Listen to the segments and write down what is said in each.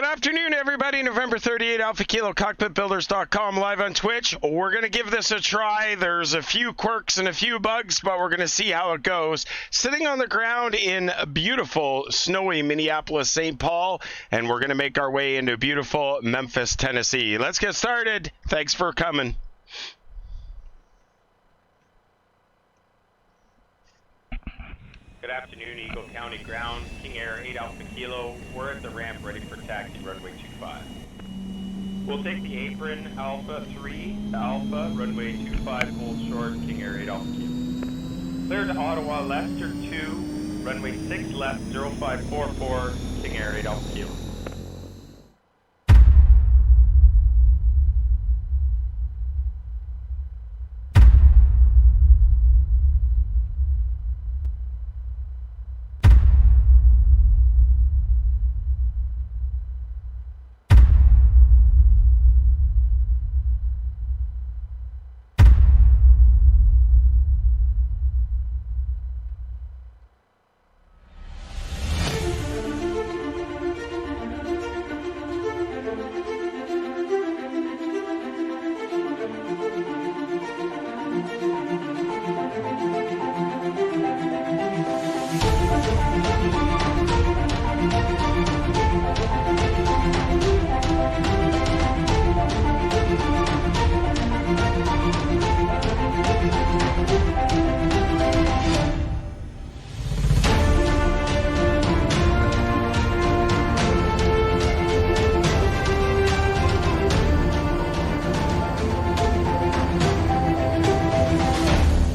Good afternoon, everybody. November 38, Alpha Kilo, Cockpitbuilders.com, live on Twitch. We're going to give this a try. There's a few quirks and a few bugs, but we're going to see how it goes. Sitting on the ground in beautiful, snowy Minneapolis, St. Paul, and we're going to make our way into beautiful Memphis, Tennessee. Let's get started. Thanks for coming. Good afternoon, Eagle County ground, KingAir 8 Alpha Kilo. We're at the ramp ready for taxi, runway 25. We'll take the apron, Alpha 3, Alpha, runway 25, hold short, KingAir 8 Alpha Kilo. Clear to Ottawa, Leicester 2, runway 6 left, 0544, KingAir 8 Alpha Kilo.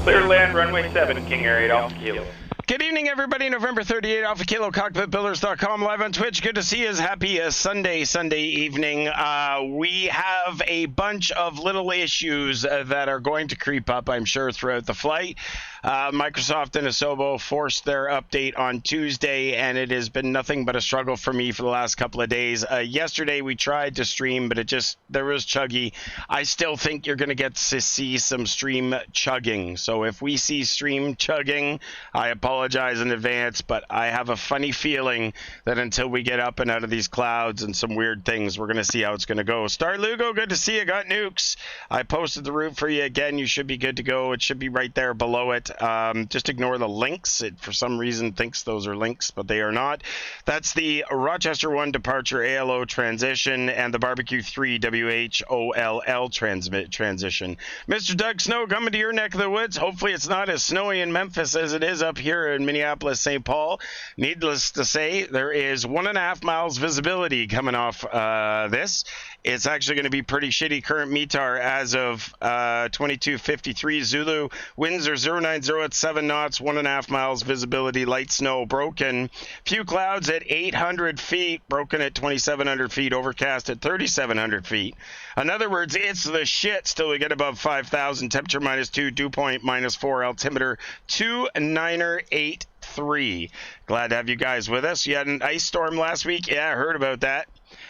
Clear land, runway 7, KingAir 8 Alpha Kilo. Good evening, everybody. November 38, Alpha Kilo, Cockpitbuilders.com, live on Twitch. Good to see you. Happy Sunday evening. We have a bunch of little issues that are going to creep up, I'm sure, throughout the flight. Microsoft and Asobo forced their update on Tuesday, and it has been nothing but a struggle for me for the last couple of days. Yesterday, we tried to stream, but there was chuggy. I still think you're going to get to see some stream chugging. So if we see stream chugging, I apologize in advance, but I have a funny feeling that until we get up and out of these clouds and some weird things, we're going to see how it's going to go. Star Lugo, good to see you. Got nukes. I posted the route for you again. You should be good to go. It should be right there below it. Just ignore the links. It, for some reason, thinks those are links, but they are not. That's the Rochester 1 departure ALO transition and the Barbecue 3 WHOLL transition. Mr. Doug Snow coming to your neck of the woods. Hopefully it's not as snowy in Memphis as it is up here in Minneapolis, St. Paul. Needless to say, there is 1.5 miles visibility coming off this. It's actually going to be pretty shitty. Current METAR as of 22:53 Zulu. Winds are 090 at 7 knots, 1.5 miles visibility, light snow, broken. Few clouds at 800 feet, broken at 2,700 feet, overcast at 3,700 feet. In other words, it's the shit. Still, we get above 5,000. Temperature -2, dew point -4, altimeter 2983. Glad to have you guys with us. You had an ice storm last week? Yeah, I heard about that.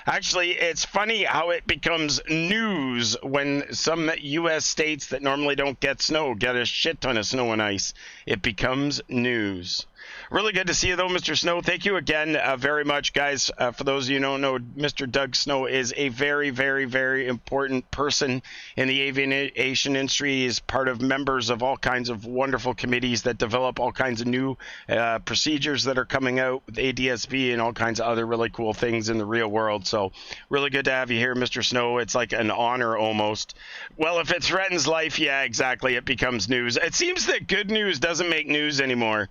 Actually, it's funny how it becomes news when some U.S. states that normally don't get snow get a shit ton of snow and ice. It becomes news. Really good to see you, though, Mr. Snow. Thank you again very much, guys. For those of you who don't know, Mr. Doug Snow is a very, very, very important person in the aviation industry. He's part of members of all kinds of wonderful committees that develop all kinds of new procedures that are coming out with ADSB and all kinds of other really cool things in the real world. So really good to have you here, Mr. Snow. It's like an honor almost. Well, if it threatens life, yeah, exactly. It becomes news. It seems that good news doesn't make news anymore.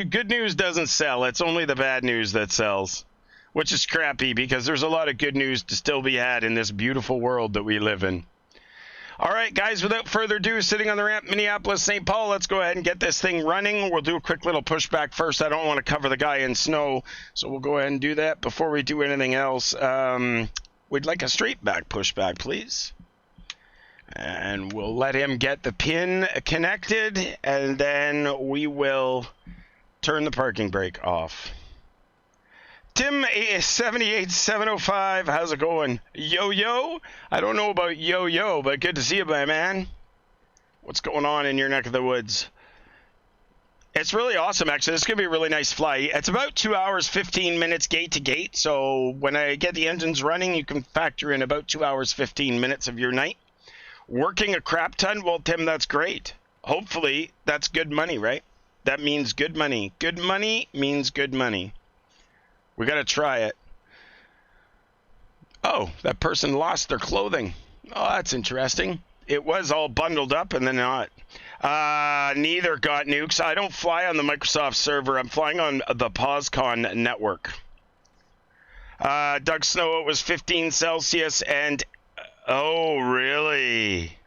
Good news doesn't sell. It's only the bad news that sells, which is crappy because there's a lot of good news to still be had in this beautiful world that we live in. All right, guys, without further ado, sitting on the ramp, Minneapolis, St. Paul, let's go ahead and get this thing running. We'll do a quick little pushback first. I don't want to cover the guy in snow, so we'll go ahead and do that. Before we do anything else, we'd like a straight back pushback, please. And we'll let him get the pin connected, and then we will turn the parking brake off. Tim 78705, how's it going? Yo-yo? I don't know about yo-yo, but good to see you, my man. What's going on in your neck of the woods? It's really awesome, actually. It's going to be a really nice flight. It's about 2 hours, 15 minutes gate to gate. So when I get the engines running, you can factor in about 2 hours, 15 minutes of your night. Working a crap ton? Well, Tim, that's great. Hopefully, that's good money, right? That means good money. Good money means good money. We got to try it. Oh, that person lost their clothing. Oh, that's interesting. It was all bundled up and then not. Neither got nukes. I don't fly on the Microsoft server. I'm flying on the POSCON network. Doug Snow, it was 15 Celsius and... Oh, really?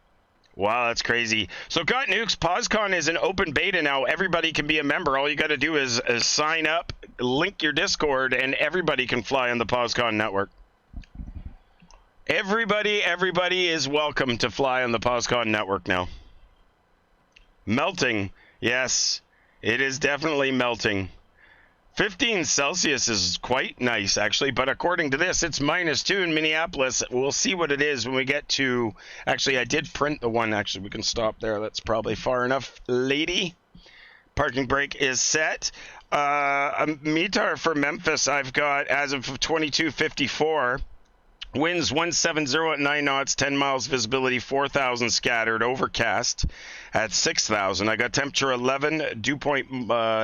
Wow, that's crazy. So got nukes. POSCON is an open beta now. Everybody can be a member. All you got to do is sign up, link your Discord, and everybody can fly on the POSCON network. Everybody is welcome to fly on the POSCON network now. Melting. Yes, it is definitely melting. 15 Celsius is quite nice, actually, but according to this, it's -2 in Minneapolis. We'll see what it is when we get to... Actually, I did print the one. Actually, we can stop there. That's probably far enough, lady. Parking brake is set. A METAR for Memphis I've got as of 22:54. Winds 170 at 9 knots, 10 miles visibility, 4,000 scattered, overcast at 6,000. I got temperature 11, dew point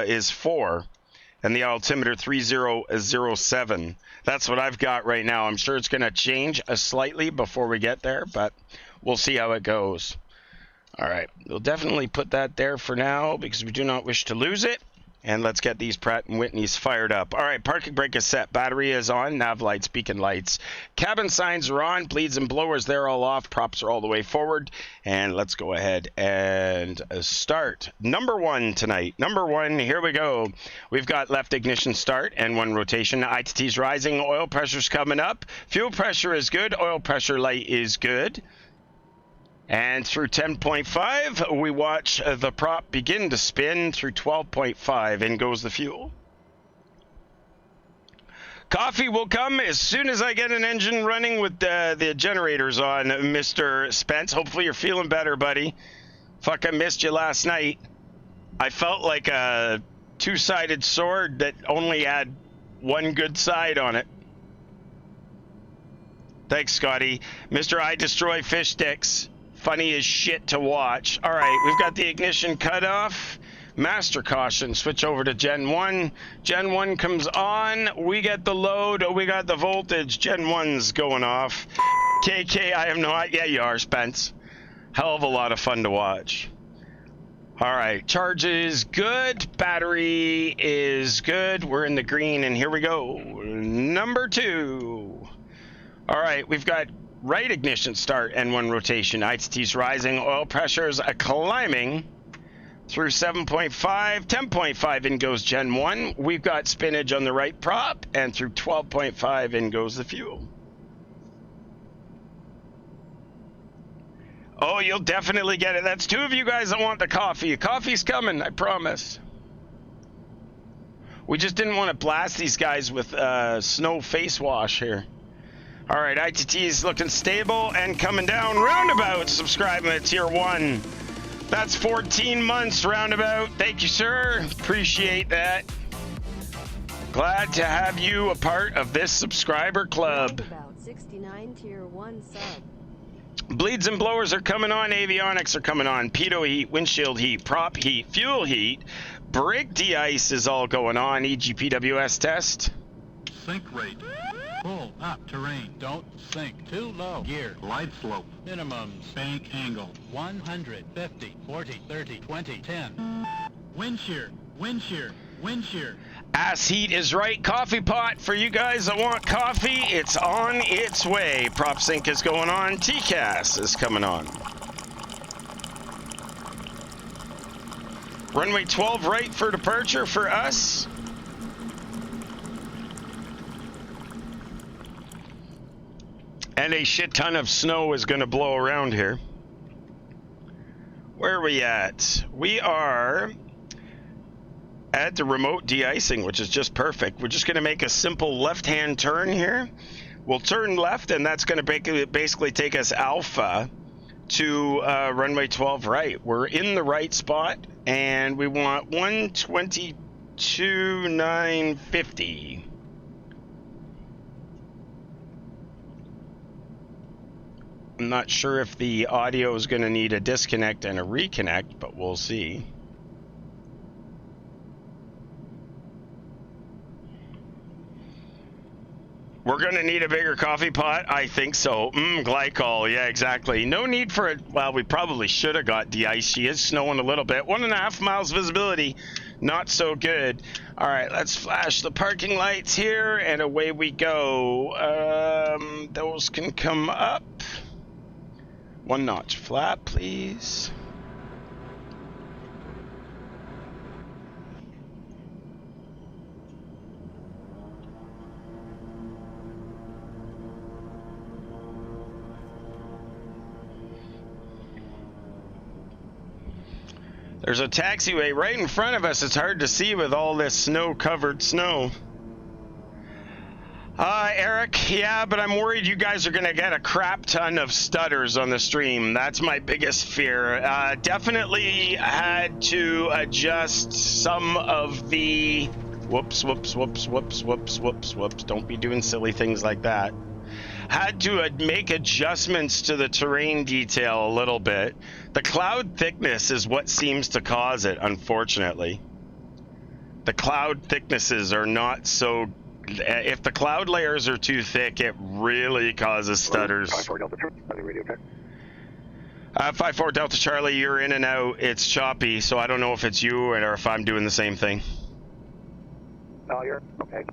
is 4, and the altimeter 3007. That's what I've got right now. I'm sure it's going to change slightly before we get there, but we'll see how it goes. All right, we'll definitely put that there for now because we do not wish to lose it. And let's get these Pratt & Whitneys fired up. All right, parking brake is set. Battery is on. Nav lights, beacon lights. Cabin signs are on. Bleeds and blowers, they're all off. Props are all the way forward. And let's go ahead and start. Number one tonight. Number one, here we go. We've got left ignition start and one rotation. ITT's rising. Oil pressure's coming up. Fuel pressure is good. Oil pressure light is good. And through 10.5, we watch the prop begin to spin. Through 12.5, in goes the fuel. Coffee will come as soon as I get an engine running with the generators on, Mr. Spence. Hopefully you're feeling better, buddy. Fuck, I missed you last night. I felt like a two-sided sword that only had one good side on it. Thanks, Scotty. Mr. I destroy fish sticks. Funny as shit to watch. All right, we've got the ignition cut off. Master caution. Switch over to Gen 1. Gen 1 comes on. We get the load. We got the voltage. Gen 1's going off. KK, I am not. Yeah, you are, Spence. Hell of a lot of fun to watch. All right, charge is good. Battery is good. We're in the green, and here we go. Number 2. All right, we've got right ignition start and one rotation. ITT's rising. Oil pressure's climbing through 7.5. 10.5 in goes Gen 1. We've got spinach on the right prop, and through 12.5 in goes the fuel. Oh, you'll definitely get it. That's 2 of you guys that want the coffee. Coffee's coming, I promise. We just didn't want to blast these guys with snow face wash here. All right, ITT is looking stable and coming down. Roundabout, subscribing at Tier 1. That's 14 months, Roundabout. Thank you, sir. Appreciate that. Glad to have you a part of this subscriber club. Roundabout, 69 Tier 1 sub. Bleeds and blowers are coming on. Avionics are coming on. Pitot heat, windshield heat, prop heat, fuel heat. Brake de-ice is all going on. EGPWS test. Sink rate. Pull up terrain. Don't sink. Too low. Gear. Glide slope. Minimums. Bank angle. 150. 40. 30. 20. 10. Wind shear. Wind shear. Wind shear. Ass heat is right. Coffee pot for you guys that want coffee. It's on its way. Prop sync is going on. TCAS is coming on. Runway 12 right for departure for us. And a shit ton of snow is going to blow around here. Where are we at? We are at the remote de-icing, which is just perfect. We're just going to make a simple left-hand turn here. We'll turn left, and that's going to basically take us alpha to runway 12 right. We're in the right spot. And we want 122,950. I'm not sure if the audio is going to need a disconnect and a reconnect, but we'll see. We're going to need a bigger coffee pot? I think so. Glycol. Yeah, exactly. No need for it. Well, we probably should have got de-ice. She is snowing a little bit. 1.5 miles visibility. Not so good. All right, let's flash the parking lights here, and away we go. Those can come up. 1 notch flat, please. There's a taxiway right in front of us. It's hard to see with all this snow-covered snow. Eric, yeah, but I'm worried you guys are going to get a crap ton of stutters on the stream. That's my biggest fear. Definitely had to adjust some of the... Whoops. Don't be doing silly things like that. Had to make adjustments to the terrain detail a little bit. The cloud thickness is what seems to cause it, unfortunately. The cloud thicknesses are not so... If the cloud layers are too thick, it really causes stutters. 5-4 Delta Charlie, radio check. 5-4 Delta Charlie, you're in and out. It's choppy, so I don't know if it's you or if I'm doing the same thing. Oh, you're okay.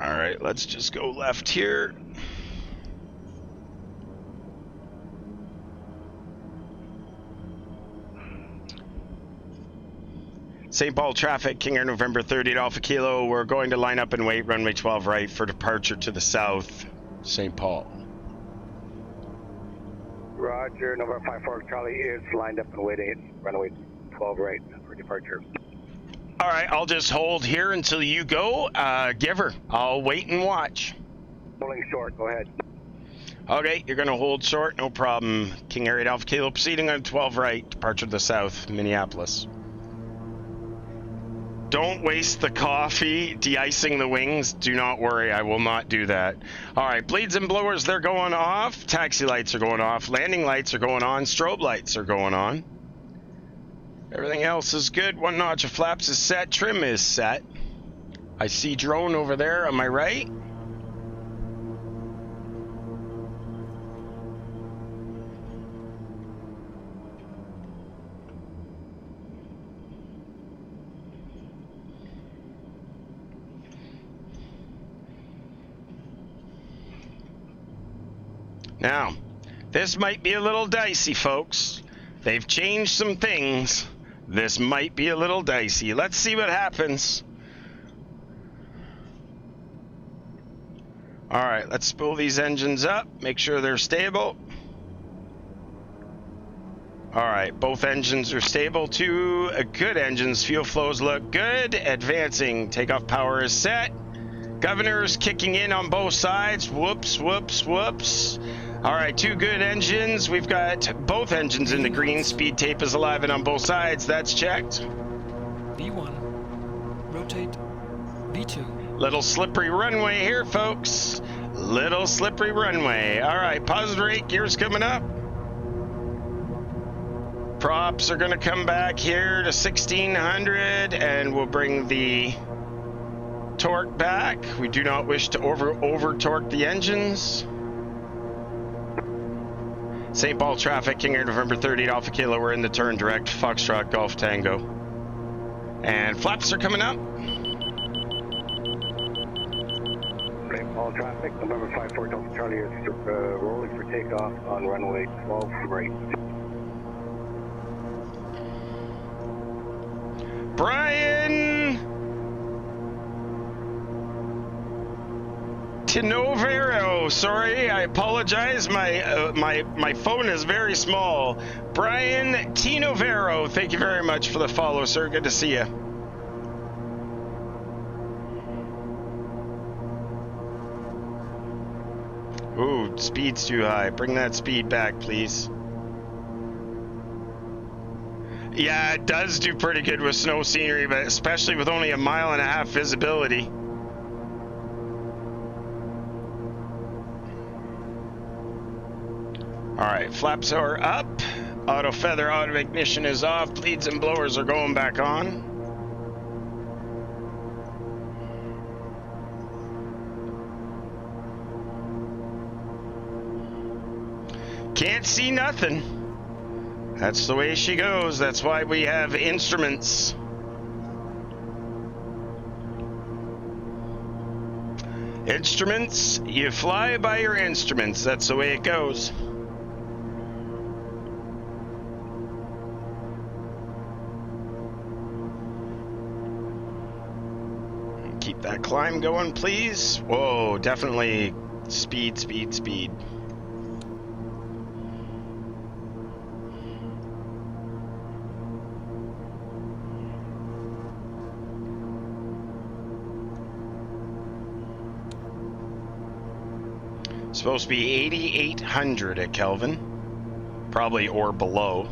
All right, let's just go left here. St. Paul traffic, KingAir November 30 Alpha Kilo. We're going to line up and wait runway 12 right for departure to the south, St. Paul. Roger, November 5-4 Charlie is lined up and waiting at runway 12 right for departure. All right, I'll just hold here until you go. Give her. I'll wait and watch. Holding short, go ahead. Okay, you're going to hold short, no problem. KingAir 8 Alpha Kilo proceeding on 12 right, departure to the south, Minneapolis. Don't waste the coffee de-icing the wings. Do not worry, I will not do that. All right, bleeds and blowers, they're going off. Taxi lights are going off. Landing lights are going on. Strobe lights are going on. Everything else is good. 1 notch of flaps is set. Trim is set. I see drone over there on my right. Now, this might be a little dicey, folks. They've changed some things. This might be a little dicey. Let's see what happens. All right, let's spool these engines up. Make sure they're stable. All right, both engines are stable. 2 good engines. Fuel flows look good. Advancing. Takeoff power is set. Governor's kicking in on both sides. Whoops. All right, 2 good engines. We've got both engines in the green. Speed tape is alive and on both sides. That's checked. V1. Rotate. V2. Little slippery runway here, folks. Little slippery runway. All right, positive rate gears coming up. Props are going to come back here to 1600, and we'll bring the torque back. We do not wish to over torque the engines. St. Paul traffic, KingAir November 30 Alpha Kilo. We're in the turn direct, Foxtrot Golf Tango. And flaps are coming up. St. Paul traffic, November 5-4 Delta Charlie is rolling for takeoff on runway 12 right. Brian Tinovero, sorry, I apologize. My phone is very small. Brian Tinovero, thank you very much for the follow, sir. Good to see you. Ooh, speed's too high. Bring that speed back, please. Yeah, it does do pretty good with snow scenery, but especially with only 1.5 miles visibility. All right, flaps are up. Auto feather, auto ignition is off. Bleeds and blowers are going back on. Can't see nothing. That's the way she goes. That's why we have instruments. Instruments, you fly by your instruments. That's the way it goes. Keep that climb going, please. Whoa, definitely speed, speed, speed. Supposed to be 8,800 at Kelvin, probably or below.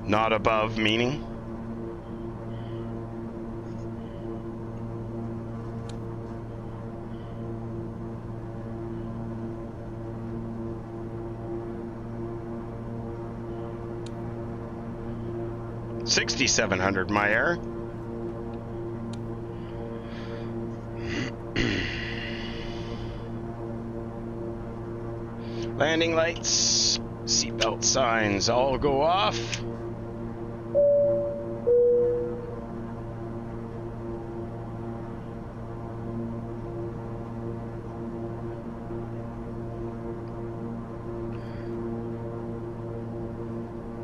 Not above, meaning. $6,700, my error. Landing lights, seatbelt signs all go off.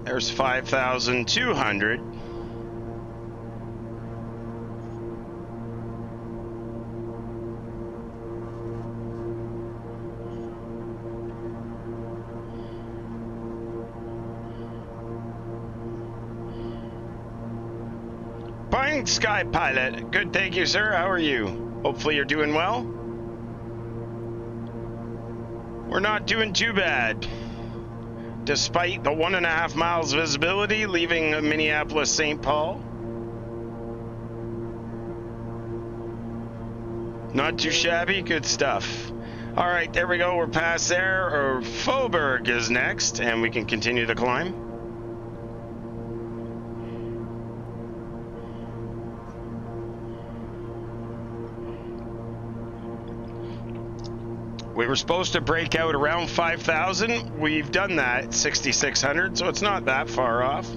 There's 5,200. Sky Pilot, good, thank you, sir. How are you? Hopefully you're doing well. We're not doing too bad, despite the 1.5 miles visibility leaving Minneapolis St. Paul. Not too shabby, good stuff. All right, there we go. We're past there. Faubourg is next, and we can continue the climb. We were supposed to break out around 5,000. We've done that, 6,600, so it's not that far off.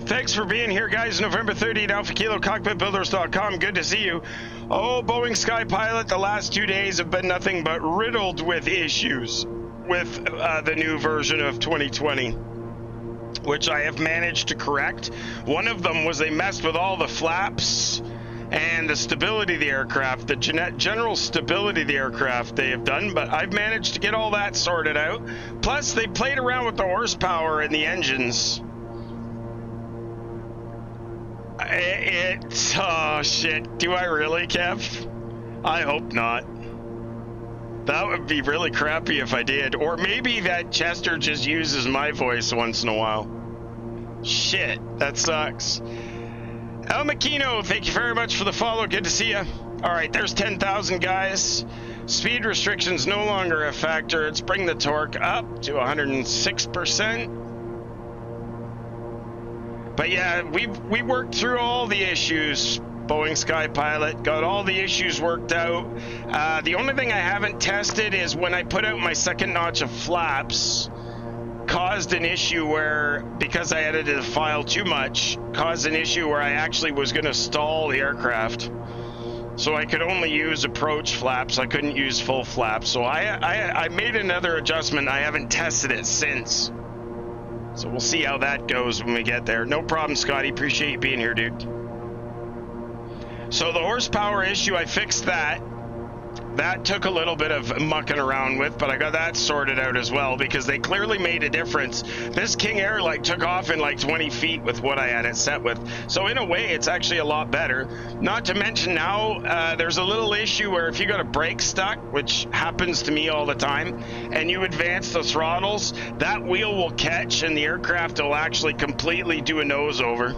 Thanks for being here, guys. November 30th, Alpha Kilo, Cockpitbuilders.com. Good to see you. Oh, Boeing Sky Pilot, the last 2 days have been nothing but riddled with issues with the new version of 2020, which I have managed to correct. One of them was they messed with all the flaps and the stability of the aircraft, the general stability of the aircraft they have done, but I've managed to get all that sorted out. Plus, they played around with the horsepower and the engines. Oh shit, do I really, Kev? I hope not. That would be really crappy if I did. Or maybe that Chester just uses my voice once in a while. Shit, that sucks. El Makino, thank you very much for the follow. Good to see you. Alright, there's 10,000, guys. Speed restrictions no longer a factor. Let's bring the torque up to 106%. But yeah, we worked through all the issues. Boeing Sky Pilot got all the issues worked out. The only thing I haven't tested is when I put out my second notch of flaps. caused an issue where, because I edited the file too much, caused an issue where I actually was going to stall the aircraft. So I could only use approach flaps. I couldn't use full flaps. So I made another adjustment. I haven't tested it since. So we'll see how that goes when we get there. No problem, Scotty. Appreciate you being here, dude. So the horsepower issue, I fixed that. That took a little bit of mucking around with, but I got that sorted out as well because they clearly made a difference. This KingAir like took off in like 20 feet with what I had it set with. So in a way, it's actually a lot better. Not to mention now, there's a little issue where if you got a brake stuck, which happens to me all the time, and you advance the throttles, that wheel will catch and the aircraft will actually completely do a nose over.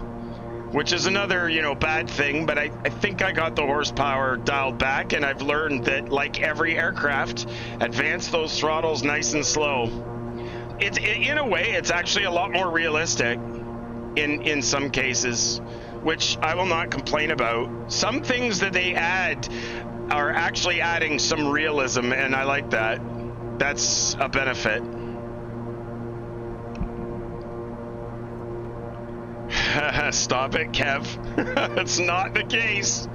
Which is another, bad thing, but I think I got the horsepower dialed back, and I've learned that, like every aircraft, advance those throttles nice and slow. In a way, it's actually a lot more realistic in some cases, which I will not complain about. Some things that they add are actually adding some realism, and I like that. That's a benefit. Stop it, Kev. That's not the case.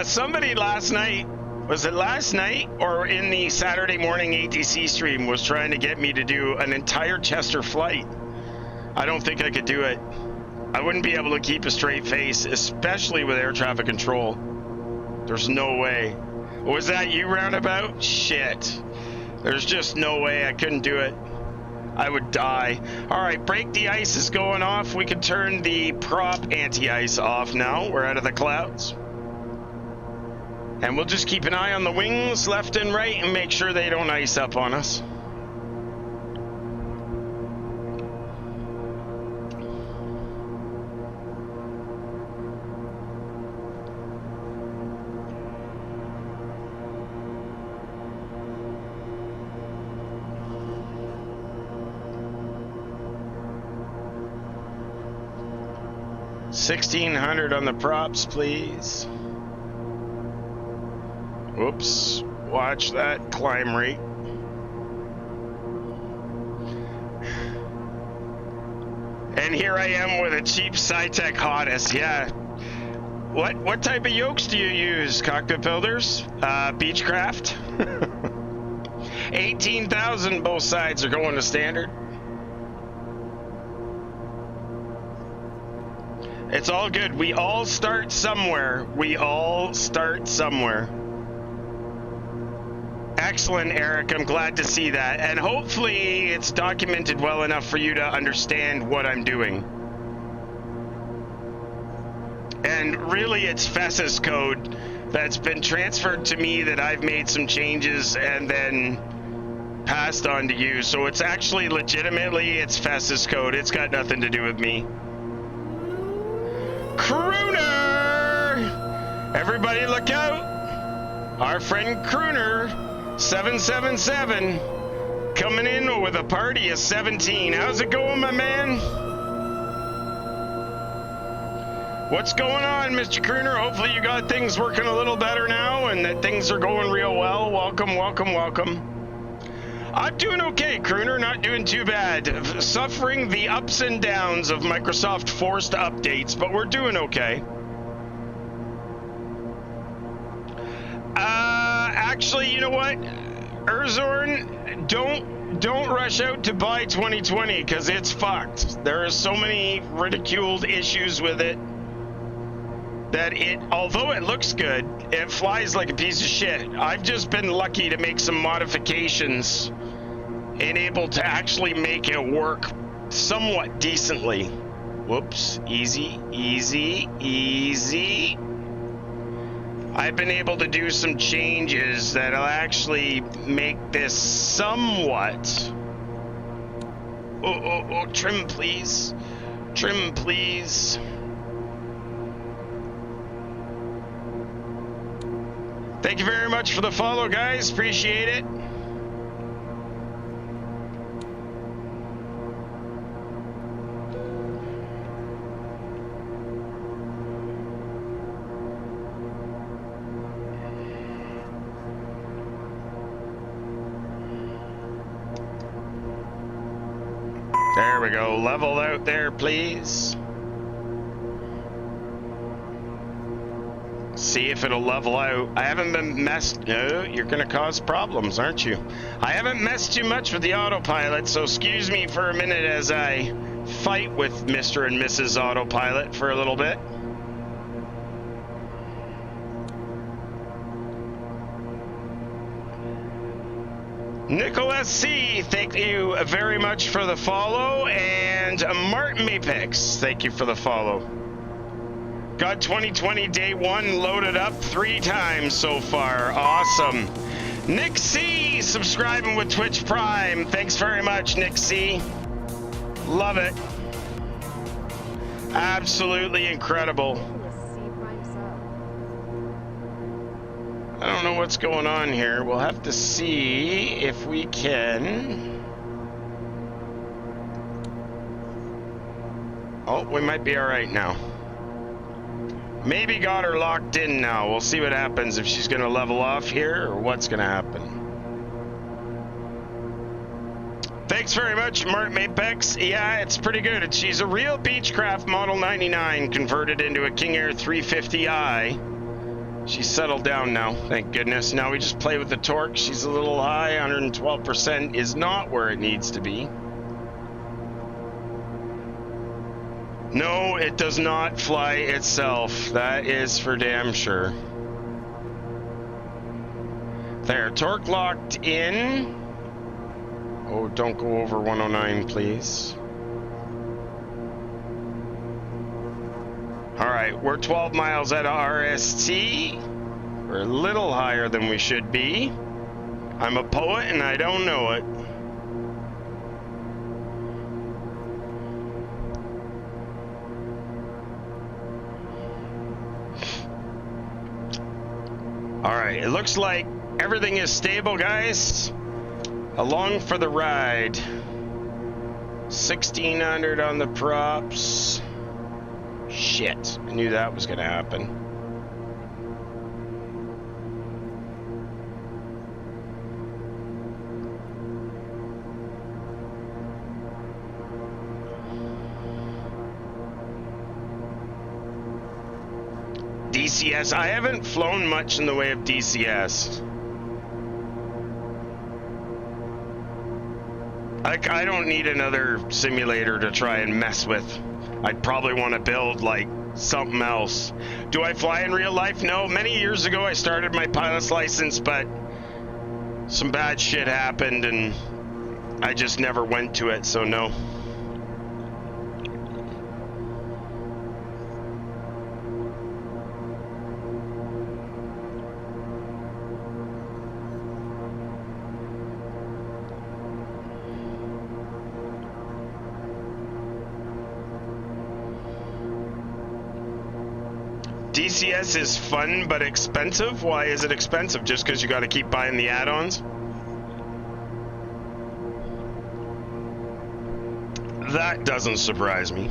Somebody last night, was it last night or in the Saturday morning ATC stream, was trying to get me to do an entire Chester flight. I don't think I could do it. I wouldn't be able to keep a straight face, especially with air traffic control. There's no way. Was that you, Roundabout? Shit. There's just no way I couldn't do it. I would die. All right, brake de-ice is going off. We can turn the prop anti-ice off now. We're out of the clouds. And we'll just keep an eye on the wings left and right and make sure they don't ice up on us. $1,600 on the props, please. Whoops. Watch that climb rate. And here I am with a cheap Sci-Tech Hottest. Yeah. What type of yokes do you use, Cockpit Builders? Beechcraft? 18,000 both sides are going to standard. It's all good. We all start somewhere. We all start somewhere. Excellent, Eric. I'm glad to see that. And hopefully it's documented well enough for you to understand what I'm doing. And really it's FESIS code that's been transferred to me that I've made some changes and then passed on to you. So it's actually legitimately, it's FESIS code. It's got nothing to do with me. Crooner! Everybody look out! Our friend Crooner, 777, coming in with a party of 17. How's it going, my man? What's going on, Mr. Crooner? Hopefully you got things working a little better now and that things are going real well. Welcome, welcome, welcome. I'm doing okay, Crooner, not doing too bad. Suffering the ups and downs of Microsoft forced updates, but we're doing okay. Actually, you know what? Urzorn, don't rush out to buy 2020 because it's fucked. There are so many ridiculed issues with it that although it looks good, it flies like a piece of shit. I've just been lucky to make some modifications and able to actually make it work somewhat decently. Whoops, easy, easy, easy. I've been able to do some changes that'll actually make this somewhat... Oh, trim please. Trim please. Thank you very much for the follow, guys. Appreciate it. There we go. Level out there, please. See if it'll level out. I haven't been messed. No, you're going to cause problems, aren't you? I haven't messed too much with the autopilot, so excuse me for a minute as I fight with Mr. and Mrs. Autopilot for a little bit. Nicholas C, thank you very much for the follow, and Martin Mapex, thank you for the follow. Got 2020 day one loaded up 3 times so far. Awesome. Nick C subscribing with Twitch Prime. Thanks very much, Nick C. Love it. Absolutely incredible. I don't know what's going on here. We'll have to see if we can. Oh, we might be all right now. Maybe got her locked in now. We'll see what happens if she's going to level off here or what's going to happen. Thanks very much, Mark Mapex. Yeah, it's pretty good. She's a real Beechcraft Model 99 converted into a KingAir 350i. She's settled down now, thank goodness. Now we just play with the torque. She's a little high. 112% is not where it needs to be. No, it does not fly itself. That is for damn sure. There, torque locked in. Oh, don't go over 109, please. All right, we're 12 miles out of RST. We're a little higher than we should be. I'm a poet and I don't know it. All right, it looks like everything is stable, guys. Along for the ride. 1600 on the props. Shit, I knew that was gonna happen. DCS, I haven't flown much in the way of DCS. Like, I don't need another simulator to try and mess with. I'd probably want to build, like, something else. Do I fly in real life? No. Many years ago, I started my pilot's license, but some bad shit happened, and I just never went to it, so no. DCS is fun but expensive. Why is it expensive? Just because you got to keep buying the add-ons? That doesn't surprise me.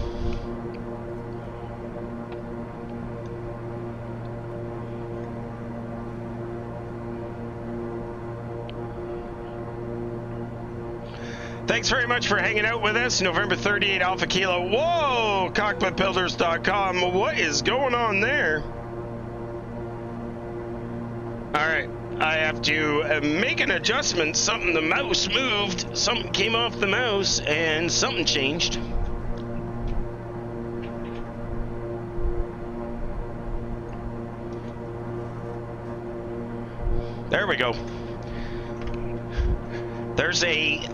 Thanks very much for hanging out with us. November 38 Alpha Kilo. Whoa! Cockpitbuilders.com. What is going on there? Alright. I have to make an adjustment. Something, the mouse moved. Something came off the mouse and something changed. There we go. There's a...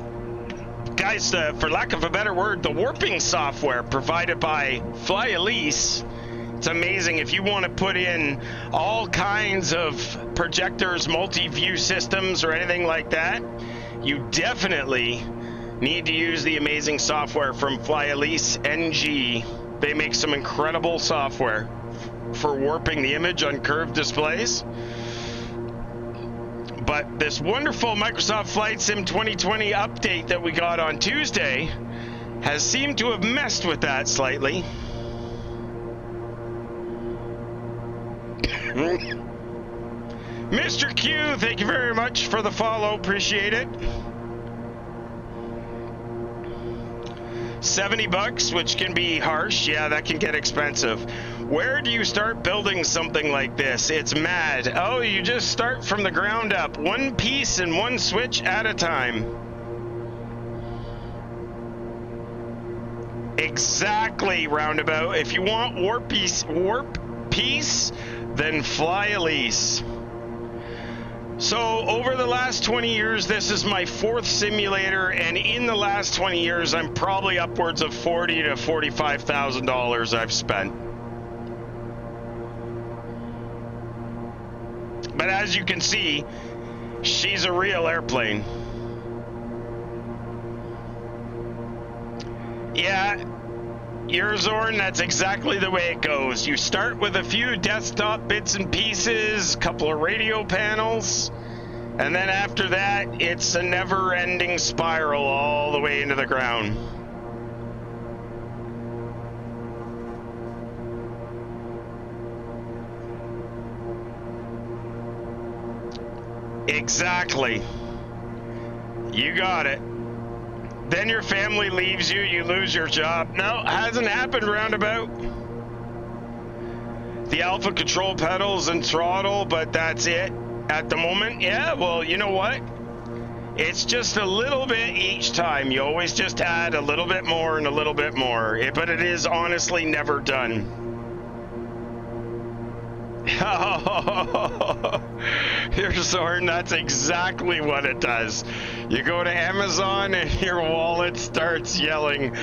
Guys, for lack of a better word, the warping software provided by Fly Elise. It's amazing. If you want to put in all kinds of projectors, multi-view systems, or anything like that, you definitely need to use the amazing software from Fly Elise NG. They make some incredible software for warping the image on curved displays. But this wonderful Microsoft Flight Sim 2020 update that we got on Tuesday has seemed to have messed with that slightly. Mr. Q, thank you very much for the follow. Appreciate it. $70, which can be harsh. Yeah, that can get expensive. Where do you start building something like this? It's mad. Oh, you just start from the ground up, one piece and one switch at a time. Exactly, Roundabout. If you want warp piece, then fly Elise. So over the last 20 years, this is my 4th simulator, and in the last 20 years, I'm probably upwards of $40,000 to $45,000 I've spent. But as you can see, she's a real airplane. Yeah, Zorn, that's exactly the way it goes. You start with a few desktop bits and pieces, a couple of radio panels, and then after that, it's a never-ending spiral all the way into the ground. Exactly. You got it. Then your family leaves you, you lose your job. No, hasn't happened, Roundabout. The alpha control pedals and throttle, but that's it at the moment. Yeah, well, you know what? It's just a little bit each time. You always just add a little bit more and a little bit more. But it is honestly never done. Here's Zorn, that's exactly what it does. You go to Amazon and your wallet starts yelling,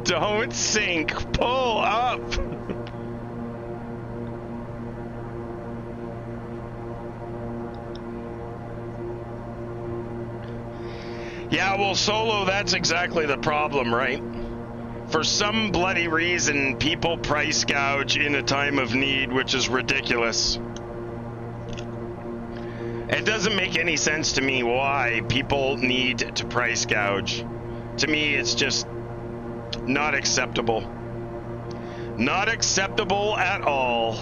don't sink, pull up. Yeah, well, Solo, that's exactly the problem, right? For some bloody reason, people price gouge in a time of need, which is ridiculous. It doesn't make any sense to me why people need to price gouge. To me, it's just not acceptable. Not acceptable at all.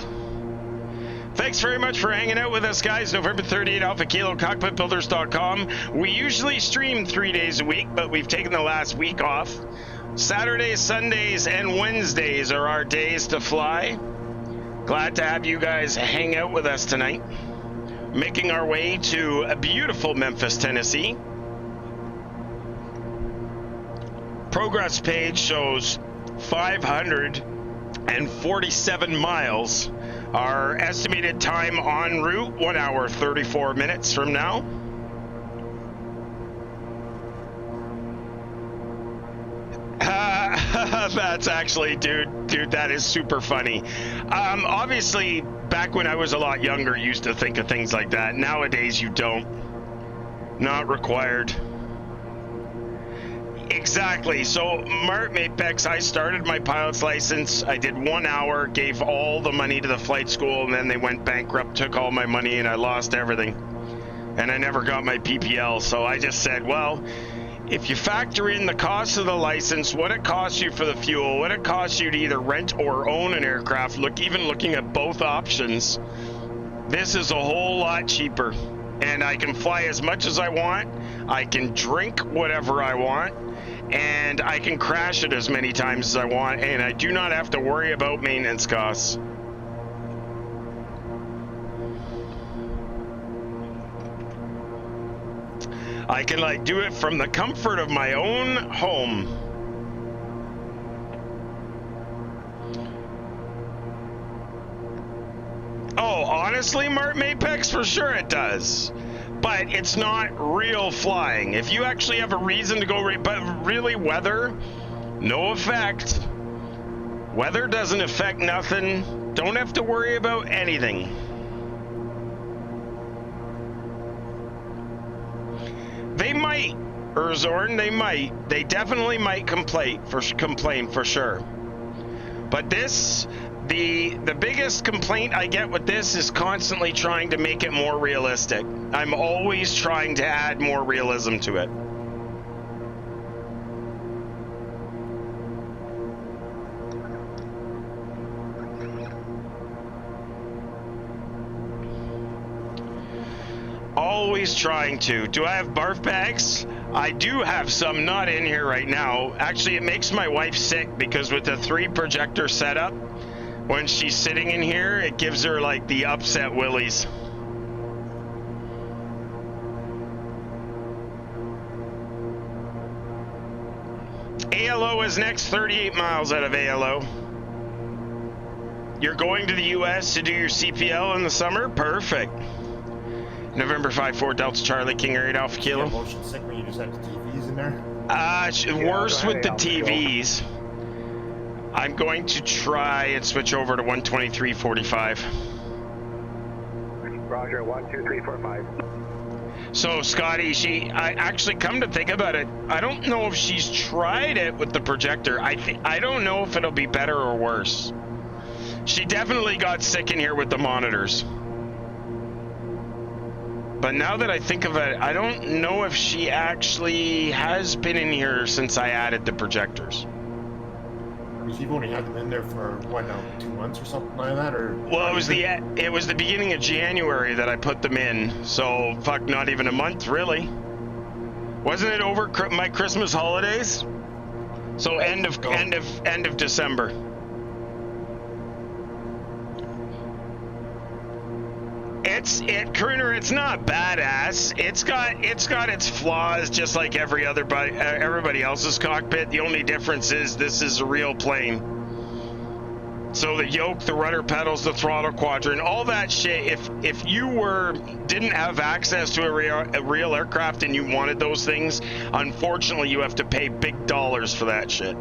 Thanks very much for hanging out with us, guys. November 38, Alpha Kilo, Cockpitbuilders.com. We usually stream 3 days a week, but we've taken the last week off. Saturdays, Sundays, and Wednesdays are our days to fly. Glad to have you guys hang out with us tonight. Making our way to a beautiful Memphis, Tennessee. Progress page shows 547 miles. Our estimated time en route, 1 hour, 34 minutes from now. That's actually, dude, that is super funny. Obviously, back when I was a lot younger, used to think of things like that. Nowadays, you don't. Not required. Exactly. So, Mart Apex, I started my pilot's license. I did 1 hour, gave all the money to the flight school, and then they went bankrupt, took all my money, and I lost everything. And I never got my PPL, so I just said, well, if you factor in the cost of the license, what it costs you for the fuel, what it costs you to either rent or own an aircraft, even looking at both options, this is a whole lot cheaper. And I can fly as much as I want, I can drink whatever I want, and I can crash it as many times as I want, and I do not have to worry about maintenance costs. I can do it from the comfort of my own home. Oh, honestly, Mart Apex, for sure it does. But it's not real flying. If you actually have a reason to go, but really weather, no effect. Weather doesn't affect nothing. Don't have to worry about anything. They might, Urzorn, they might. They definitely might complain for sure. But this, the biggest complaint I get with this is constantly trying to make it more realistic. I'm always trying to add more realism to it. Always is trying to. Do I have barf bags? I do have some, not in here right now. Actually, it makes my wife sick because with the 3 projector setup, when she's sitting in here, it gives her like the upset willies. ALO is next, 38 miles out of ALO. You're going to the US to do your CPL in the summer? Perfect. November 5-4 Delta Charlie, KingAir 8 Alpha Kilo. Motion sick when you just have the TVs in there? Worse with the TVs. I'm going to try and switch over to 123.45. Roger, 12345. So Scotty, I actually, come to think about it, I don't know if she's tried it with the projector. I don't know if it'll be better or worse. She definitely got sick in here with the monitors. But now that I think of it, I don't know if she actually has been in here since I added the projectors. You've only had them in there for, what now, 2 months or something like that? Or well, it was the beginning of January that I put them in. So, fuck, not even a month, really. Wasn't it over my Christmas holidays? So end of December. Crooner, it's not badass. It's got its flaws, just like everybody else's cockpit. The only difference is this is a real plane. So the yoke, the rudder pedals, the throttle quadrant, all that shit. If you didn't have access to a real aircraft and you wanted those things, unfortunately you have to pay big dollars for that shit.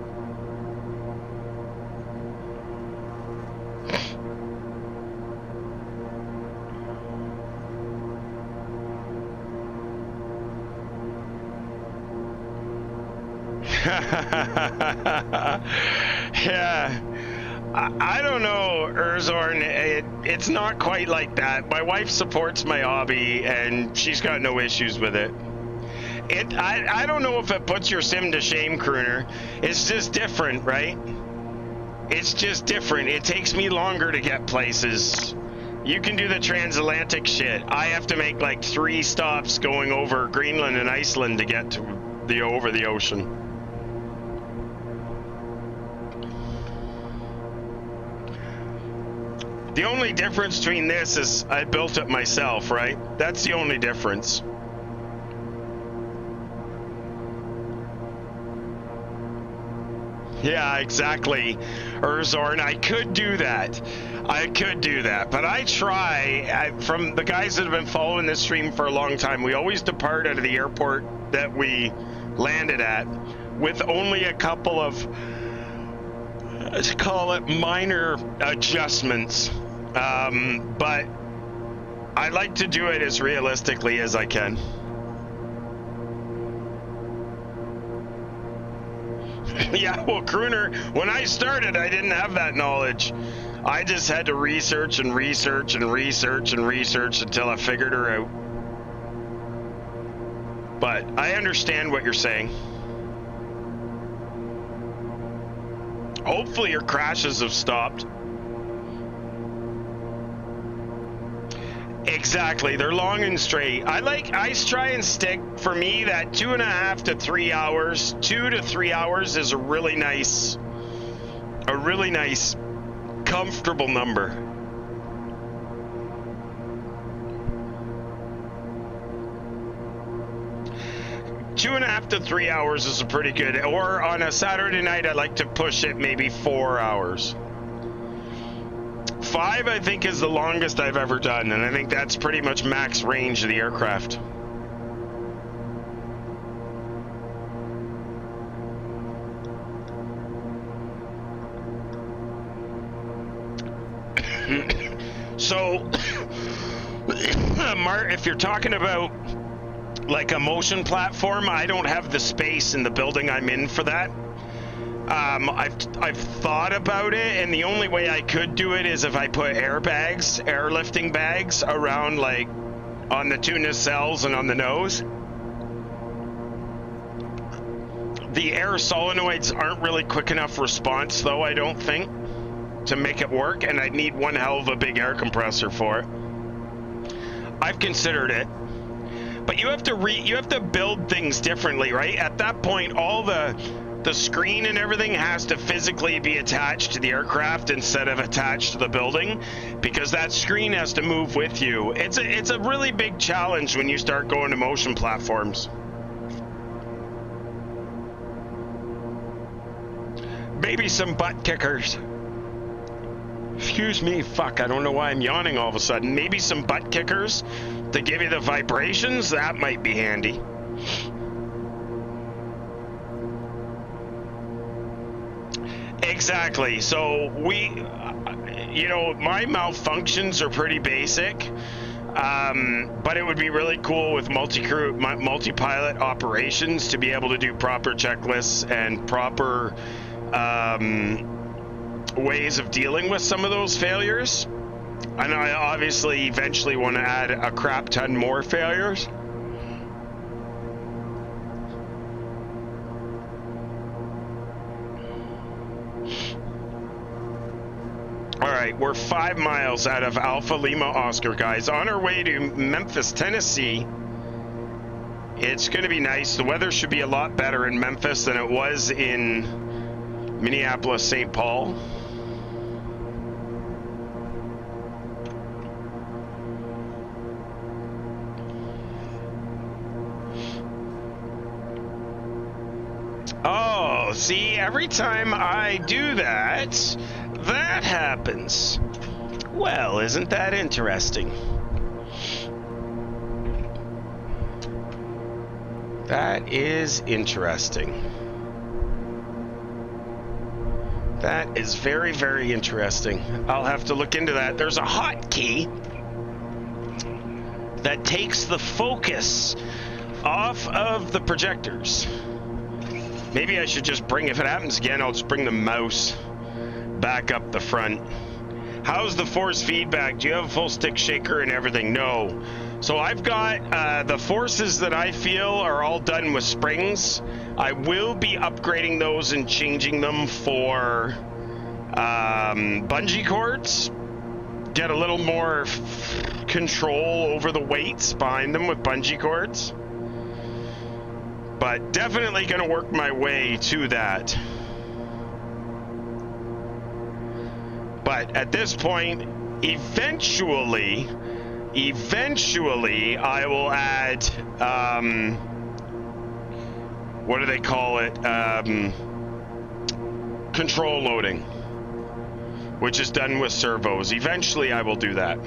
Yeah, I don't know, Erzorn. It's not quite like that. My wife supports my hobby, and she's got no issues with it. I don't know if it puts your sim to shame, Crooner. It's just different, right? It's just different. It takes me longer to get places. You can do the transatlantic shit. I have to make like 3 stops going over Greenland and Iceland to get to over the ocean. The only difference between this is I built it myself, right? That's the only difference. Yeah, exactly, Erzorn. I could do that. But I try. From the guys that have been following this stream for a long time, we always depart out of the airport that we landed at with only a couple of, let's call it, minor adjustments. But I like to do it as realistically as I can. Yeah, well, Crooner, when I started, I didn't have that knowledge. I just had to research and research and research and research until I figured her out. But I understand what you're saying. Hopefully your crashes have stopped. Exactly, they're long and straight. I try and stick, for me, that 2.5 to 3 hours. 2 to 3 hours is a really nice, comfortable number. Two and a half to 3 hours is a pretty good, or on a Saturday night, I like to push it maybe 4 hours. 5, I think, is the longest I've ever done, and I think that's pretty much max range of the aircraft. So, Mart, if you're talking about like a motion platform, I don't have the space in the building I'm in for that. I've thought about it, and the only way I could do it is if I put airbags, airlifting bags around, like on the two nacelles and on the nose. The air solenoids aren't really quick enough response, though, I don't think, to make it work, and I'd need one hell of a big air compressor for it. I've considered it, But you have to build things differently, right? At that point, all the screen and everything has to physically be attached to the aircraft instead of attached to the building, because that screen has to move with you. It's a really big challenge when you start going to motion platforms. Maybe some butt kickers. Excuse me, fuck, I don't know why I'm yawning all of a sudden. Maybe some butt kickers to give you the vibrations, that might be handy. Exactly. So my malfunctions are pretty basic, but it would be really cool with multi-pilot operations to be able to do proper checklists and proper ways of dealing with some of those failures. And I obviously eventually want to add a crap ton more failures. All right, we're 5 miles out of Alpha Lima Oscar, guys. On our way to Memphis, Tennessee. It's going to be nice. The weather should be a lot better in Memphis than it was in Minneapolis, St. Paul. Oh, see, every time I do that, that happens. Well, isn't that interesting? That is interesting. That is very, very interesting. I'll have to look into that. There's a hotkey that takes the focus off of the projectors. Maybe I should just bring, if it happens again, I'll just bring the mouse back up the front. How's the force feedback? Do you have a full stick shaker and everything? No. So I've got the forces that I feel are all done with springs. I will be upgrading those and changing them for bungee cords. Get a little more control over the weights behind them with bungee cords. But definitely going to work my way to that. But at this point, eventually I will add, what do they call it? Control loading, which is done with servos. Eventually I will do that.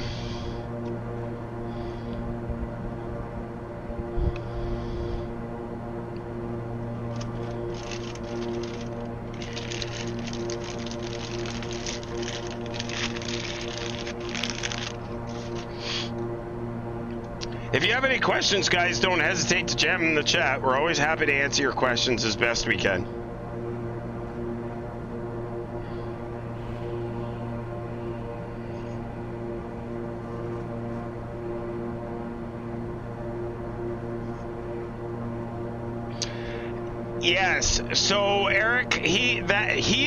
If you have any questions, guys, don't hesitate to jam in the chat. We're always happy to answer your questions as best we can. Yes, so Eric, he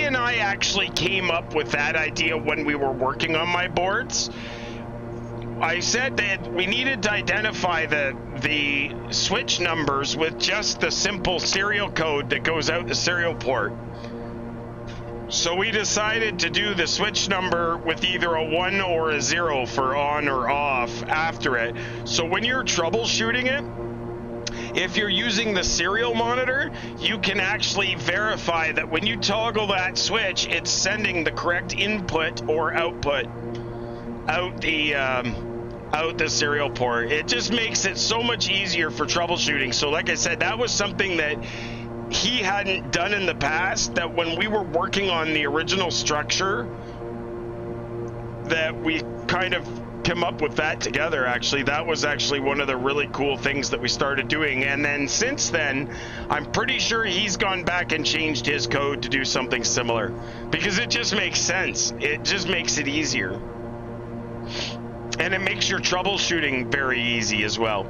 and I actually came up with that idea when we were working on my boards. I said that we needed to identify the switch numbers with just the simple serial code that goes out the serial port. So we decided to do the switch number with either a 1 or a 0 for on or off after it. So when you're troubleshooting it, if you're using the serial monitor, you can actually verify that when you toggle that switch, it's sending the correct input or output out the serial port. It just makes it so much easier for troubleshooting. So like I said, that was something that he hadn't done in the past, that when we were working on the original structure, that we kind of came up with that together. Actually, that was actually one of the really cool things that we started doing. And then since then, I'm pretty sure he's gone back and changed his code to do something similar, because it just makes sense. It just makes it easier. And it makes your troubleshooting very easy as well.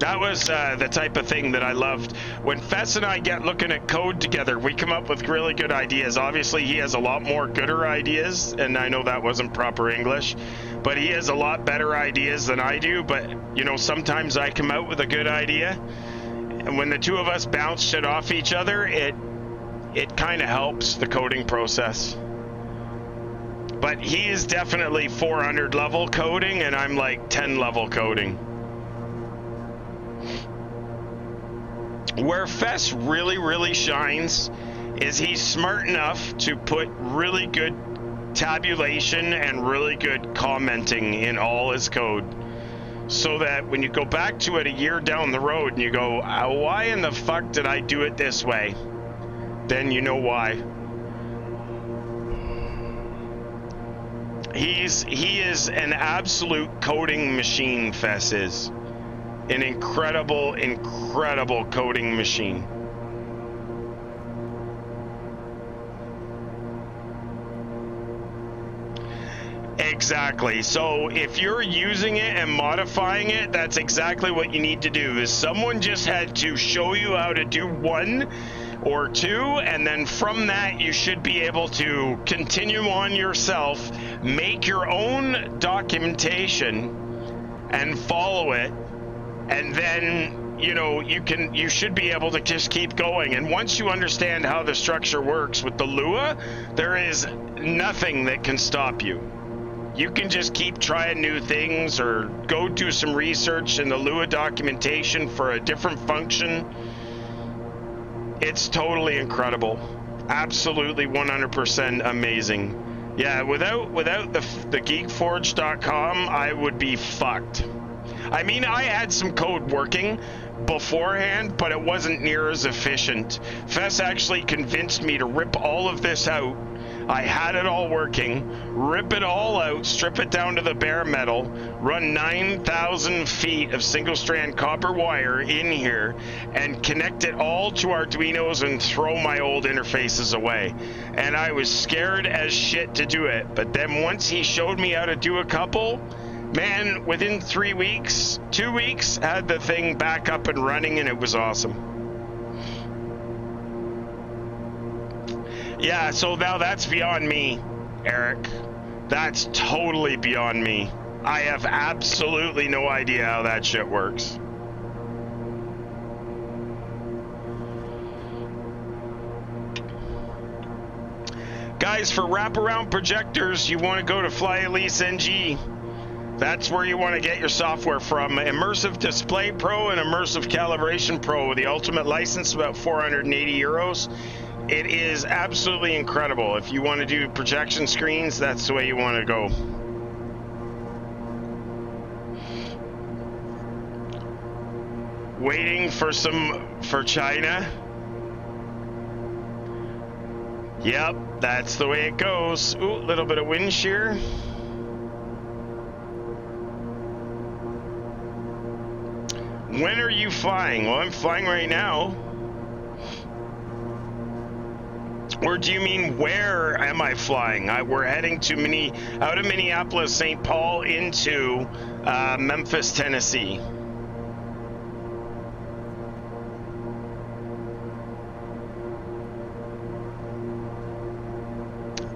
That was the type of thing that I loved. When Fess and I get looking at code together, we come up with really good ideas. Obviously, he has a lot more gooder ideas, and I know that wasn't proper English, but he has a lot better ideas than I do. But, you know, sometimes I come out with a good idea, and when the two of us bounce it off each other, it kind of helps the coding process. But he is definitely 400 level coding, and I'm like 10 level coding. Where Fess really, really shines is he's smart enough to put really good tabulation and really good commenting in all his code. So that when you go back to it a year down the road and you go, why in the fuck did I do it this way? Then you know why. He is an absolute coding machine, Fess is. An incredible, incredible coding machine. Exactly. So if you're using it and modifying it, that's exactly what you need to do. Is someone just had to show you how to do 1 or 2, and then from that you should be able to continue on yourself, make your own documentation and follow it. And then, you know, you should be able to just keep going. And once you understand how the structure works with the Lua, there is nothing that can stop you. You can just keep trying new things or go do some research in the Lua documentation for a different function. It's totally incredible. Absolutely 100% amazing. Yeah, without the geekforge.com, I would be fucked. I mean, I had some code working beforehand, but it wasn't near as efficient. Fess actually convinced me to rip all of this out. I had it all working, rip it all out, strip it down to the bare metal, run 9,000 feet of single-strand copper wire in here, and connect it all to Arduinos and throw my old interfaces away. And I was scared as shit to do it, but then once he showed me how to do a couple, man, within 3 weeks, 2 weeks, I had the thing back up and running, and it was awesome. Yeah, so now that's beyond me, Eric. That's totally beyond me. I have absolutely no idea how that shit works. Guys, for wraparound projectors, you want to go to Fly Elise NG. That's where you want to get your software from. Immersive Display Pro and Immersive Calibration Pro with the ultimate license, about 480 euros. It is absolutely incredible. If you want to do projection screens, that's the way you want to go. Waiting for China. Yep, that's the way it goes. Ooh, a little bit of wind shear. When are you flying? Well, I'm flying right now. Or do you mean where am I flying? We're heading to out of Minneapolis, St. Paul into Memphis, Tennessee.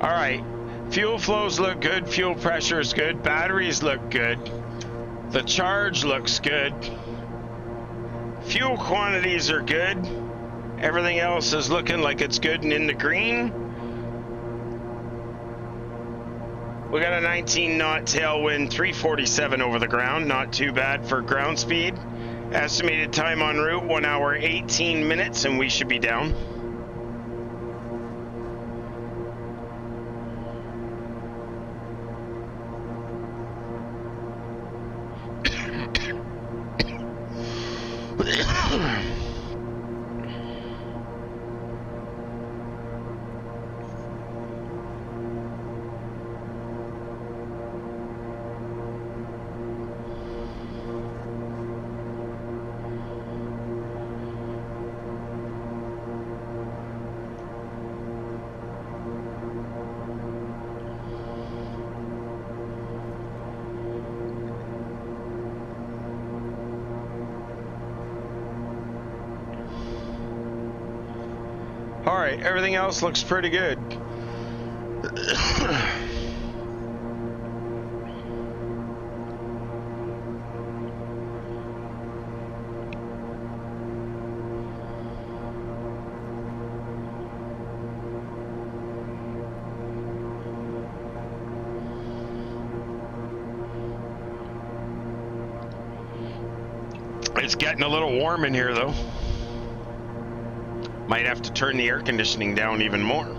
All right, fuel flows look good, fuel pressure is good, batteries look good, the charge looks good, fuel quantities are good. Everything else is looking like it's good and in the green. We got a 19 knot tailwind, 347 over the ground, not too bad for ground speed. Estimated time en route, 1 hour 18 minutes, and we should be down. All right, everything else looks pretty good. It's getting a little warm in here, though. Might have to turn the air conditioning down even more.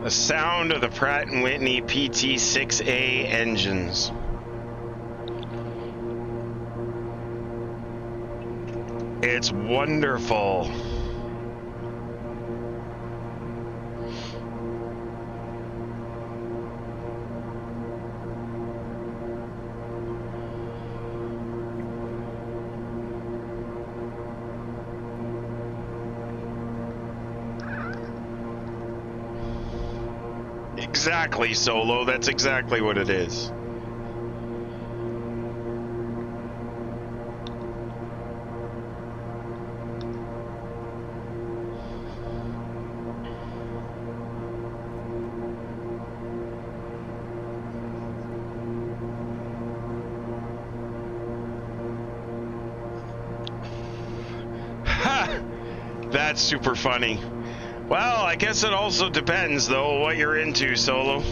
The sound of the Pratt & Whitney PT6A engines. It's wonderful. Exactly, Solo. That's exactly what it is. Ha! That's super funny. Well, I guess it also depends, though, what you're into, Solo.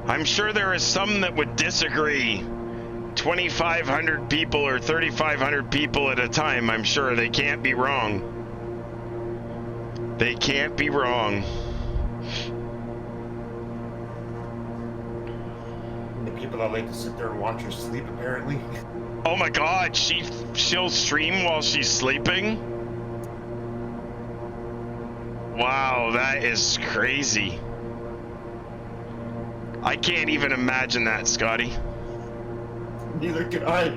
I'm sure there is some that would disagree. 2,500 people or 3,500 people at a time, I'm sure they can't be wrong. They can't be wrong. The people that like to sit there and watch her sleep, apparently. Oh my God, she'll stream while she's sleeping? Wow, that is crazy. I can't even imagine that, Scotty. Neither could I. To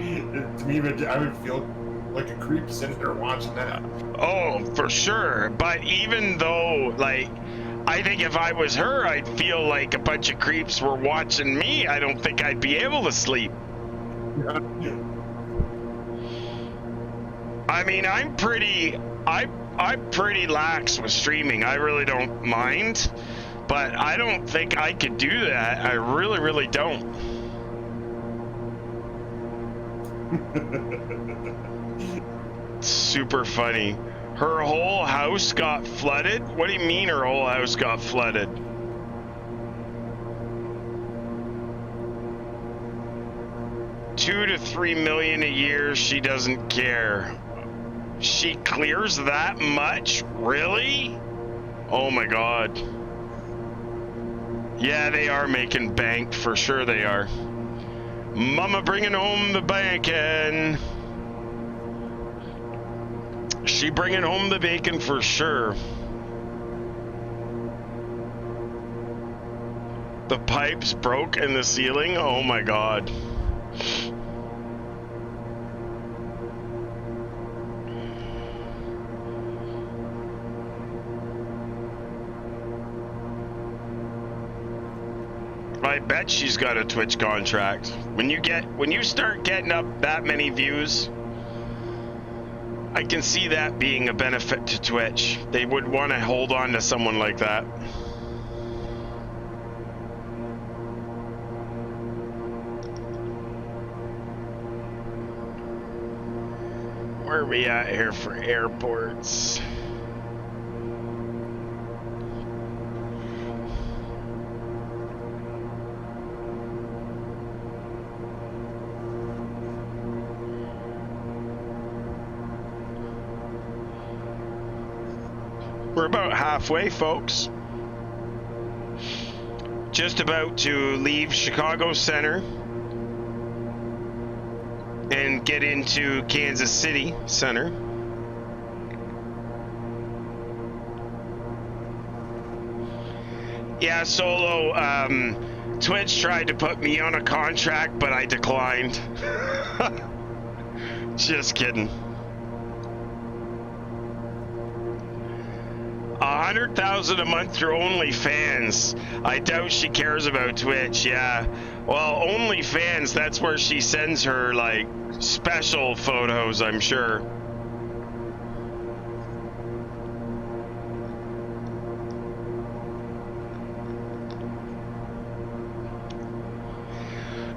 me, I would feel like a creep sitting there watching that. Oh, for sure. But even though, like, I think if I was her, I'd feel like a bunch of creeps were watching me. I don't think I'd be able to sleep. I mean, I'm pretty lax with streaming. I really don't mind, but I don't think I could do that. I really, really don't. Super funny. Her whole house got flooded? What do you mean her whole house got flooded? $2 to $3 million a year, she doesn't care. She clears that much? Really? Oh my God. Yeah, they are making bank, for sure they are. Mama bringing home the bankin'. She bringing home the bacon for sure. The pipes broke in the ceiling? Oh my God. I bet she's got a Twitch contract. When you start getting up that many views, I can see that being a benefit to Twitch. They would want to hold on to someone like that. Where are we at here for airports? We're about halfway, folks. Just about to leave Chicago Center and get into Kansas City Center. Yeah, Solo, Twitch tried to put me on a contract, but I declined. Just kidding. 100,000 a month through OnlyFans. I doubt she cares about Twitch, yeah. Well, OnlyFans, that's where she sends her, like, special photos, I'm sure.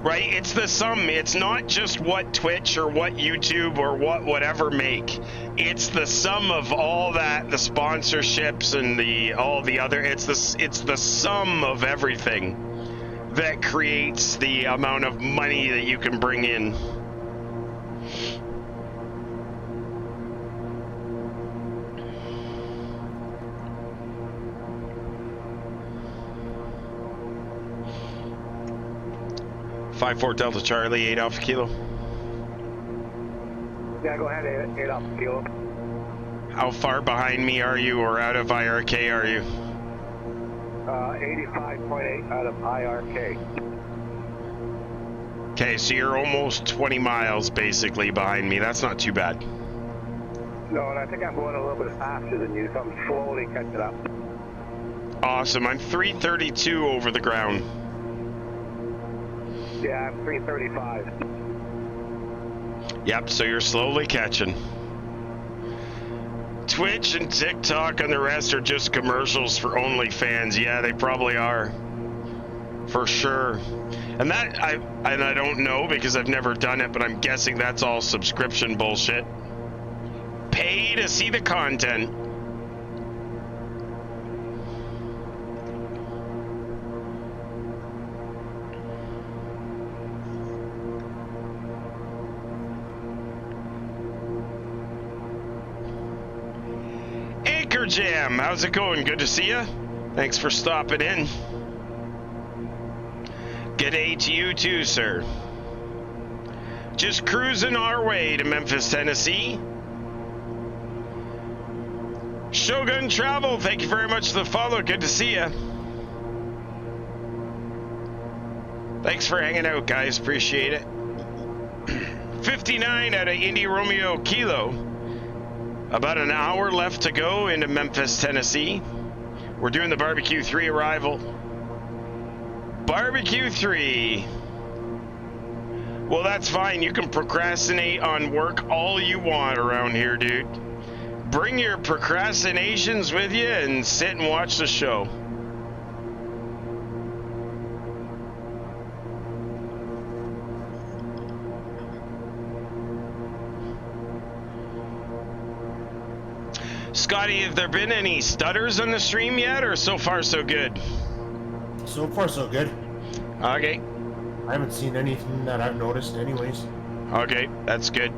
Right, it's the sum. It's not just what Twitch or what YouTube or what whatever make. It's the sum of all that, the sponsorships and all the other. It's the sum of everything that creates the amount of money that you can bring in. Five 4 Delta Charlie, 8 Alpha Kilo. Yeah, go ahead, 8 Alpha Kilo. How far behind me are you, or out of IRK are you? 85.8 out of IRK. Okay, so you're almost 20 miles basically behind me. That's not too bad. No, and I think I'm going a little bit faster than you, so I'm slowly catching up. Awesome. I'm 332 over the ground. Yeah, I'm 335. Yep, so you're slowly catching. Twitch and TikTok and the rest are just commercials for OnlyFans. Yeah, they probably are. For sure. And that, I don't know because I've never done it, but I'm guessing that's all subscription bullshit. Pay to see the content. Anchor Jam, how's it going? Good to see you. Thanks for stopping in. Good day to you too, sir. Just cruising our way to Memphis, Tennessee. Shogun Travel, thank you very much for the follow. Good to see you. Thanks for hanging out, guys. Appreciate it. 59 out of Indy Romeo Kilo. About an hour left to go into Memphis, Tennessee. We're doing the Barbecue 3 arrival. Barbecue 3. Well, that's fine. You can procrastinate on work all you want around here, dude. Bring your procrastinations with you and sit and watch the show. Scotty, have there been any stutters on the stream yet, or so far so good? So far, so good. Okay. I haven't seen anything that I've noticed anyways. Okay, that's good.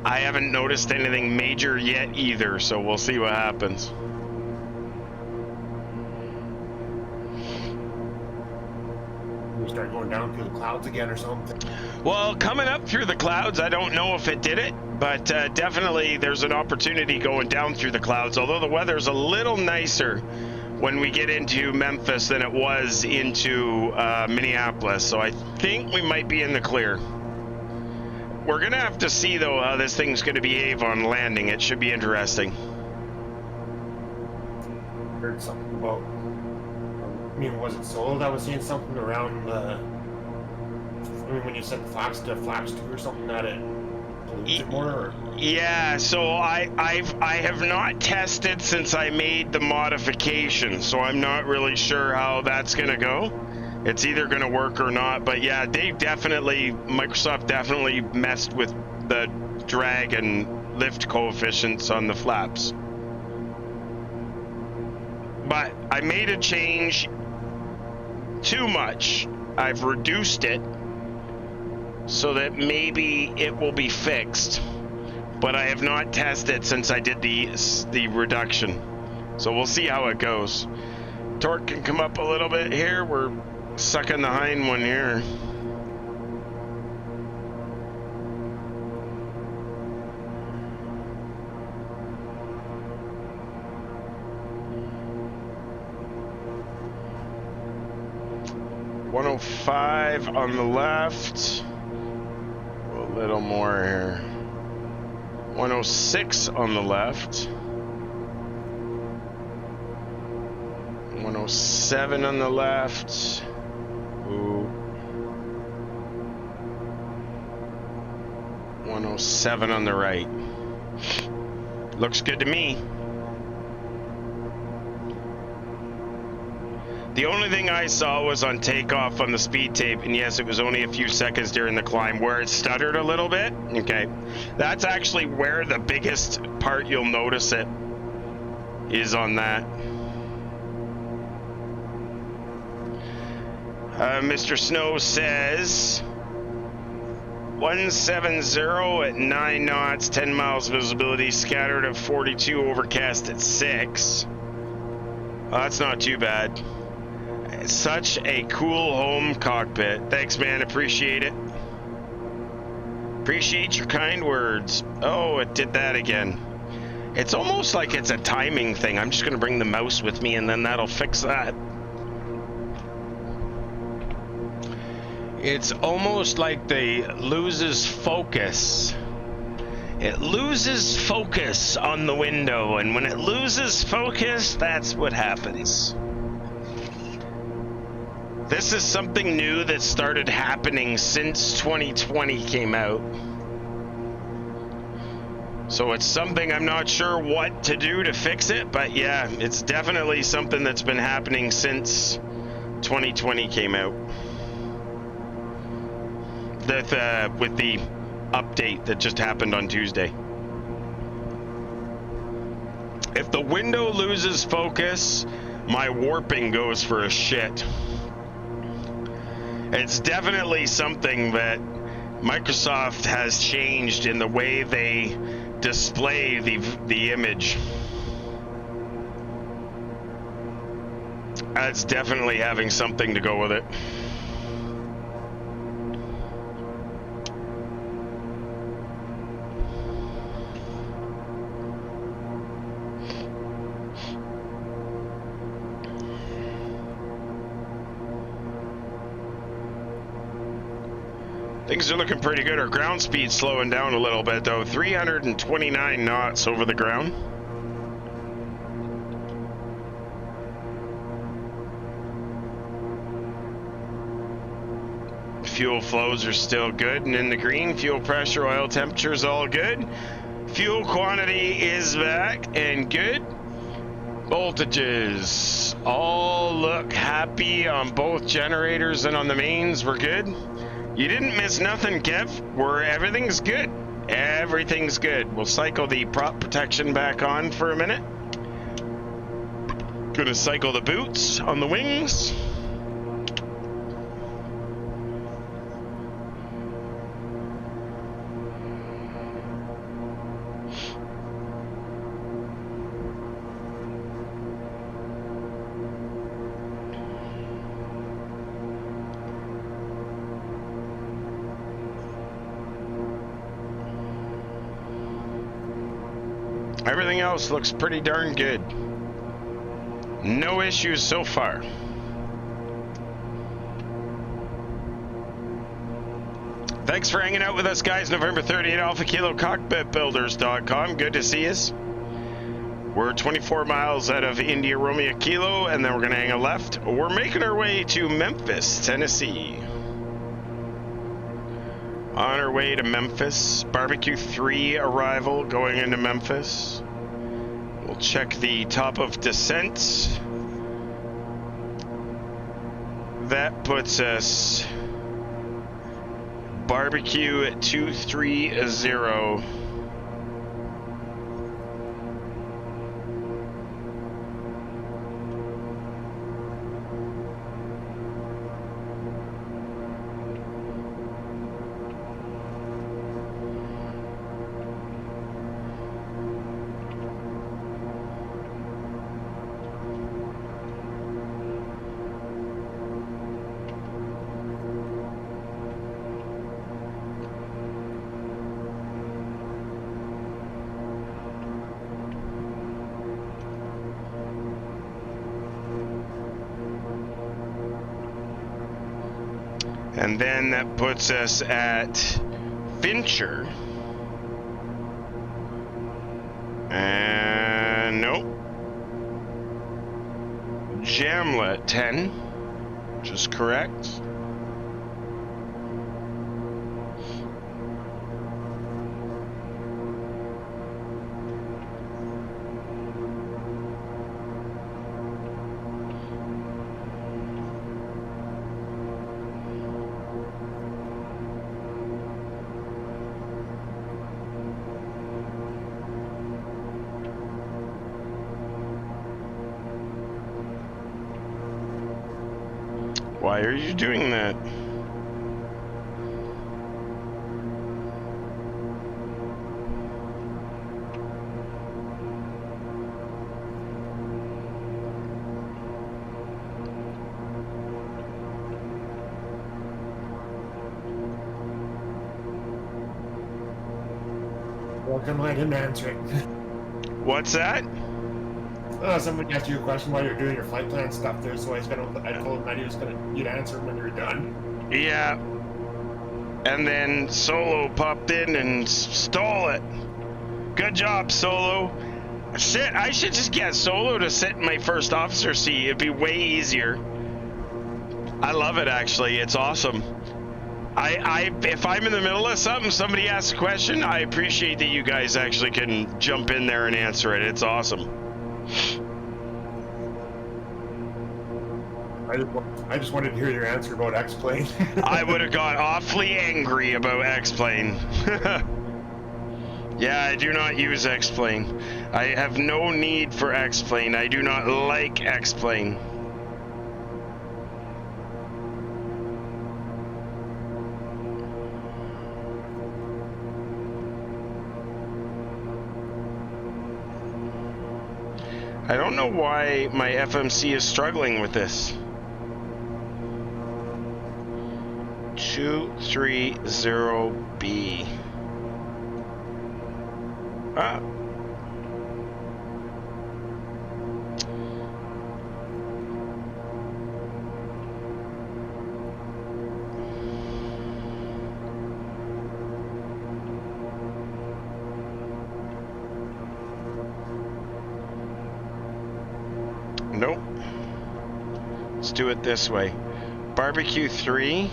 I haven't noticed anything major yet either, so we'll see what happens. We start going down through the clouds again or something. Well, coming up through the clouds, I don't know if it did it, but definitely there's an opportunity going down through the clouds, although the weather's a little nicer when we get into Memphis than it was into Minneapolis, so I think we might be in the clear. We're going to have to see, though, how this thing's going to behave on landing. It should be interesting. Heard something about, I mean, was it Solo that was saying something around the, I mean, when you set the flaps to flaps 2 or something, that it pollutes it more? Or? Yeah, so I have not tested since I made the modification, so I'm not really sure how that's going to go. It's either going to work or not, but yeah, Microsoft definitely messed with the drag and lift coefficients on the flaps. But I made a change too much. I've reduced it so that maybe it will be fixed, but I have not tested since I did the reduction. So we'll see how it goes. Torque can come up a little bit here. We're sucking the hind one here. 105 on the left. A little more here. 106 on the left. 107 on the left. Ooh. 107 on the right. Looks good to me. The only thing I saw was on takeoff on the speed tape, and yes, it was only a few seconds during the climb where it stuttered a little bit. Okay, that's actually where the biggest part you'll notice it is on that. Mr. Snow says 170 at 9 knots, 10 miles visibility, scattered at 42, overcast at 6. Well, that's not too bad. Such a cool home cockpit. Thanks, man. Appreciate it. Appreciate your kind words. Oh, it did that again. It's almost like it's a timing thing. I'm just going to bring the mouse with me and then that'll fix that. It's almost like they loses focus. It loses focus on the window, and when it loses focus, that's what happens. This is something new that started happening since 2020 came out. So it's something I'm not sure what to do to fix it, but yeah, it's definitely something that's been happening since 2020 came out. With the update that just happened on Tuesday. If the window loses focus, my warping goes for a shit. It's definitely something that Microsoft has changed in the way they display the image. That's definitely having something to go with it. Things are looking pretty good. Our ground speed's slowing down a little bit though. 329 knots over the ground. Fuel flows are still good and in the green. Fuel pressure, oil temperature is all good. Fuel quantity is back and good. Voltages all look happy on both generators and on the mains. We're good. You didn't miss nothing, Kev. Everything's good. Everything's good. We'll cycle the prop protection back on for a minute. Gonna cycle the boots on the wings. Everything else looks pretty darn good. No issues so far. Thanks for hanging out with us, guys. November 30th, Alpha Kilo, Cockpitbuilders.com. Good to see us. We're 24 miles out of India Romeo Kilo, and then we're going to hang a left. We're making our way to Memphis, Tennessee. On our way to Memphis. Barbecue 3 arrival going into Memphis. We'll check the top of descent. That puts us barbecue at 230. And then that puts us at Fincher. And nope. Jamlet 10, which is correct. Why are you doing that? Welcome, I didn't answer it. What's that? Somebody asked you a question while you're doing your flight plan stuff there, so I told him that you'd answer him when you're done. Yeah. And then Solo popped in and stole it. Good job, Solo. Shit, I should just get Solo to sit in my first officer seat. It'd be way easier. I love it, actually. It's awesome. If I'm in the middle of something, somebody asks a question, I appreciate that you guys actually can jump in there and answer it. It's awesome. I just wanted to hear your answer about X-Plane. I would have got awfully angry about X-Plane. Yeah, I do not use X-Plane. I have no need for X-Plane. I do not like X-Plane. I don't know why my FMC is struggling with this. 230B. Ah. Nope. Let's do it this way. Barbecue 3.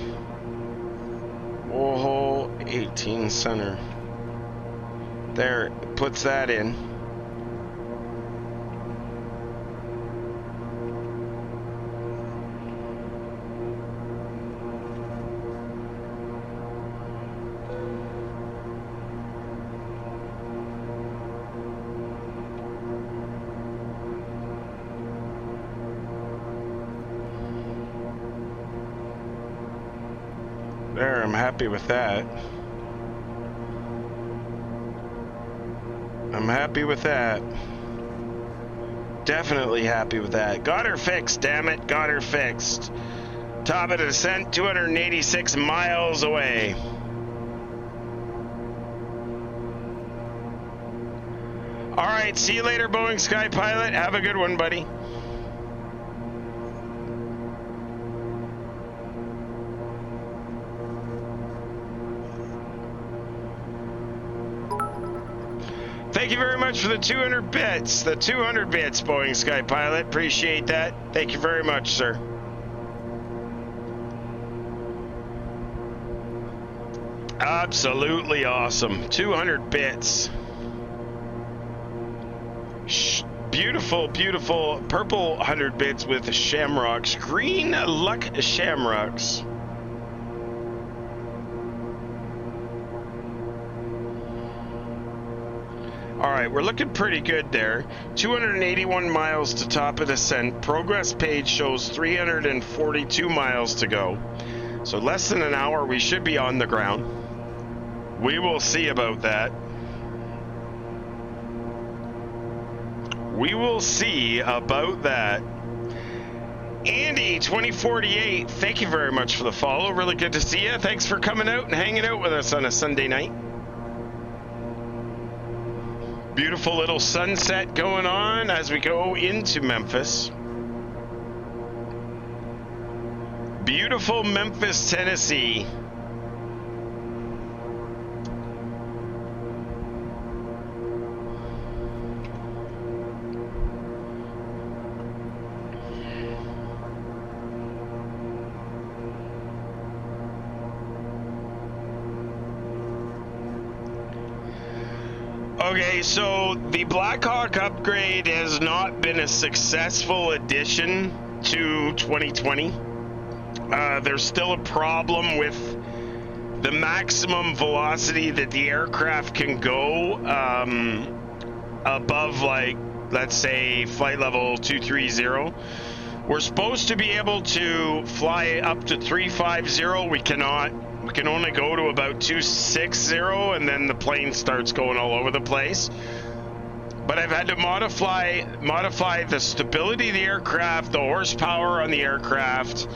Warhol 18 center. There, it puts that in. There, I'm happy with that. I'm happy with that. Definitely happy with that. Got her fixed, damn it. Got her fixed. Top of the descent, 286 miles away. All right, see you later, Boeing Sky Pilot. Have a good one, buddy. Thank you very much for the 200 bits. The 200 bits, Boeing Sky Pilot. Appreciate that. Thank you very much, sir. Absolutely awesome. 200 bits. Beautiful, beautiful purple 100 bits with shamrocks. Green luck shamrocks. All right, we're looking pretty good there. 281 miles to top of descent. Progress page shows 342 miles to go. So less than an hour, we should be on the ground. We will see about that. We will see about that. Andy, 2048, thank you very much for the follow. Really good to see you. Thanks for coming out and hanging out with us on a Sunday night. Beautiful little sunset going on as we go into Memphis. beautiful Memphis, Tennessee. Okay, so the Blackhawk upgrade has not been a successful addition to 2020. There's still a problem with the maximum velocity that the aircraft can go above, like, let's say, flight level 230. We're supposed to be able to fly up to 350. We cannot. We can only go to about 260, and then the plane starts going all over the place. But I've had to modify the stability of the aircraft, the horsepower on the aircraft,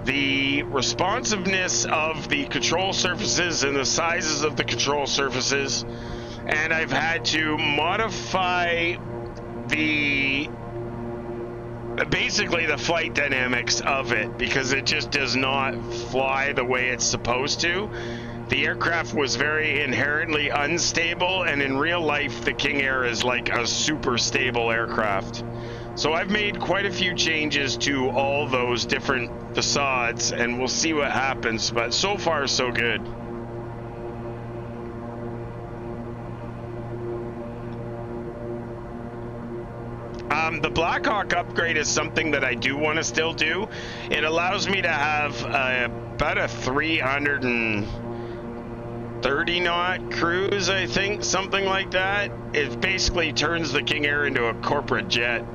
the responsiveness of the control surfaces and the sizes of the control surfaces, and I've had to modify basically the flight dynamics of it, because it just does not fly the way it's supposed to. The aircraft was very inherently unstable, and in real life the KingAir is like a super stable aircraft. So I've made quite a few changes to all those different facades, and we'll see what happens, but so far so good. The Blackhawk upgrade is something that I do want to still do. It allows me to have about a 330 knot cruise, I think, something like that. It basically turns the KingAir into a corporate jet.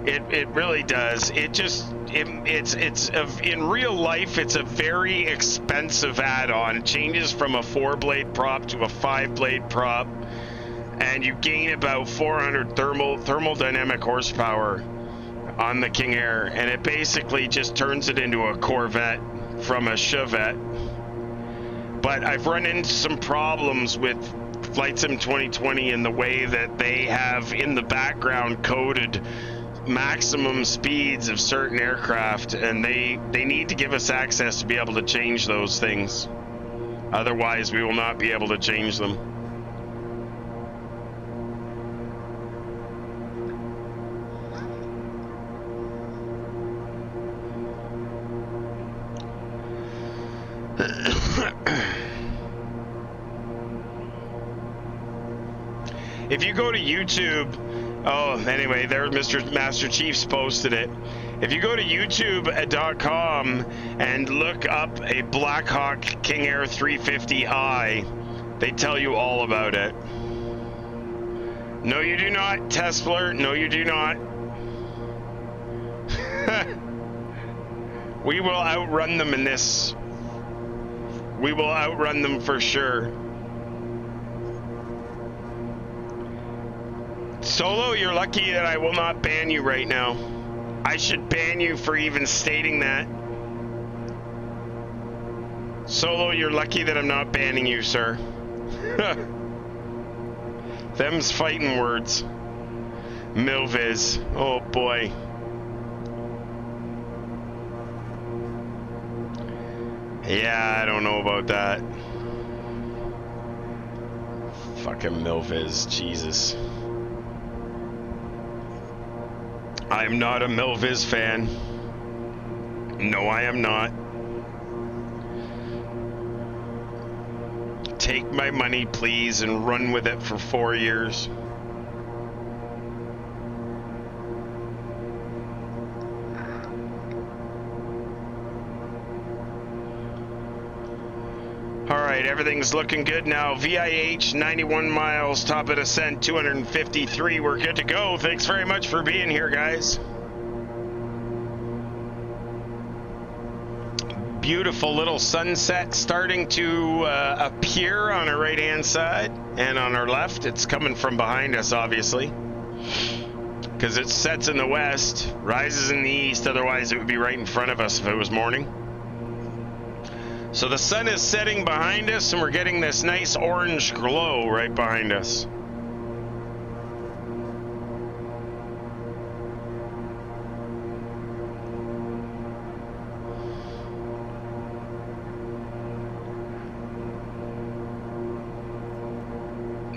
It really does. It's in real life, it's a very expensive add-on. It changes from a 4-blade prop to a 5-blade prop, and you gain about 400 thermodynamic horsepower on the KingAir, and it basically just turns it into a Corvette from a Chevette. But I've run into some problems with Flight Sim 2020 in the way that they have in the background coded maximum speeds of certain aircraft, and they need to give us access to be able to change those things. Otherwise, we will not be able to change them. If you go to YouTube, anyway, there Mr. Master Chief's posted it. If you go to youtube.com and look up a Blackhawk KingAir 350i, they tell you all about it. No, you do not, Tesla. No, you do not. We will outrun them in this. We will outrun them for sure. Solo, you're lucky that I will not ban you right now. I should ban you for even stating that. Solo, you're lucky that I'm not banning you, sir. Them's fighting words. Milviz. Oh boy. Yeah, I don't know about that. Fucking Milviz, Jesus. I'm not a Milviz fan. No, I am not. Take my money, please, and run with it for 4 years. Alright, everything's looking good now. VIH, 91 miles, top of descent, 253. We're good to go. Thanks very much for being here, guys. Beautiful little sunset starting to appear on our right-hand side. And on our left, it's coming from behind us, obviously. Because it sets in the west, rises in the east. Otherwise, it would be right in front of us if it was morning. So the sun is setting behind us, and we're getting this nice orange glow right behind us.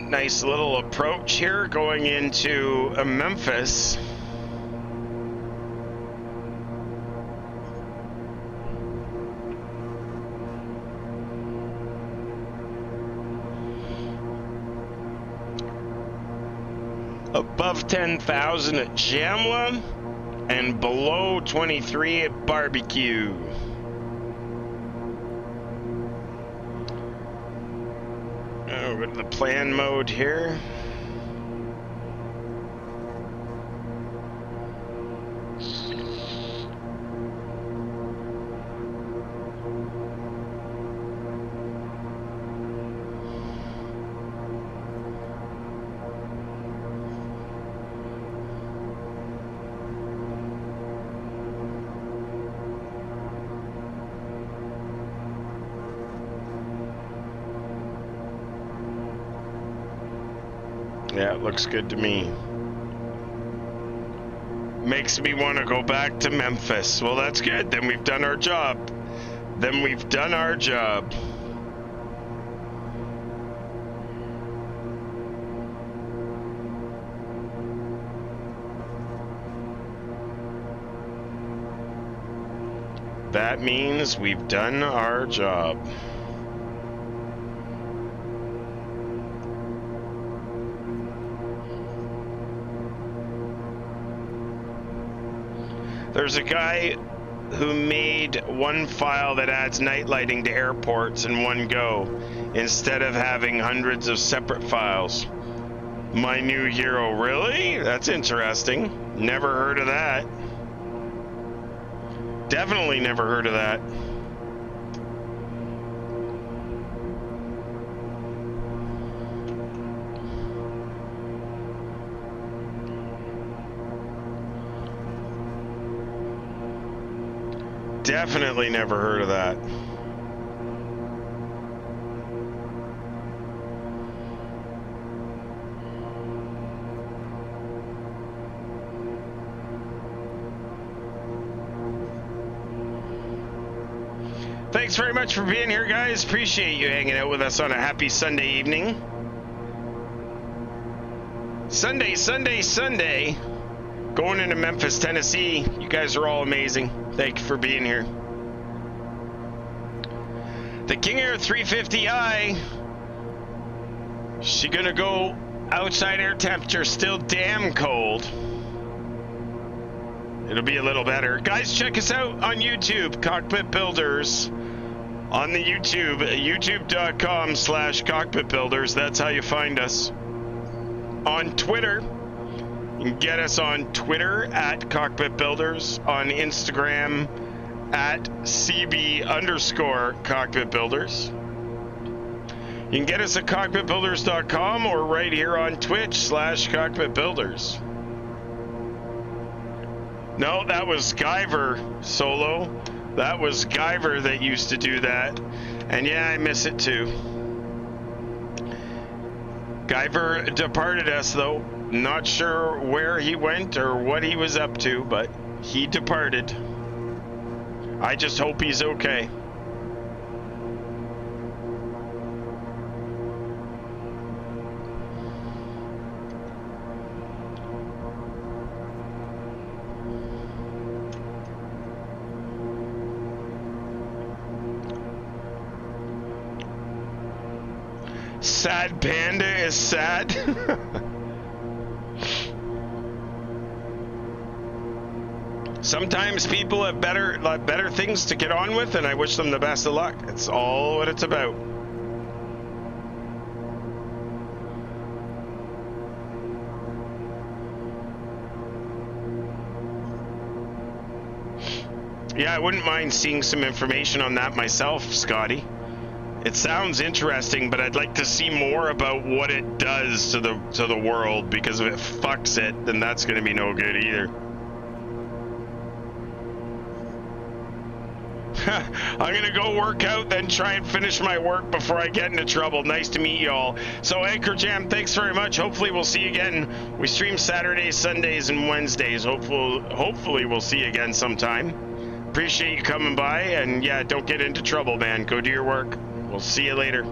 nice little approach here going into Memphis. Above 10,000 at Jamla and below 23 at Barbecue. Go to the plan mode here. Yeah, it looks good to me. Makes me want to go back to Memphis. Well, that's good. Then we've done our job. Then we've done our job. That means we've done our job. There's a guy who made one file that adds night lighting to airports in one go, instead of having hundreds of separate files. My new hero, really? That's interesting. Never heard of that. Definitely never heard of that. Definitely never heard of that. Thanks very much for being here, guys. Appreciate you hanging out with us on a happy Sunday evening. Sunday. Going into Memphis, Tennessee. You guys are all amazing. Thank you for being here. The KingAir 350i. She gonna go outside air temperature, still damn cold. It'll be a little better. Guys, check us out on YouTube, Cockpit Builders. On the YouTube, youtube.com/cockpitbuilders. That's how you find us. On Twitter, you can get us on Twitter at Cockpit Builders, on Instagram at CB_Cockpit Builders. You can get us at cockpitbuilders.com or right here on Twitch/Cockpit Builders. No, that was Guyver, Solo. That was Guyver that used to do that. And yeah, I miss it too. Guyver departed us though. Not sure where he went or what he was up to, but he departed. I just hope he's okay. Sad Panda is sad. Sometimes people have better things to get on with, and I wish them the best of luck. That's all what it's about. Yeah, I wouldn't mind seeing some information on that myself, Scotty. It sounds interesting, but I'd like to see more about what it does to the world, because if it fucks it, then that's going to be no good either. I'm going to go work out, then try and finish my work before I get into trouble. Nice to meet y'all. So, Anchor Jam, thanks very much. Hopefully we'll see you again. We stream Saturdays, Sundays, and Wednesdays. Hopefully we'll see you again sometime. Appreciate you coming by, and yeah, don't get into trouble, man. Go do your work. We'll see you later.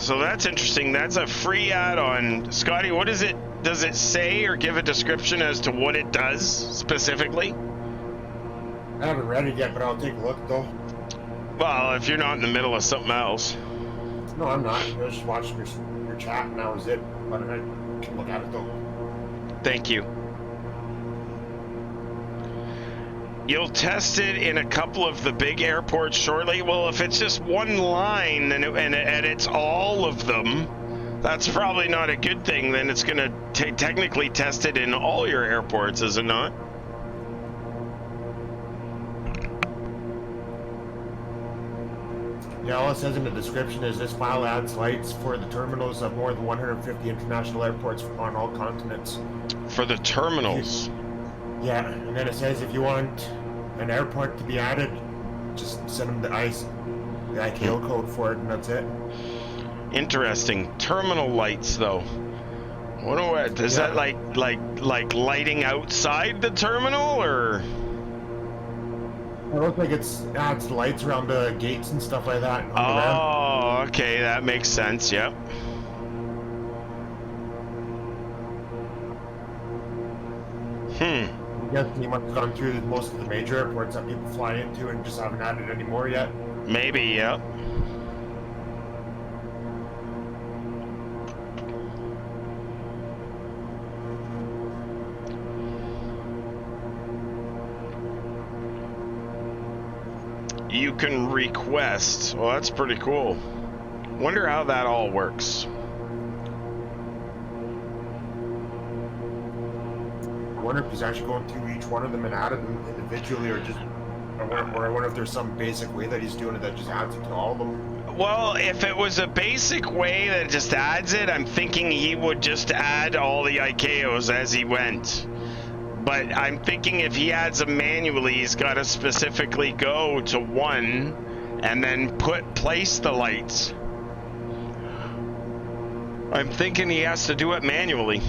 So that's interesting. That's a free add-on. Scotty, what is it? Does it say or give a description as to what it does specifically? I haven't read it yet, but I'll take a look though. Well, if you're not in the middle of something else. No, I'm not. I was just watching your chat and that was it. But I can look at it though. Thank you. You'll test it in a couple of the big airports shortly. Well, if it's just one line and it's all of them, that's probably not a good thing. Then it's going to technically test it in all your airports, is it not? Yeah, all it says in the description is this file adds lights for the terminals of more than 150 international airports on all continents. For the terminals? Yeah, and then it says if you want an airport to be added, just send them the ICAO code for it, and that's it. Interesting. Terminal lights, though. What is that like lighting outside the terminal, or? It looks like it adds lights around the gates and stuff like that. Oh, okay, that makes sense. Yep. I guess he must have gone through most of the major airports that people fly into and just haven't added any more yet. Maybe, yep. You can request. Well, that's pretty cool. Wonder how that all works. I wonder if he's actually going through each one of them and added them individually, or just. I wonder if there's some basic way that he's doing it that just adds it to all of them. Well, if it was a basic way that just adds it, I'm thinking he would just add all the ICAOs as he went. But I'm thinking if he adds them manually, he's got to specifically go to one and then place the lights. I'm thinking he has to do it manually.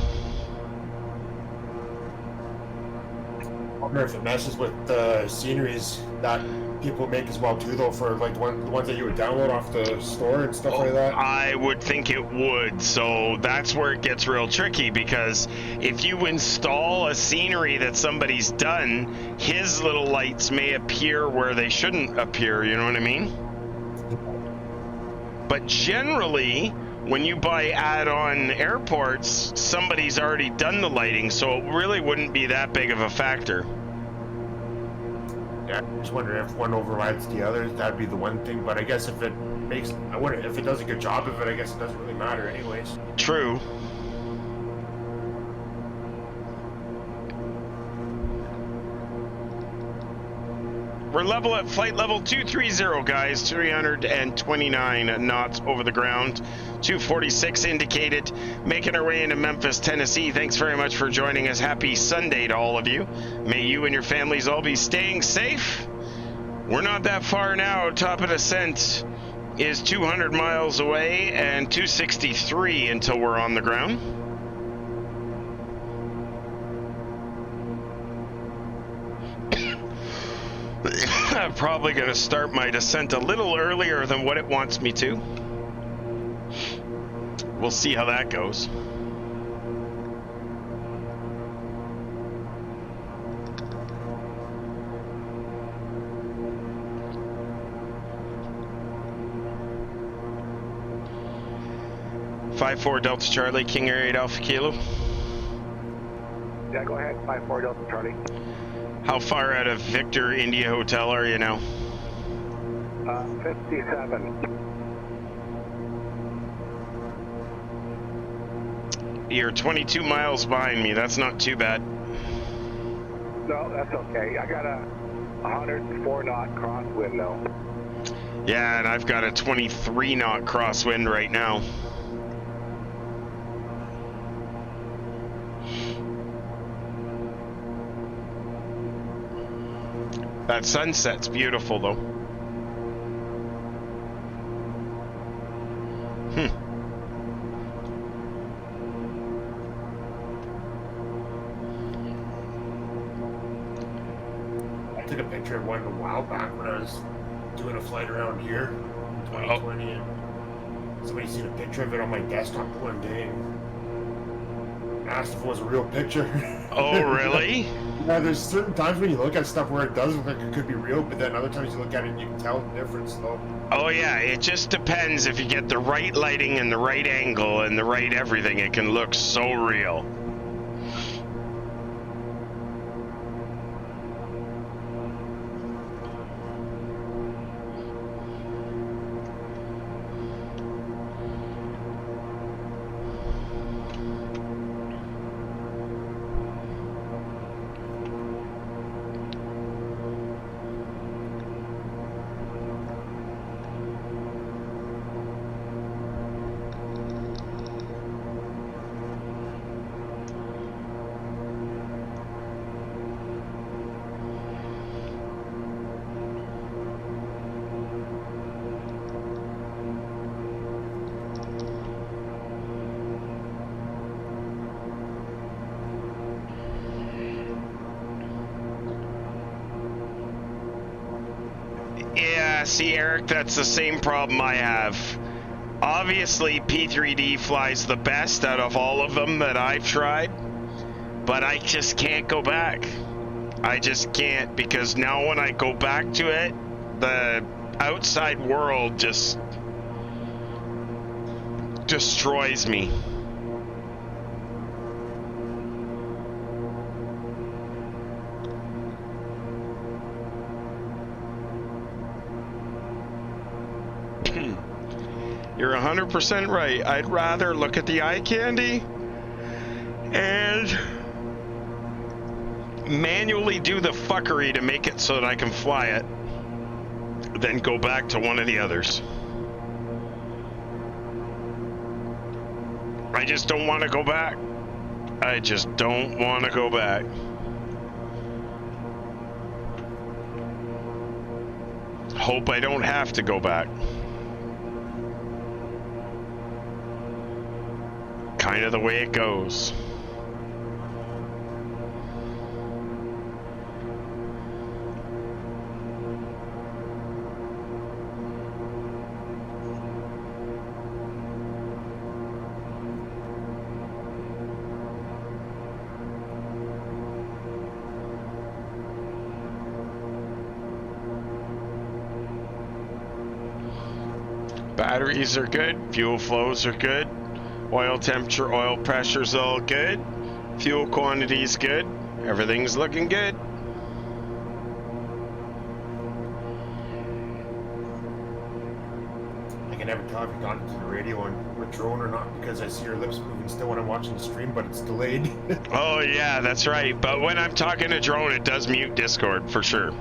I wonder if it messes with the sceneries that people make as well too, though, for like the ones that you would download off the store and stuff like that. I would think it would. So that's where it gets real tricky, because if you install a scenery that somebody's done, his little lights may appear where they shouldn't appear, you know what I mean? But generally, when you buy add-on airports, somebody's already done the lighting, so it really wouldn't be that big of a factor. Yeah, I just wonder if one overrides the other. That'd be the one thing. But I guess if it if it does a good job of it, I guess it doesn't really matter anyways. True. We're level at flight level 230, guys. 329 knots over the ground. 246 indicated. Making our way into Memphis, Tennessee. Thanks very much for joining us. Happy Sunday to all of you. May you and your families all be staying safe. We're not that far now. Top of descent is 200 miles away and 263 until we're on the ground. I'm probably going to start my descent a little earlier than what it wants me to. We'll see how that goes. Five 4 Delta Charlie, KingAir 8 Alpha Kilo. Yeah, go ahead. 5-4 Delta Charlie. How far out of Victor India Hotel are you now? 57. You're 22 miles behind me. That's not too bad. No, that's okay. I got a 104 knot crosswind though. Yeah, and I've got a 23 knot crosswind right now. That sunset's beautiful, though. I took a picture of one a while back when I was doing a flight around here in 2020. And somebody seen a picture of it on my desktop one day and asked if it was a real picture. Oh, really? Yeah, there's certain times when you look at stuff where it does look like it could be real, but then other times you look at it and you can tell the difference, though. Oh, yeah, it just depends. If you get the right lighting and the right angle and the right everything, it can look so real. Yeah, see, Eric, that's the same problem I have. Obviously, P3D flies the best out of all of them that I've tried, but I just can't go back. I just can't, because now when I go back to it, the outside world just destroys me. You're 100% right. I'd rather look at the eye candy and manually do the fuckery to make it so that I can fly it, then go back to one of the others. I just don't want to go back. I just don't want to go back. Hope I don't have to go back. Kind of the way it goes. Batteries are good, fuel flows are good, oil temperature, oil pressure's all good, fuel quantity's good, everything's looking good. I can never tell if you got into the radio and with drone or not because I see your lips moving still when I'm watching the stream, but it's delayed. Oh yeah, that's right. But when I'm talking to drone, it does mute Discord for sure.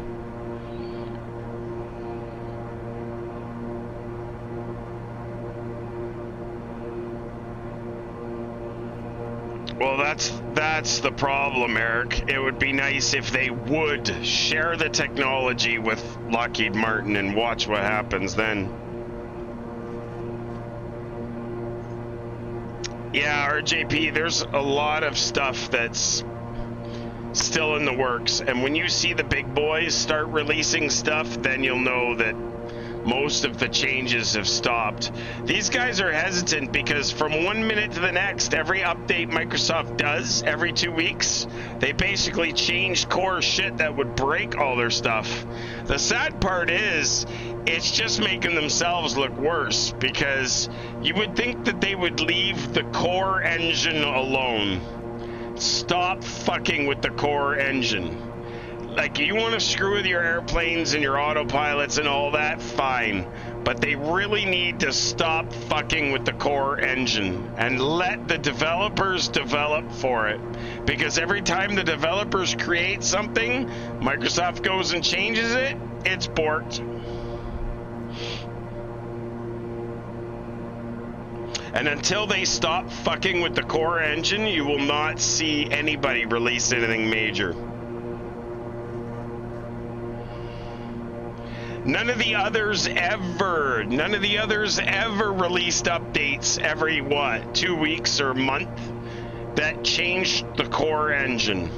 Well, that's the problem, Eric. It would be nice if they would share the technology with Lockheed Martin and watch what happens then. Yeah, RJP, there's a lot of stuff that's still in the works, and when you see the big boys start releasing stuff, then you'll know that most of the changes have stopped. These guys are hesitant because from 1 minute to the next, every update Microsoft does every 2 weeks, they basically changed core shit that would break all their stuff. The sad part is, it's just making themselves look worse because you would think that they would leave the core engine alone. Stop fucking with the core engine. Like, you want to screw with your airplanes and your autopilots and all that, fine. But they really need to stop fucking with the core engine and let the developers develop for it. Because every time the developers create something, Microsoft goes and changes it, it's borked. And until they stop fucking with the core engine, you will not see anybody release anything major. None of the others ever released updates every, 2 weeks or a month that changed the core engine.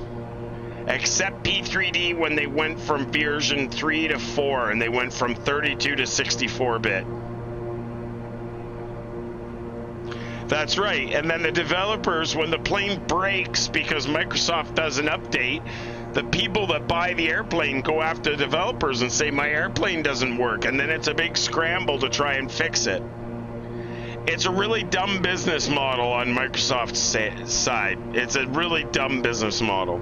Except P3D when they went from version 3 to 4 and they went from 32 to 64-bit. That's right. And then the developers, when the plane breaks because Microsoft does an update, the people that buy the airplane go after the developers and say, my airplane doesn't work. And then it's a big scramble to try and fix it. It's a really dumb business model on Microsoft's side. It's a really dumb business model.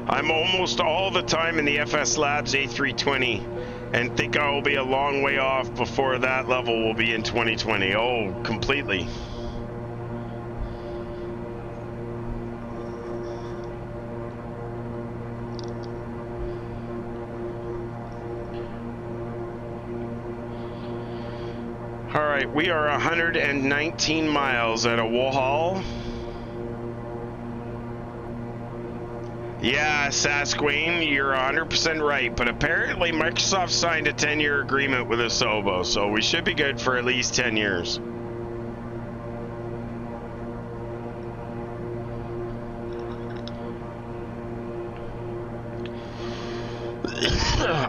I'm almost all the time in the FS Labs A320 and think I will be a long way off before that level will be in 2020. Oh, completely. All right, we are 119 miles at a Wall. Yeah, Sasquatch, you're 100% right, but apparently Microsoft signed a 10-year agreement with Asobo, so we should be good for at least 10 years.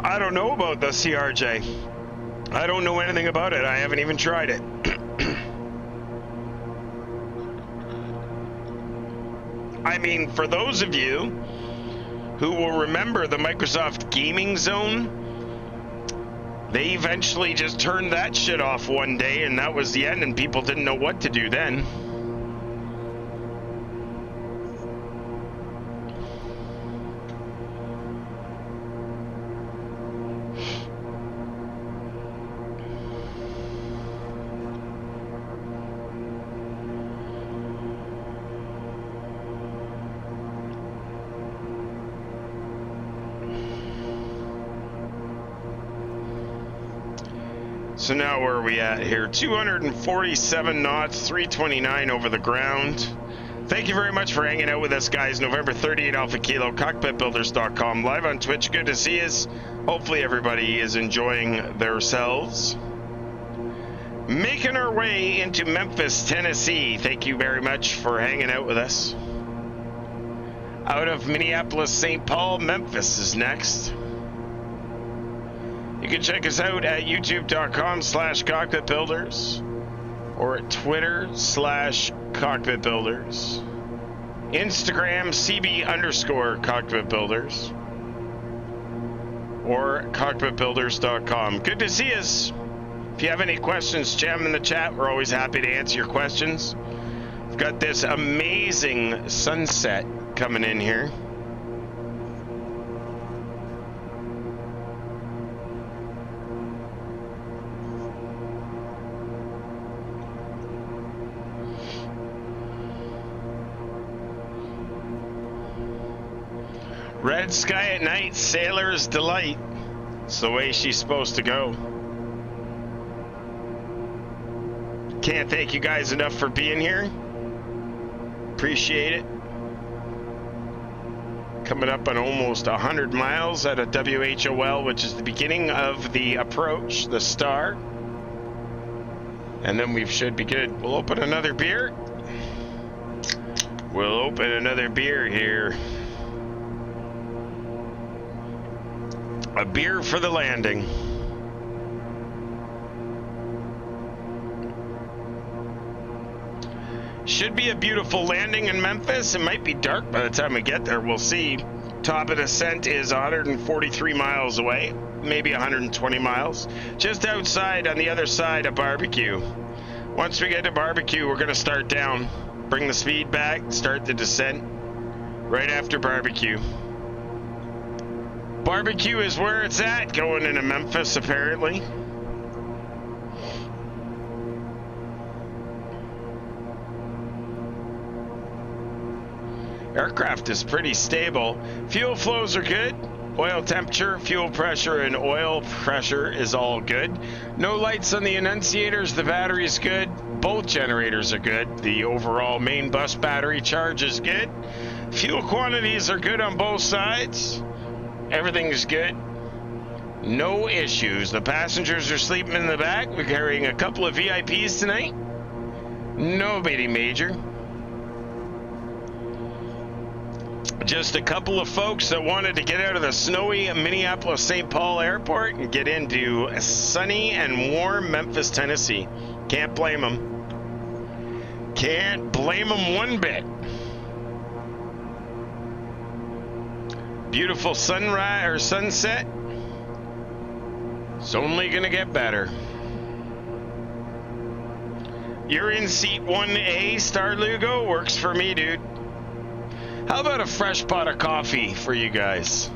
I don't know about the CRJ. I don't know anything about it. I haven't even tried it. I mean, for those of you who will remember the Microsoft Gaming Zone, they eventually just turned that shit off one day, and that was the end, and people didn't know what to do then. So now where are we at here? 247 knots, 329 over the ground. Thank you very much for hanging out with us, guys. November 38 Alpha Kilo, Cockpitbuilders.com, live on Twitch. Good to see us. Hopefully everybody is enjoying themselves. Making our way into Memphis, Tennessee. Thank you very much for hanging out with us. Out of Minneapolis, St. Paul, Memphis is next. You can check us out at youtube.com/cockpitbuilders or at Twitter/cockpitbuilders. Instagram CB_cockpitbuilders or cockpitbuilders.com. Good to see us. If you have any questions, chat them in the chat. We're always happy to answer your questions. We've got this amazing sunset coming in here. Red sky at night, sailor's delight. It's the way she's supposed to go. Can't thank you guys enough for being here. Appreciate it. Coming up on almost 100 miles at a WHOL, which is the beginning of the approach, the star. And then we should be good. We'll open another beer. We'll open another beer here. A beer for the landing. Should be a beautiful landing in Memphis. It might be dark by the time we get there. We'll see. Top of descent is 143 miles away, maybe 120 miles. Just outside on the other side of barbecue. Once we get to barbecue, we're going to start down. Bring the speed back, start the descent right after barbecue. Barbecue is where it's at, going into Memphis, apparently. Aircraft is pretty stable. Fuel flows are good. Oil temperature, fuel pressure, and oil pressure is all good. No lights on the annunciators. The battery is good. Both generators are good. The overall main bus battery charge is good. Fuel quantities are good on both sides. Everything is good. No issues. The passengers are sleeping in the back. We're carrying a couple of VIPs tonight. Nobody major. Just a couple of folks that wanted to get out of the snowy Minneapolis-St. Paul airport and get into sunny and warm Memphis, Tennessee. Can't blame them. Can't blame them one bit. Beautiful sunrise or sunset. It's only gonna get better. You're in seat 1A, Star Lugo. Works for me, dude. How about a fresh pot of coffee for you guys?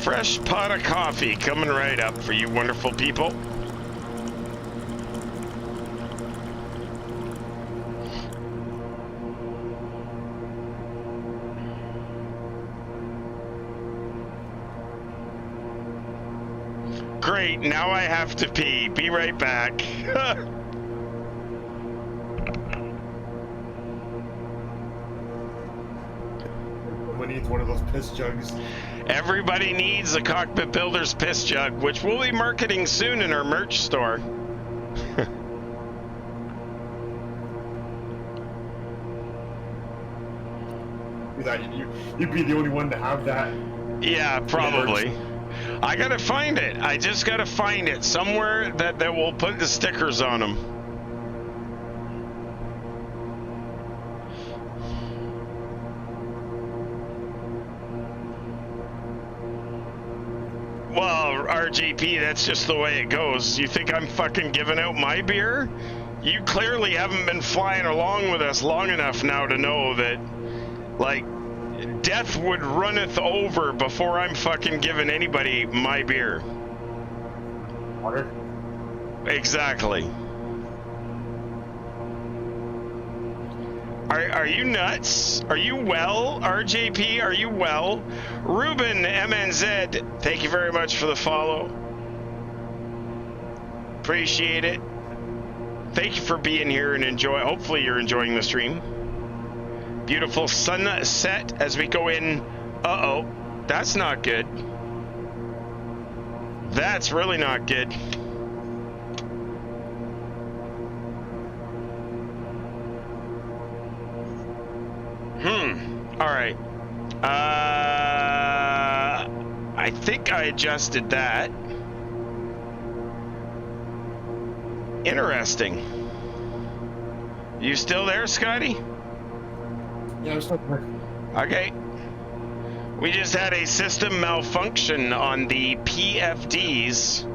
Fresh pot of coffee coming right up for you wonderful people. Great, now I have to pee. Be right back. Everyone needs one of those piss jugs. Everybody needs a Cockpit Builders piss jug, which we'll be marketing soon in our merch store. You'd be the only one to have that. Yeah, probably. I gotta find it. I just gotta find it somewhere that will put the stickers on them. Well, RGP, that's just the way it goes. You think I'm fucking giving out my beer? You clearly haven't been flying along with us long enough now to know that, like, death would runneth over before I'm fucking giving anybody my beer. Water? Exactly. Are you nuts? Are you well, RJP? Are you well? Ruben MNZ, thank you very much for the follow. Appreciate it. Thank you for being here and enjoy. Hopefully you're enjoying the stream. Beautiful sunset as we go in. Uh-oh, that's not good. That's really not good. All right. I think I adjusted that. Interesting. You still there, Scotty? Yeah, I'm still there. Okay. We just had a system malfunction on the PFDs.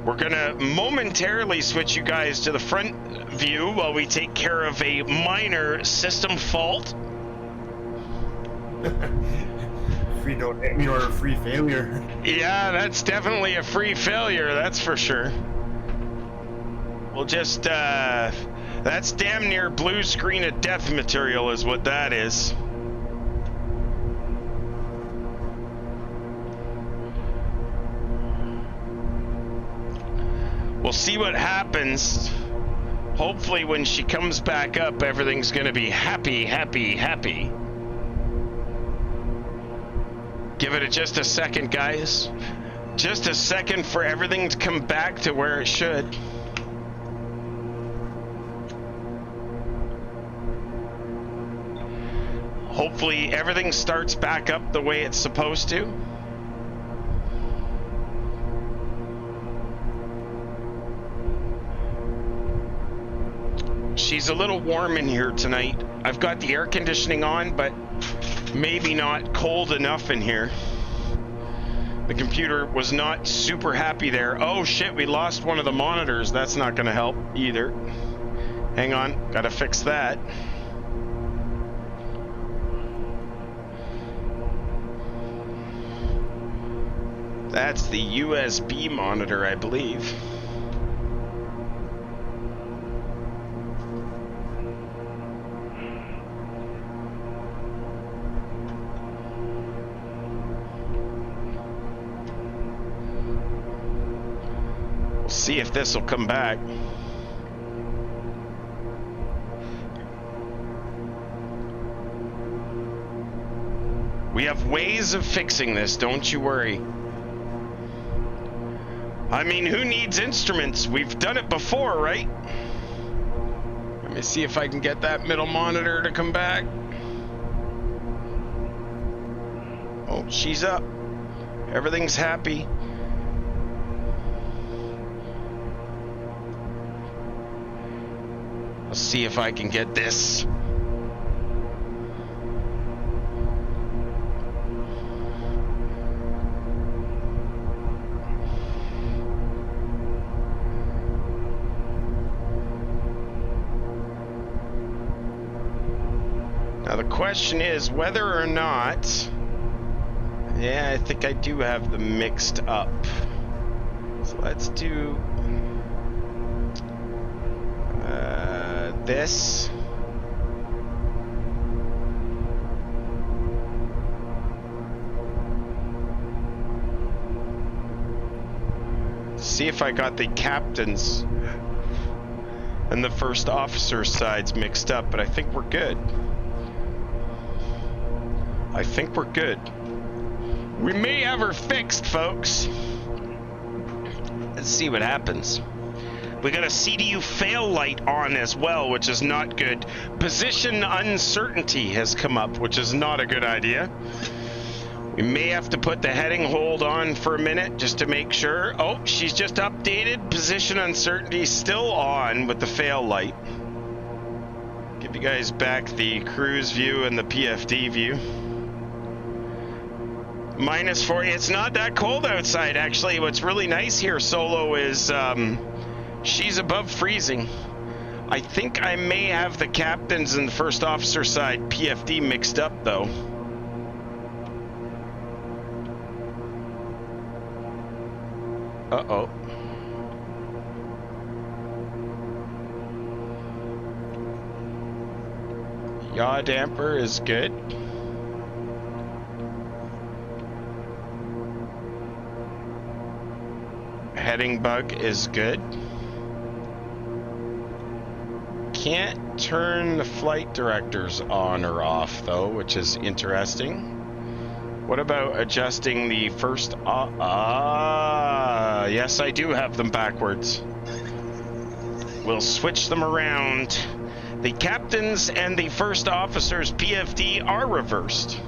We're gonna momentarily switch you guys to the front view while we take care of a minor system fault. Free donate or a free failure. Yeah, that's definitely a free failure, that's for sure. We'll just, that's damn near blue screen of death material is what that is. We'll see what happens. Hopefully when she comes back up, everything's gonna be happy, happy, happy. Give it just a second, guys. Just a second for everything to come back to where it should. Hopefully everything starts back up the way it's supposed to. She's a little warm in here tonight. I've got the air conditioning on, but maybe not cold enough in here. The computer was not super happy there. Oh shit, we lost one of the monitors. That's not gonna help either. Hang on, gotta fix that. That's the USB monitor, I believe. We'll see if this will come back. We have ways of fixing this, don't you worry. I mean, who needs instruments? We've done it before, right? Let me see if I can get that middle monitor to come back. Oh, she's up. Everything's happy. I'll see if I can get this. Now the question is whether or not... Yeah, I think I do have them mixed up. So let's do... this. See if I got the captain's and the first officer's sides mixed up, but I think we're good. I think we're good. We may have her fixed, folks. Let's see what happens. We got a CDU fail light on as well, which is not good. Position uncertainty has come up, which is not a good idea. We may have to put the heading hold on for a minute just to make sure. Oh, she's just updated. Position uncertainty still on with the fail light. Give you guys back the cruise view and the PFD view. -4. It's not that cold outside, actually. What's really nice here, Solo, is she's above freezing. I think I may have the captain's and the first officer side PFD mixed up, though. Uh-oh. Yaw damper is good. Heading bug is good. Can't turn the flight directors on or off though, which is interesting. What about adjusting the first? Yes, I do have them backwards. We'll switch them around. The captain's and the first officer's PFD are reversed.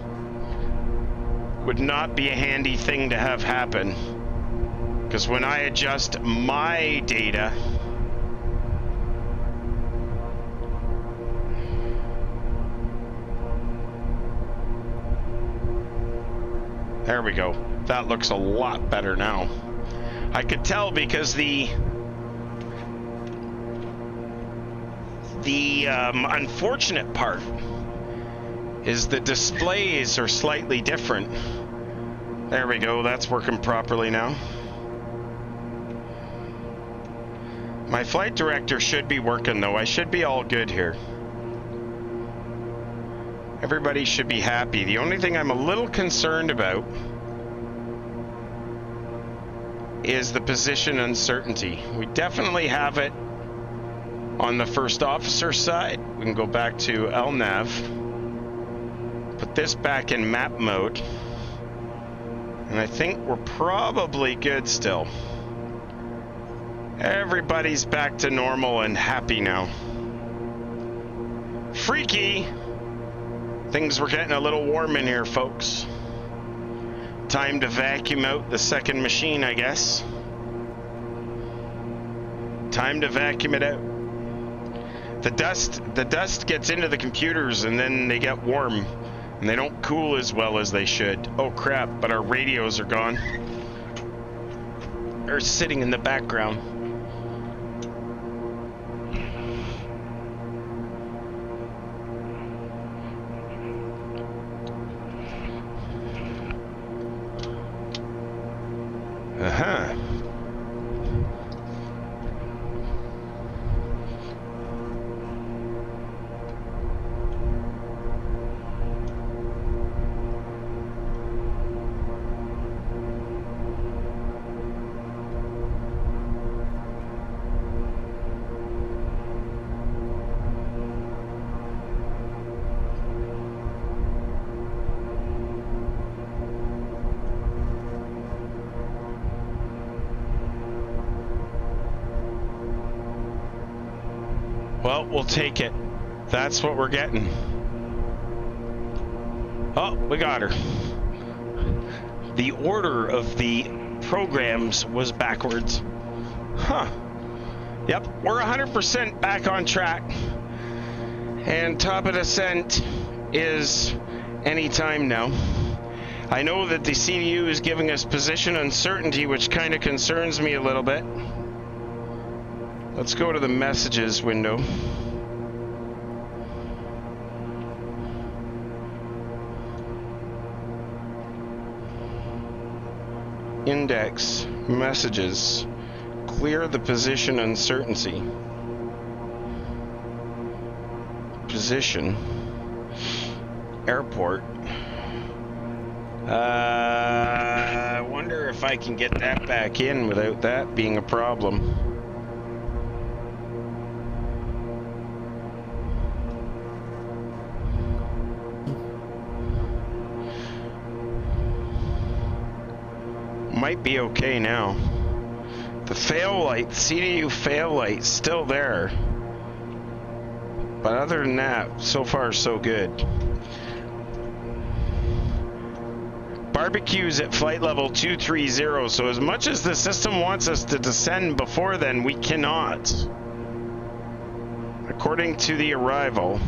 Would not be a handy thing to have happen. Because when I adjust my data, there we go. That looks a lot better now. I could tell because the unfortunate part is the displays are slightly different. There we go. That's working properly now. My flight director should be working though. I should be all good here. Everybody should be happy. The only thing I'm a little concerned about is the position uncertainty. We definitely have it on the first officer side. We can go back to LNAV. Put this back in map mode. And I think we're probably good still. Everybody's back to normal and happy now. Freaky! Things were getting a little warm in here, folks. Time to vacuum out the second machine, I guess. Time to vacuum it out. The dust gets into the computers and then they get warm and they don't cool as well as they should. Oh crap, but our radios are gone. They're sitting in the background. Uh-huh. Well, we'll take it. That's what we're getting. Oh, we got her. The order of the programs was backwards. Huh. Yep, we're 100% back on track. And top of descent is anytime now. I know that the CDU is giving us position uncertainty, which kind of concerns me a little bit. Let's go to the messages window. Index, messages, clear the position uncertainty. Position, airport. I wonder if I can get that back in without that being a problem. Might be okay now. The fail light, CDU fail light, still there. But other than that, so far so good. Barbecues at flight level 230, so as much as the system wants us to descend before then, we cannot. According to the arrival.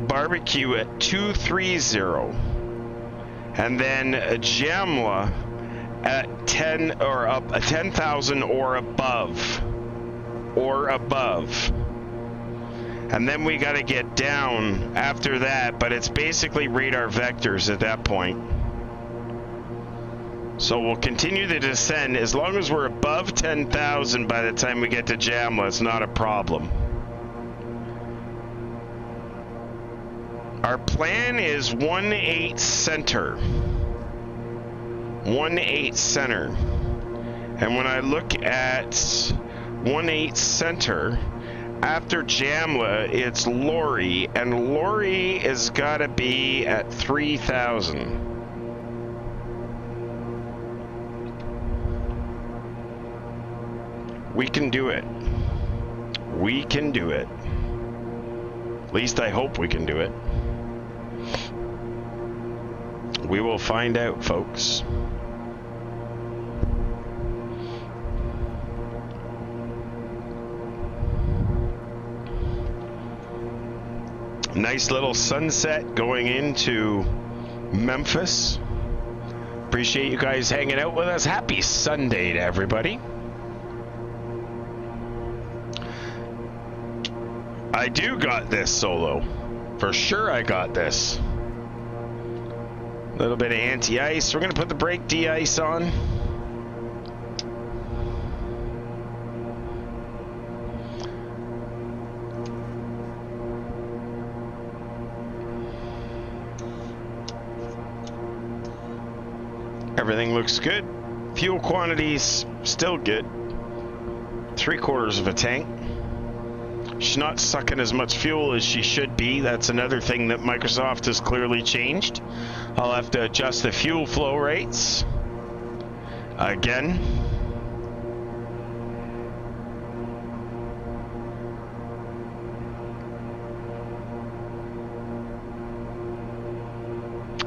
Barbecue at 230, and then Jamla at 10 or up 10,000 or above, and then we got to get down after that, but it's basically radar vectors at that point. So we'll continue to descend as long as we're above 10,000 by the time we get to Jamla. It's not a problem. Our plan is 1-8 center. 1-8 center. And when I look at 1-8 center, after Jamla, it's Lori. And Lori has got to be at 3,000. We can do it. We can do it. At least I hope we can do it. We will find out, folks. Nice little sunset going into Memphis. Appreciate you guys hanging out with us. Happy Sunday to everybody. I do got this solo. For sure I got this. A little bit of anti-ice. We're going to put the brake de-ice on. Everything looks good. Fuel quantities still good. 3/4 of a tank. She's not sucking as much fuel as she should be. That's another thing that Microsoft has clearly changed. I'll have to adjust the fuel flow rates again.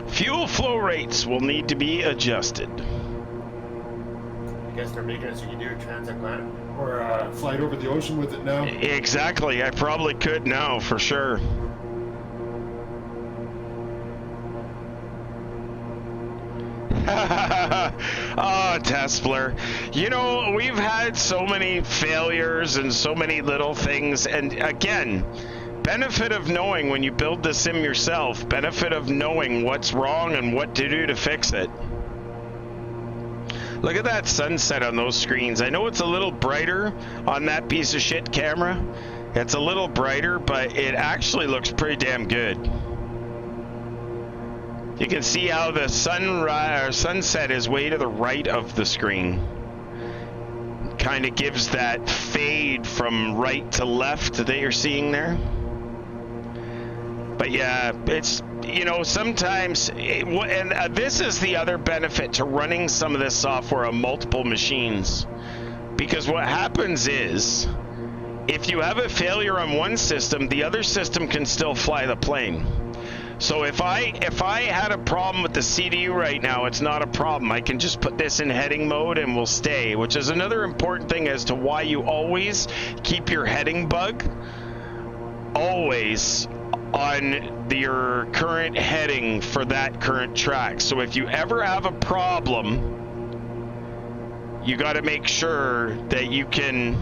Fuel flow rates will need to be adjusted. I guess they're making it so you do a transatlantic or a flight over the ocean with it now. Exactly. I probably could now for sure. Oh, Tespler. You know, we've had so many failures and so many little things. And again, benefit of knowing when you build the sim yourself, benefit of knowing what's wrong and what to do to fix it. Look at that sunset on those screens. I know it's a little brighter on that piece of shit camera. It's a little brighter, but it actually looks pretty damn good. You can see how the sunset is way to the right of the screen. Kind of gives that fade from right to left that you're seeing there. But yeah, it's, you know, sometimes, this is the other benefit to running some of this software on multiple machines. Because what happens is, if you have a failure on one system, the other system can still fly the plane. So if I had a problem with the CDU right now, it's not a problem. I can just put this in heading mode and we'll stay, which is another important thing as to why you always keep your heading bug always on your current heading for that current track. So if you ever have a problem, you got to make sure that you can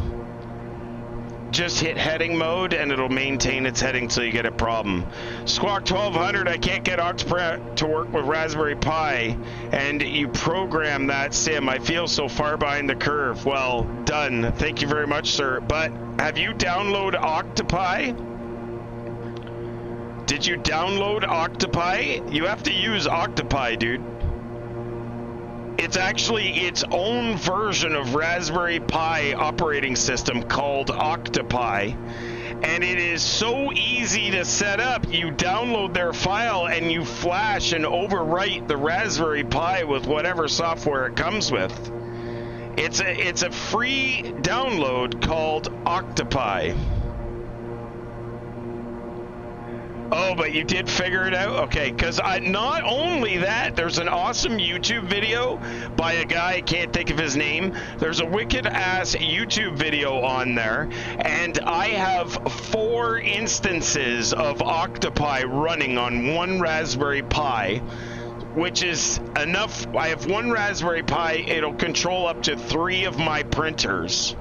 just hit heading mode and it'll maintain its heading till you get a problem. Squawk 1200, I can't get Octopad to work with Raspberry Pi, and you program that sim. I feel so far behind the curve. Well done. Thank you very much, sir. But have you downloaded Octopi? Did you download Octopi? You have to use Octopi, dude. It's actually its own version of Raspberry Pi operating system called Octopi, and it is so easy to set up. You download their file and you flash and overwrite the Raspberry Pi with whatever software it comes with. It's a free download called Octopi. Oh, but you did figure it out? Okay, because not only that, there's an awesome YouTube video by a guy, I can't think of his name. There's a wicked-ass YouTube video on there, and I have 4 instances of Octopi running on one Raspberry Pi, which is enough. I have one Raspberry Pi. It'll control up to 3 of my printers.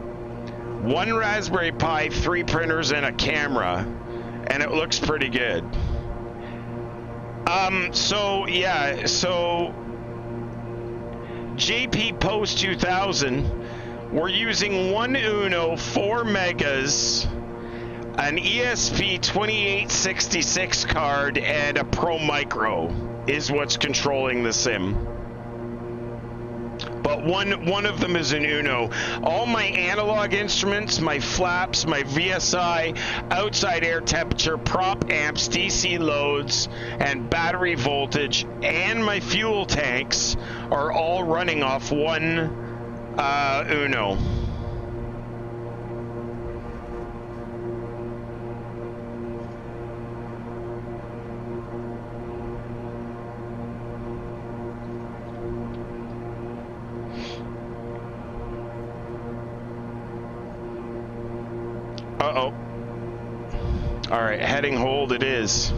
One Raspberry Pi, 3 printers, and a camera. And it looks pretty good. So JP Post 2000, we're using one Uno, 4 megas, an ESP 2866 card, and a Pro Micro is what's controlling the sim. But one of them is an Uno. All my analog instruments, my flaps, my VSI, outside air temperature, prop amps, DC loads, and battery voltage, and my fuel tanks are all running off one Uno. Uh-oh. Alright, heading hold it is.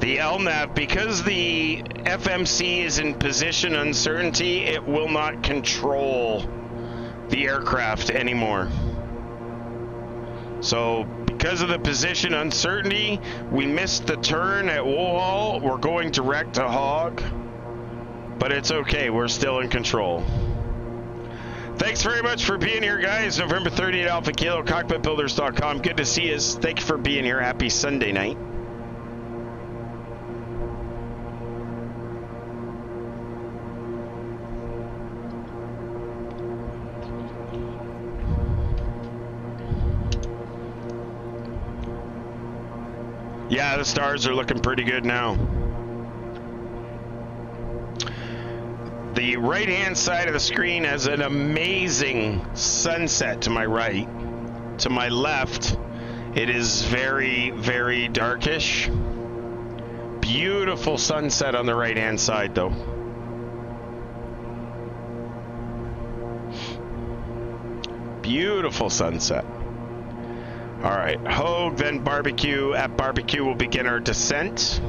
The LNAV, because the FMC is in position uncertainty, it will not control the aircraft anymore. So, because of the position uncertainty, we missed the turn at Woolhall. We're going direct to Hog. But it's okay, we're still in control. Thanks very much for being here, guys. November 30th, Alpha Kilo, Cockpitbuilders.com. Good to see you. Thank you for being here. Happy Sunday night. Yeah, the stars are looking pretty good now. The right-hand side of the screen has an amazing sunset to my right. To my left, it is very, very darkish. Beautiful sunset on the right-hand side, though. Beautiful sunset. All right, Hogue, then barbecue. At barbecue, we'll begin our descent.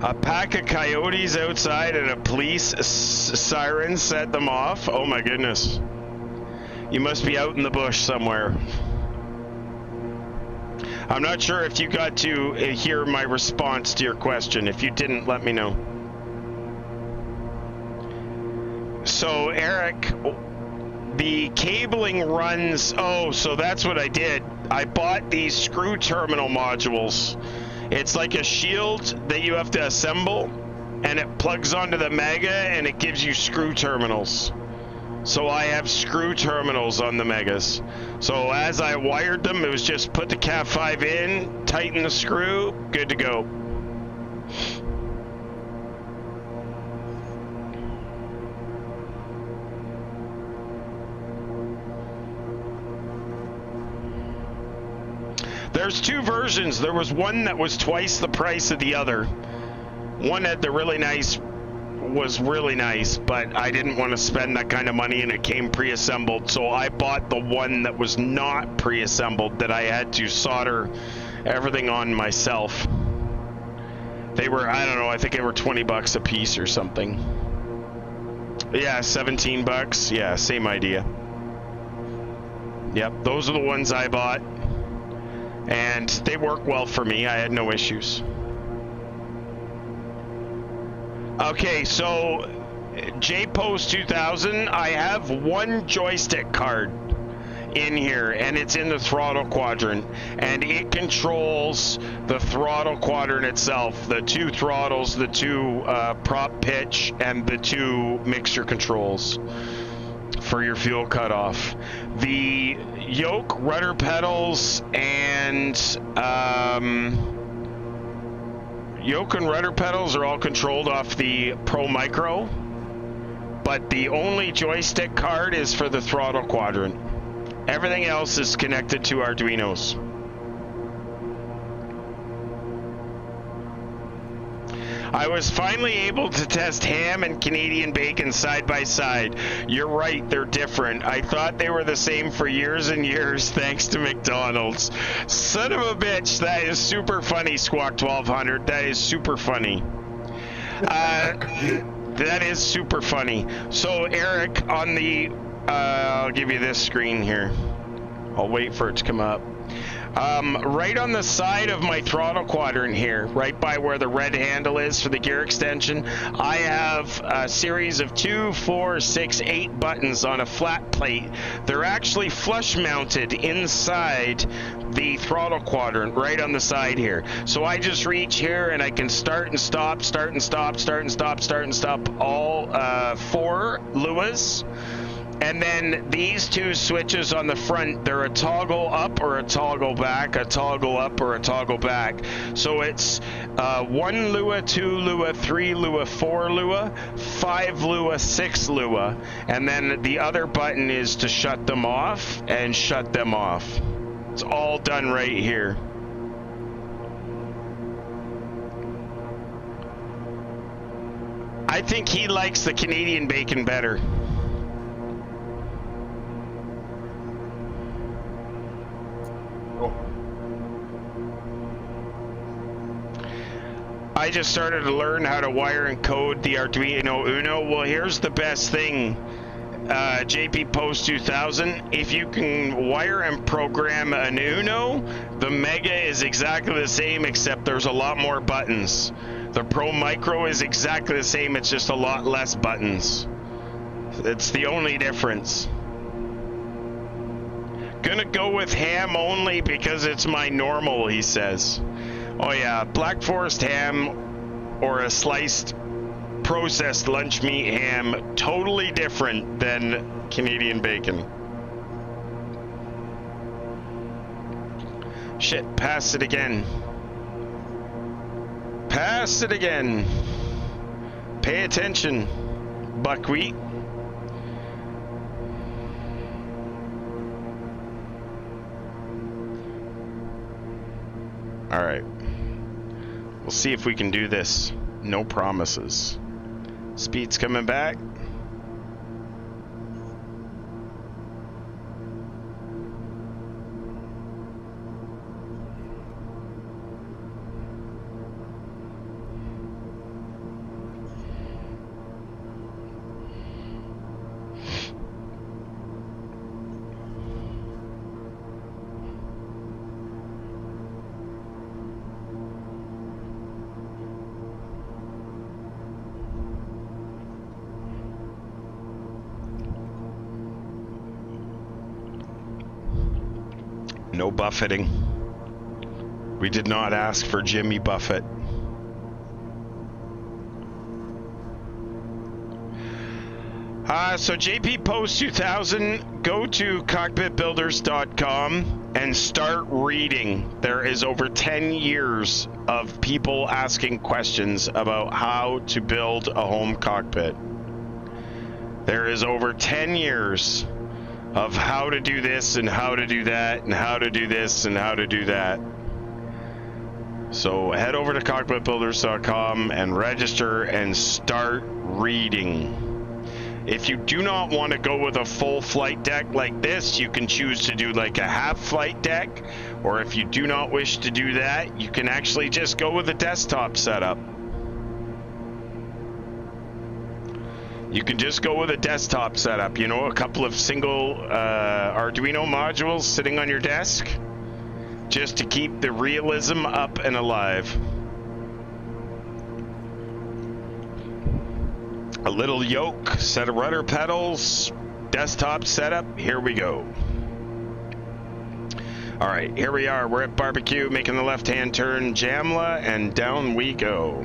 A pack of coyotes outside and a police siren set them off. Oh my goodness. You must be out in the bush somewhere. I'm not sure if you got to hear my response to your question. If you didn't, let me know. So, Eric, the cabling runs... Oh, so that's what I did. I bought these screw terminal modules. It's like a shield that you have to assemble, and it plugs onto the Mega, and it gives you screw terminals. So I have screw terminals on the Megas. So as I wired them, it was just put the Cat 5 in, tighten the screw, good to go. There's two versions. There was one that was twice the price of the other. One had the was really nice, but I didn't want to spend that kind of money, and it came pre-assembled, so I bought the one that was not pre-assembled, that I had to solder everything on myself. They were, I don't know, I think they were 20 bucks a piece or something. Yeah, 17 bucks. Yeah, same idea. Yep, those are the ones I bought, and they work well for me. I had no issues. Okay, so JPost 2000, I have one joystick card in here, and it's in the throttle quadrant, and it controls the throttle quadrant itself, the two throttles, the two prop pitch, and the two mixture controls for your fuel cutoff. The yoke, rudder pedals, and yoke and rudder pedals are all controlled off the Pro Micro, but the only joystick card is for the throttle quadrant. Everything else is connected to Arduinos. I was finally able to test ham and Canadian bacon side by side. You're right, they're different. I thought they were the same for years and years, thanks to McDonald's. Son of a bitch, that is super funny, Squawk 1200. That is super funny. That is super funny. So, Eric, on the... I'll give you this screen here. I'll wait for it to come up. Right on the side of my throttle quadrant here, right by where the red handle is for the gear extension, I have a series of 2, 4, 6, 8 buttons on a flat plate. They're actually flush mounted inside the throttle quadrant right on the side here. So I just reach here and I can start and stop, start and stop, start and stop, start and stop, all 4 Luas. And then these two switches on the front, they're a toggle up or a toggle back, a toggle up or a toggle back. So it's 1 Lua, 2 Lua, 3 Lua, 4 Lua, 5 Lua, 6 Lua. And then the other button is to shut them off and shut them off. It's all done right here. I think he likes the Canadian bacon better. I just started to learn how to wire and code the Arduino Uno. Well, here's the best thing, JP Post 2000. If you can wire and program an Uno, the Mega is exactly the same, except there's a lot more buttons. The Pro Micro is exactly the same, it's just a lot less buttons. It's the only difference. Gonna go with ham only because it's my normal, he says. Oh yeah, Black Forest ham or a sliced processed lunch meat ham, totally different than Canadian bacon. Shit, pass it again. Pass it again. Pay attention, buckwheat. All right. We'll see if we can do this. No promises. Speed's coming back. No buffeting. We did not ask for Jimmy Buffett. So JP Post 2000, go to cockpitbuilders.com and start reading. There is over 10 years of people asking questions about how to build a home cockpit. There is over 10 years of how to do this and how to do that and how to do this and how to do that. So head over to cockpitbuilders.com and register and start reading. If you do not want to go with a full flight deck like this, you can choose to do like a half flight deck, or if you do not wish to do that, you can actually just go with a desktop setup. You can just go with a desktop setup, you know, a couple of single Arduino modules sitting on your desk, just to keep the realism up and alive. A little yoke, set of rudder pedals, desktop setup, here we go. All right, here we are, we're at barbecue, making the left-hand turn, Jamla, and down we go.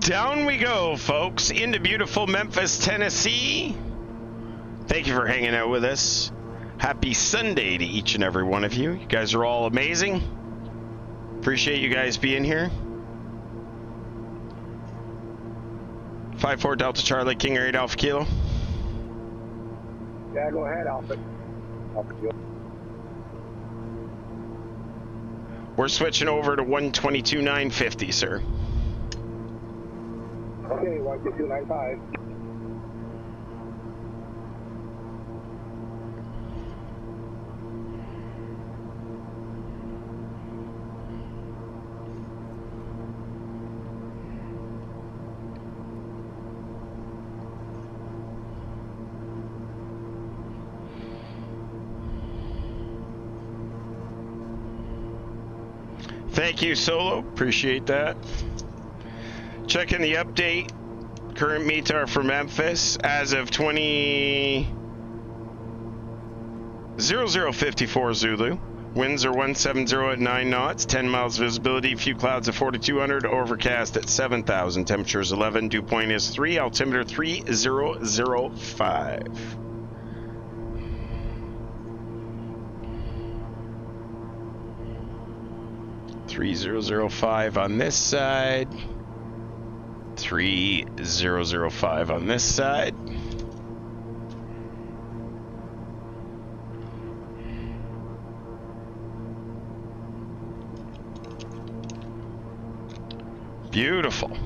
Down we go, folks, into beautiful Memphis, Tennessee. Thank you for hanging out with us. Happy Sunday to each and every one of you. You guys are all amazing. Appreciate you guys being here. 5-4 Delta Charlie, KingAir 8 Alpha Kilo. Yeah, go ahead, Alpha. Alpha Kilo. We're switching over to 122.950, sir. Okay, 122.95. Thank you, Solo. Appreciate that. Checking the update. Current METAR for Memphis as of 0054 Zulu. Winds are 170 at 9 knots, 10 miles visibility, few clouds at 4200, overcast at 7000. Temperature is 11, dew point is 3, altimeter 3005. .3005 on this side, 3005 on this side. Beautiful.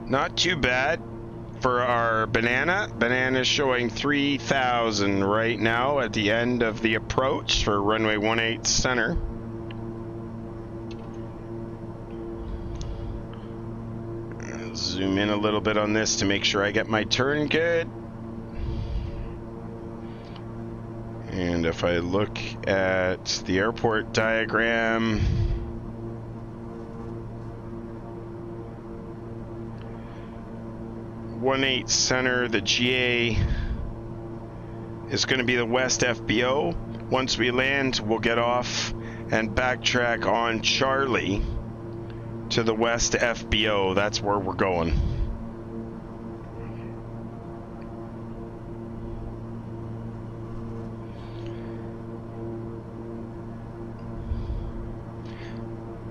Not too bad for our banana. Banana's showing 3,000 right now at the end of the approach for runway 18 center. Zoom in a little bit on this to make sure I get my turn good. And if I look at the airport diagram, .18 center, the GA is going to be the west FBO. Once we land, we'll get off and backtrack on Charlie to the west FBO. That's where we're going.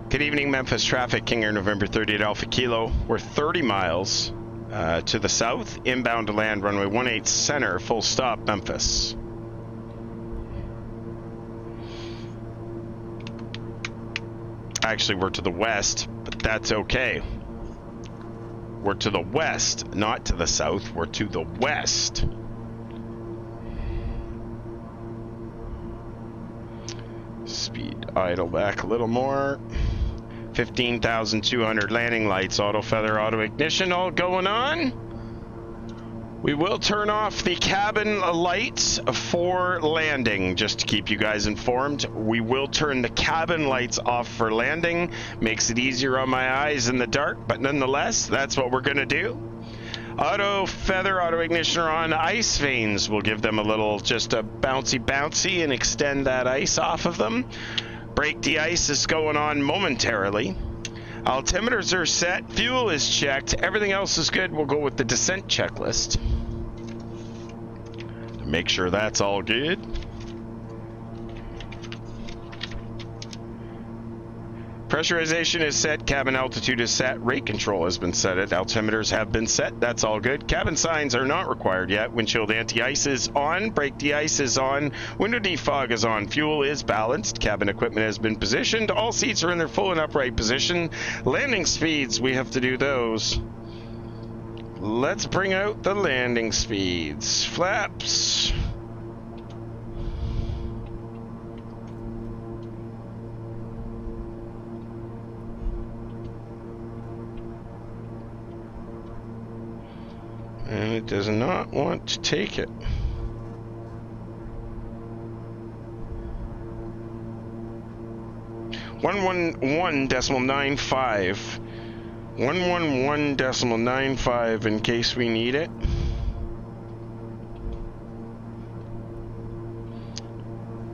Good evening, Memphis traffic. KingAir November 30 at Alpha Kilo. We're 30 miles to the south, inbound to land runway 18 center, full stop, Memphis. Actually, we're to the west, but that's okay. We're to the west, not to the south. We're to the west. Speed idle back a little more. 15,200 landing lights, auto feather, auto ignition, all going on. We will turn off the cabin lights for landing, just to keep you guys informed. We will turn the cabin lights off for landing. Makes it easier on my eyes in the dark, but nonetheless, that's what we're gonna do. Auto feather, auto ignition are on. Ice vanes, we'll give them a little, just a bouncy and extend that ice off of them. Brake de-ice is going on momentarily. Altimeters are set, fuel is checked, everything else is good. We'll go with the descent checklist. Make sure that's all good. Pressurization is set, cabin altitude is set, rate control has been set, altimeters have been set, that's all good. Cabin signs are not required yet, windshield anti-ice is on, brake de-ice is on, window defog is on, fuel is balanced, cabin equipment has been positioned, all seats are in their full and upright position. Landing speeds, we have to do those. Let's bring out the landing speeds. Flaps. And it does not want to take it. .95. 111.95 in case we need it.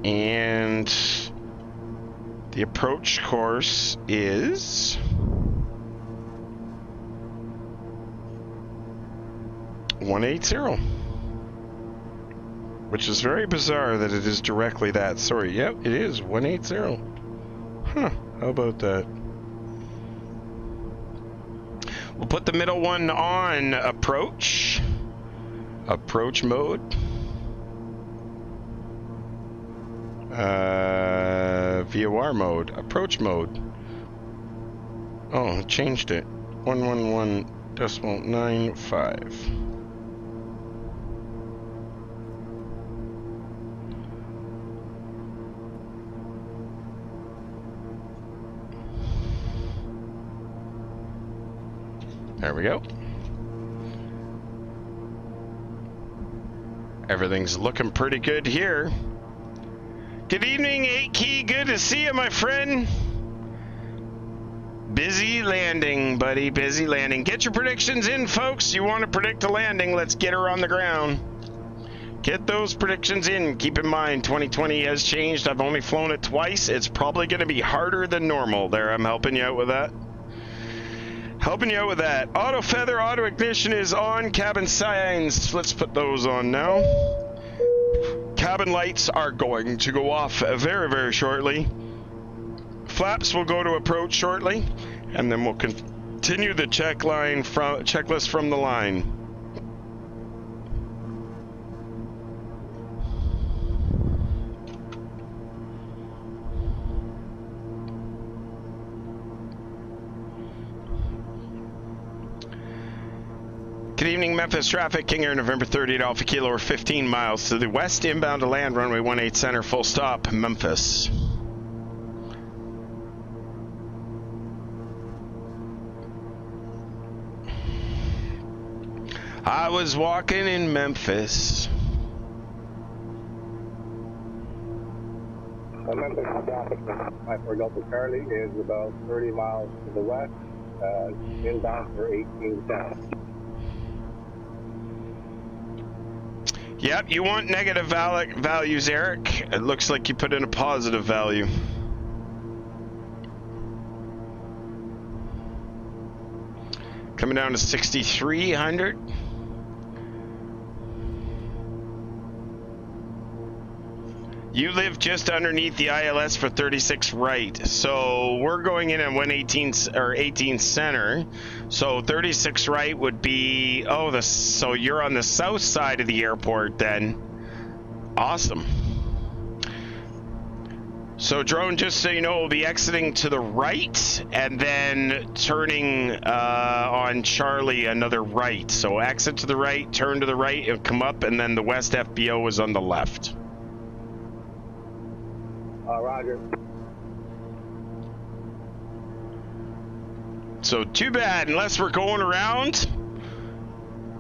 And the approach course is 180, which is very bizarre that it is directly that. Sorry, yep, it is 180. Huh, how about that? We'll put the middle one on approach mode. VOR mode, approach mode. Oh, it changed it. 111.95. There we go. Everything's looking pretty good here. Good evening, 8-Key. Good to see you, my friend. Busy landing, buddy. Busy landing. Get your predictions in, folks. You want to predict a landing, let's get her on the ground. Get those predictions in. Keep in mind, 2020 has changed. I've only flown it twice. It's probably going to be harder than normal. There, I'm helping you out with that. Helping you out with that. Auto feather, auto ignition is on. Cabin signs, let's put those on now. Cabin lights are going to go off very, very shortly. Flaps will go to approach shortly, and then we'll continue the checklist from the line. Good evening, Memphis traffic. KingAir, November 30th, Alpha Kilo, or 15 miles to the west, inbound to land, runway 18 center, full stop, Memphis. I was walking in Memphis. Memphis traffic, 54 Delta Charlie is about 30 miles to the west, inbound for 18 center. Yep, you want negative values, Eric. It looks like you put in a positive value. Coming down to 6,300. You live just underneath the ILS for 36 right, so we're going in at 118 or 18 center. So 36 right would be so you're on the south side of the airport then. Awesome. So drone, just so you know, will be exiting to the right and then turning on Charlie another right. So exit to the right, turn to the right, and come up, and then the west FBO is on the left. Roger. So too bad, unless we're going around,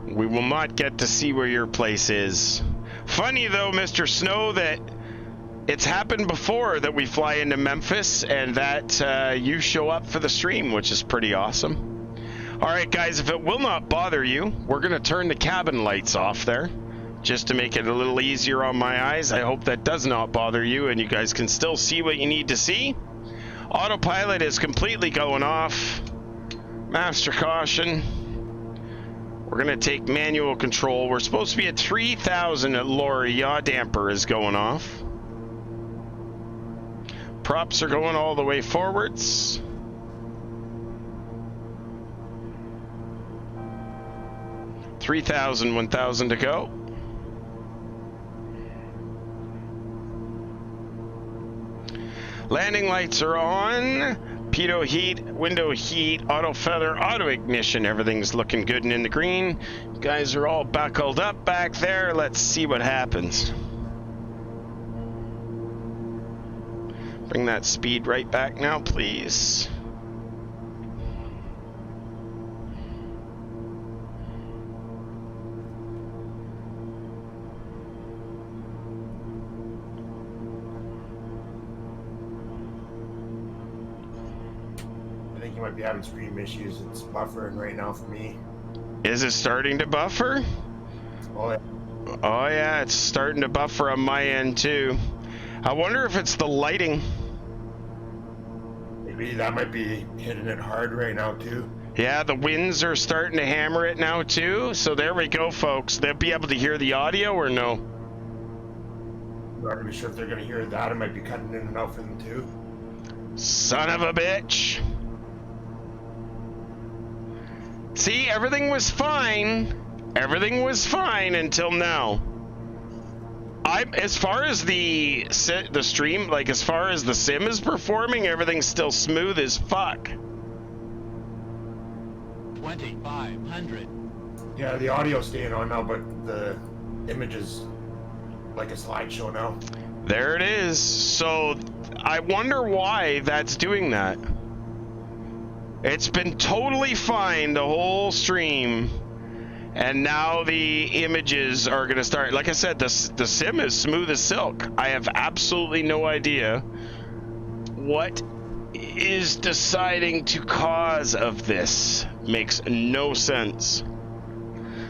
we will not get to see where your place is. Funny though, Mr. Snow, that it's happened before that we fly into Memphis and that you show up for the stream, which is pretty awesome. All right, guys, if it will not bother you, we're going to turn the cabin lights off there just to make it a little easier on my eyes. I hope that does not bother you and you guys can still see what you need to see. Autopilot is completely going off. Master caution. We're going to take manual control. We're supposed to be at 3,000 at Lori. Yaw damper is going off. Props are going all the way forwards. $3,000, 1,000 to go. Landing lights are on. Pitot heat, window heat, auto feather, auto ignition. Everything's looking good and in the green. You guys are all buckled up back there. Let's see what happens. Bring that speed right back now, please. I think you might be having stream issues. It's buffering right now for me. Is it starting to buffer? Oh, yeah. Oh yeah, it's starting to buffer on my end too. I wonder if it's the lighting. Maybe that might be hitting it hard right now too. Yeah, the winds are starting to hammer it now too. So there we go, folks. They'll be able to hear the audio or no? I'm not really sure if they're going to hear that. It might be cutting in and out for them too. Son of a bitch. See, everything was fine. Everything was fine until now. As far as the stream, like as far as the sim is performing, everything's still smooth as fuck. 2,500. Yeah, the audio's staying on now, but the image is like a slideshow now. There it is. So I wonder why that's doing that. It's been totally fine the whole stream. And now the images are going to start. Like I said, the sim is smooth as silk. I have absolutely no idea what is deciding to cause of this. Makes no sense.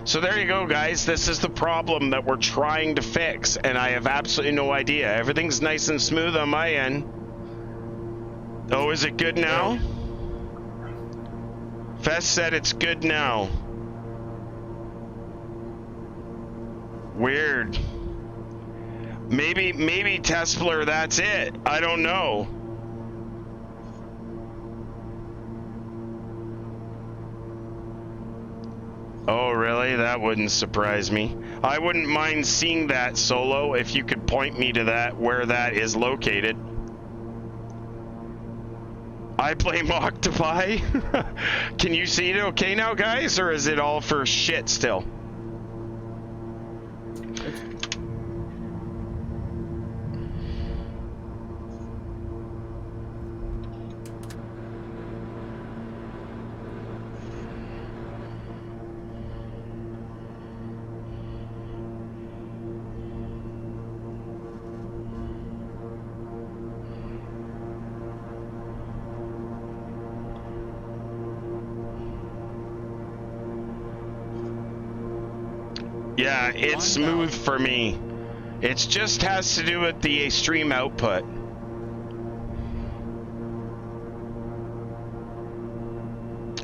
So there you go, guys. This is the problem that we're trying to fix. And I have absolutely no idea. Everything's nice and smooth on my end. Oh, is it good now? Fest said it's good now. Weird. Maybe Tespler, that's it. I don't know. Oh, really? That wouldn't surprise me. I wouldn't mind seeing that, Solo, if you could point me to that, where that is located. I blame Octopi. Can you see it okay now, guys? Or is it all for shit still? Yeah, it's smooth for me. It just has to do with the stream output.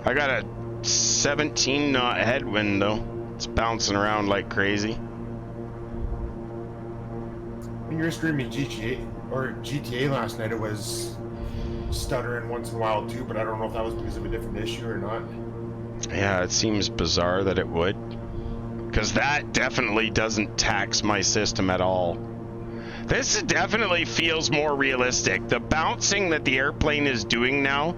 I got a 17 knot headwind though. It's bouncing around like crazy. When you were streaming GTA last night, it was stuttering once in a while too, but I don't know if that was because of a different issue or not. Yeah, it seems bizarre that it would. Because that definitely doesn't tax my system at all. This definitely feels more realistic. The bouncing that the airplane is doing now,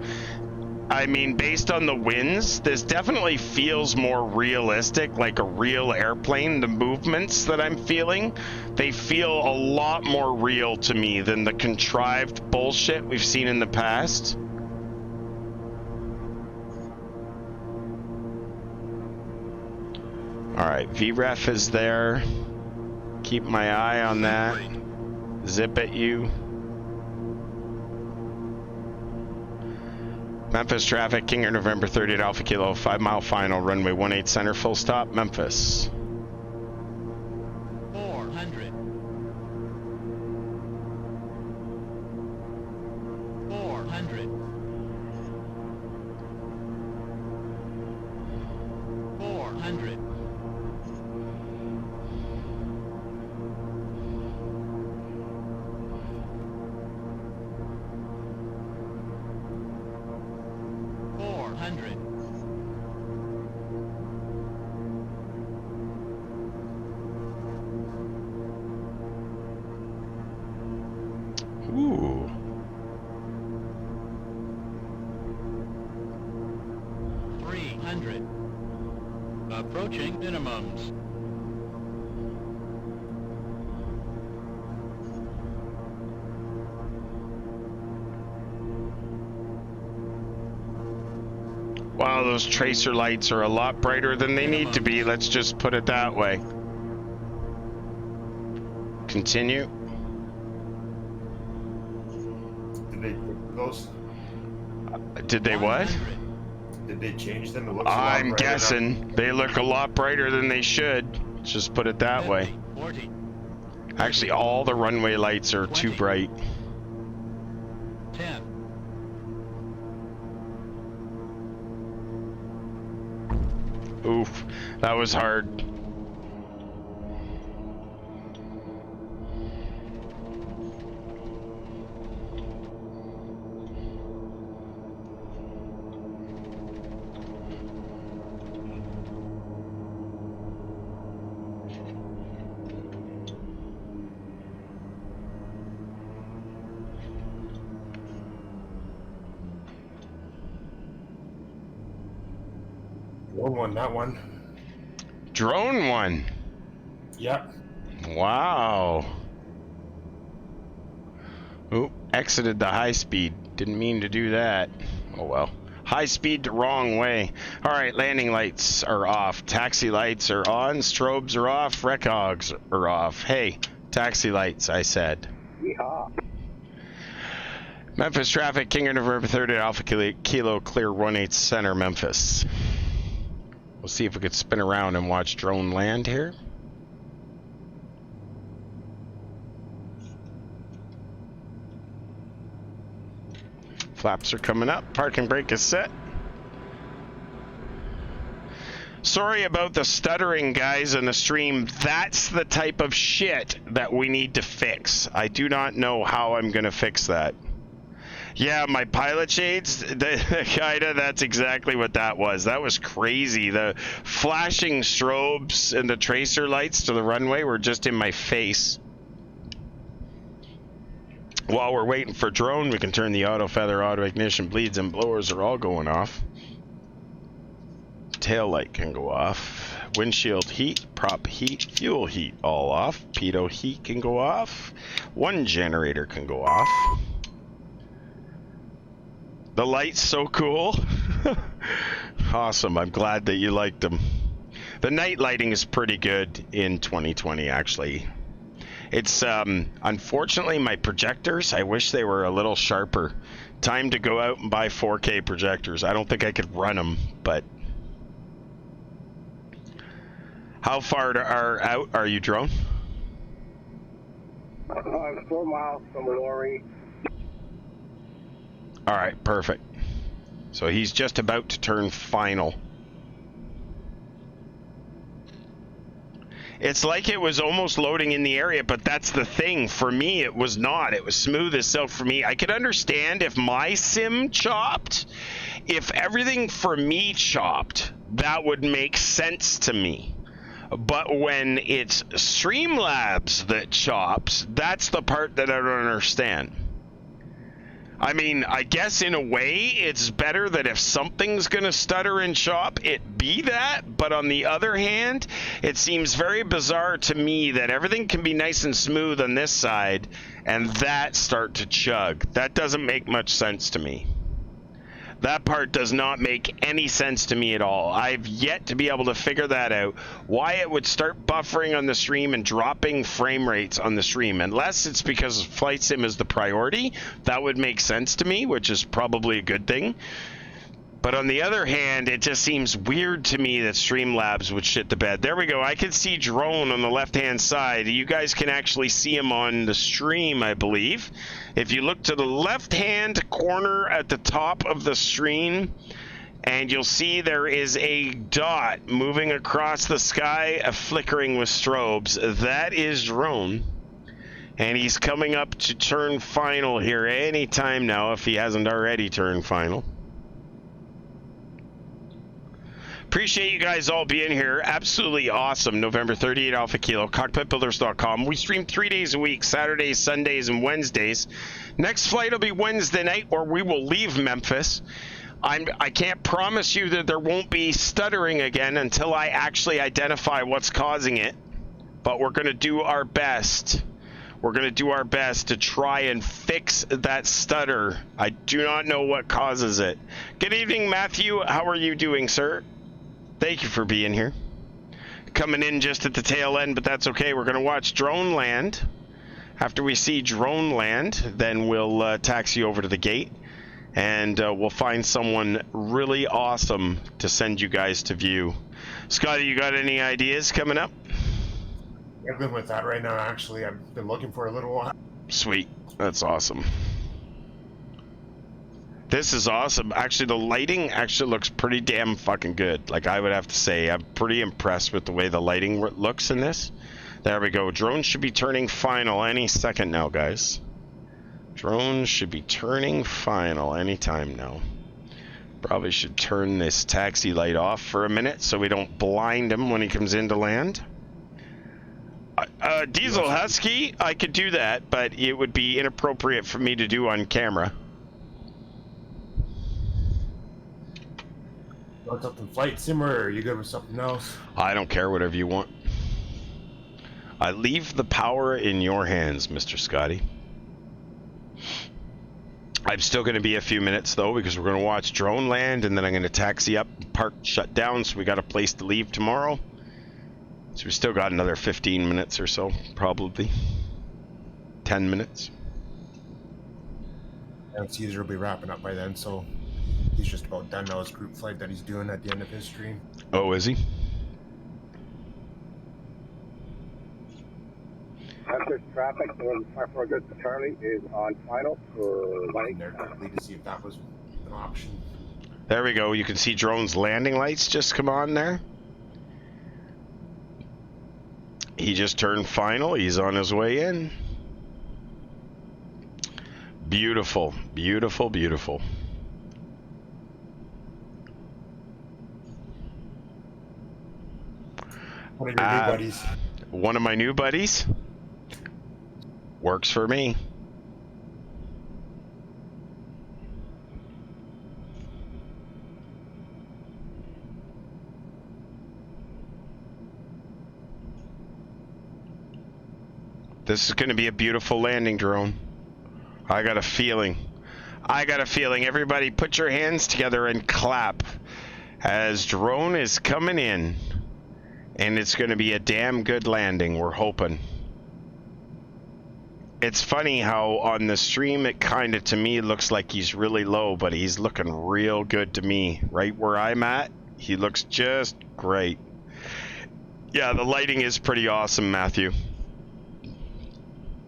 I mean, based on the winds, this definitely feels more realistic, like a real airplane. The movements that I'm feeling, they feel a lot more real to me than the contrived bullshit we've seen in the past. All right, VREF is there. Keep my eye on that. Zip at you. Memphis traffic, KingAir November 30th, Alpha Kilo, 5 mile final, runway 18 center, full stop, Memphis. 400. 400. 400. 400. Ooh. Approaching minimums. Wow, those tracer lights are a lot brighter than they need to be. Let's just put it that way. Continue. Did they put those? Did they what? Did they change them? It looks a lot I'm brighter guessing they look a lot brighter than they should. Let's just put it that 50, way. 40, Actually, all the runway lights are too 20. bright. 10. Oof, that was hard. Drone one, that one. Drone one. Yep. Wow. Oop, exited the high speed. Didn't mean to do that. Oh well. High speed the wrong way. All right, landing lights are off. Taxi lights are on. Strobes are off. Recogs are off. Hey, taxi lights, I said. Yeehaw. Memphis traffic, KingAir November 30th, Alpha Kilo, clear 18 center, Memphis. We'll see if we could spin around and watch drone land here. Flaps are coming up. Parking brake is set. Sorry about the stuttering, guys, in the stream. That's the type of shit that we need to fix. I do not know how I'm going to fix that. Yeah, my pilot shades, kinda, that's exactly what that was. That was crazy. The flashing strobes and the tracer lights to the runway were just in my face. While we're waiting for drone, we can turn the auto feather, auto ignition, bleeds and blowers are all going off. Tail light can go off. Windshield heat, prop heat, fuel heat all off. Pitot heat can go off. One generator can go off. The light's so cool. Awesome. I'm glad that you liked them. The night lighting is pretty good in 2020, actually. It's, unfortunately, my projectors, I wish they were a little sharper. Time to go out and buy 4K projectors. I don't think I could run them, but... How far out are you, drone? I'm 4 miles from Lori. All right, perfect. So he's just about to turn final. It's like it was almost loading in the area, but that's the thing. For me, it was not. It was smooth as silk for me. I could understand if my sim chopped. If everything for me chopped, that would make sense to me. But when it's Streamlabs that chops, that's the part that I don't understand. I mean, I guess in a way it's better that if something's going to stutter and chop, it be that. But on the other hand, it seems very bizarre to me that everything can be nice and smooth on this side and that start to chug. That doesn't make much sense to me. That part does not make any sense to me at all. I've yet to be able to figure that out. Why it would start buffering on the stream and dropping frame rates on the stream. Unless it's because Flight Sim is the priority. That would make sense to me, which is probably a good thing. But on the other hand, it just seems weird to me that Streamlabs would shit the bed. There we go. I can see Drone on the left-hand side. You guys can actually see him on the stream, I believe. If you look to the left-hand corner at the top of the screen, and you'll see there is a dot moving across the sky, flickering with strobes. That is Drone. And he's coming up to turn final here any time now, if he hasn't already turned final. Appreciate you guys all being here. Absolutely awesome. November 38 Alpha Kilo, Cockpitbuilders.com. We stream 3 days a week, Saturdays, Sundays, and Wednesdays. Next flight will be Wednesday night, or we will leave Memphis. I can't promise you that there won't be stuttering again until I actually identify what's causing it. But we're going to do our best. We're going to do our best to try and fix that stutter. I do not know what causes it. Good evening, Matthew. How are you doing, sir? Thank you for being here. Coming in just at the tail end, but that's okay. We're going to watch Drone land. After we see Drone land, then we'll taxi over to the gate. And we'll find someone really awesome to send you guys to view. Scotty, you got any ideas coming up? I've been with that right now, actually. I've been looking for a little while. Sweet. That's awesome. This is awesome. Actually, the lighting actually looks pretty damn fucking good. Like, I would have to say, I'm pretty impressed with the way the lighting looks in this. There we go. Drone should be turning final any second now, guys. Drone should be turning final anytime now. Probably should turn this taxi light off for a minute so we don't blind him when he comes in to land. Diesel Husky, I could do that, but it would be inappropriate for me to do on camera. Want something flight simmer, or are you good with something else? I don't care, whatever you want. I leave the power in your hands, Mr. Scotty. I'm still going to be a few minutes, though, because we're going to watch Drone land, and then I'm going to taxi up, park, shut down, so we got a place to leave tomorrow. So we still got another 15 minutes or so, probably. 10 minutes. And Caesar will be wrapping up by then, so he's just about done now his group flight that he's doing at the end of his stream. Oh, is he? Memphis traffic for good to Charlie is on final for light. There quickly to see if that was an option. There we go. You can see Drone's landing lights just come on there. He just turned final. He's on his way in. Beautiful, beautiful, beautiful. One of your new buddies. One of my new buddies. Works for me. This is going to be a beautiful landing, Drone. I got a feeling. I got a feeling. Everybody put your hands together and clap as Drone is coming in. And it's going to be a damn good landing, we're hoping. It's funny how on the stream it kind of, to me, looks like he's really low, but he's looking real good to me. Right where I'm at, he looks just great. Yeah, the lighting is pretty awesome, Matthew.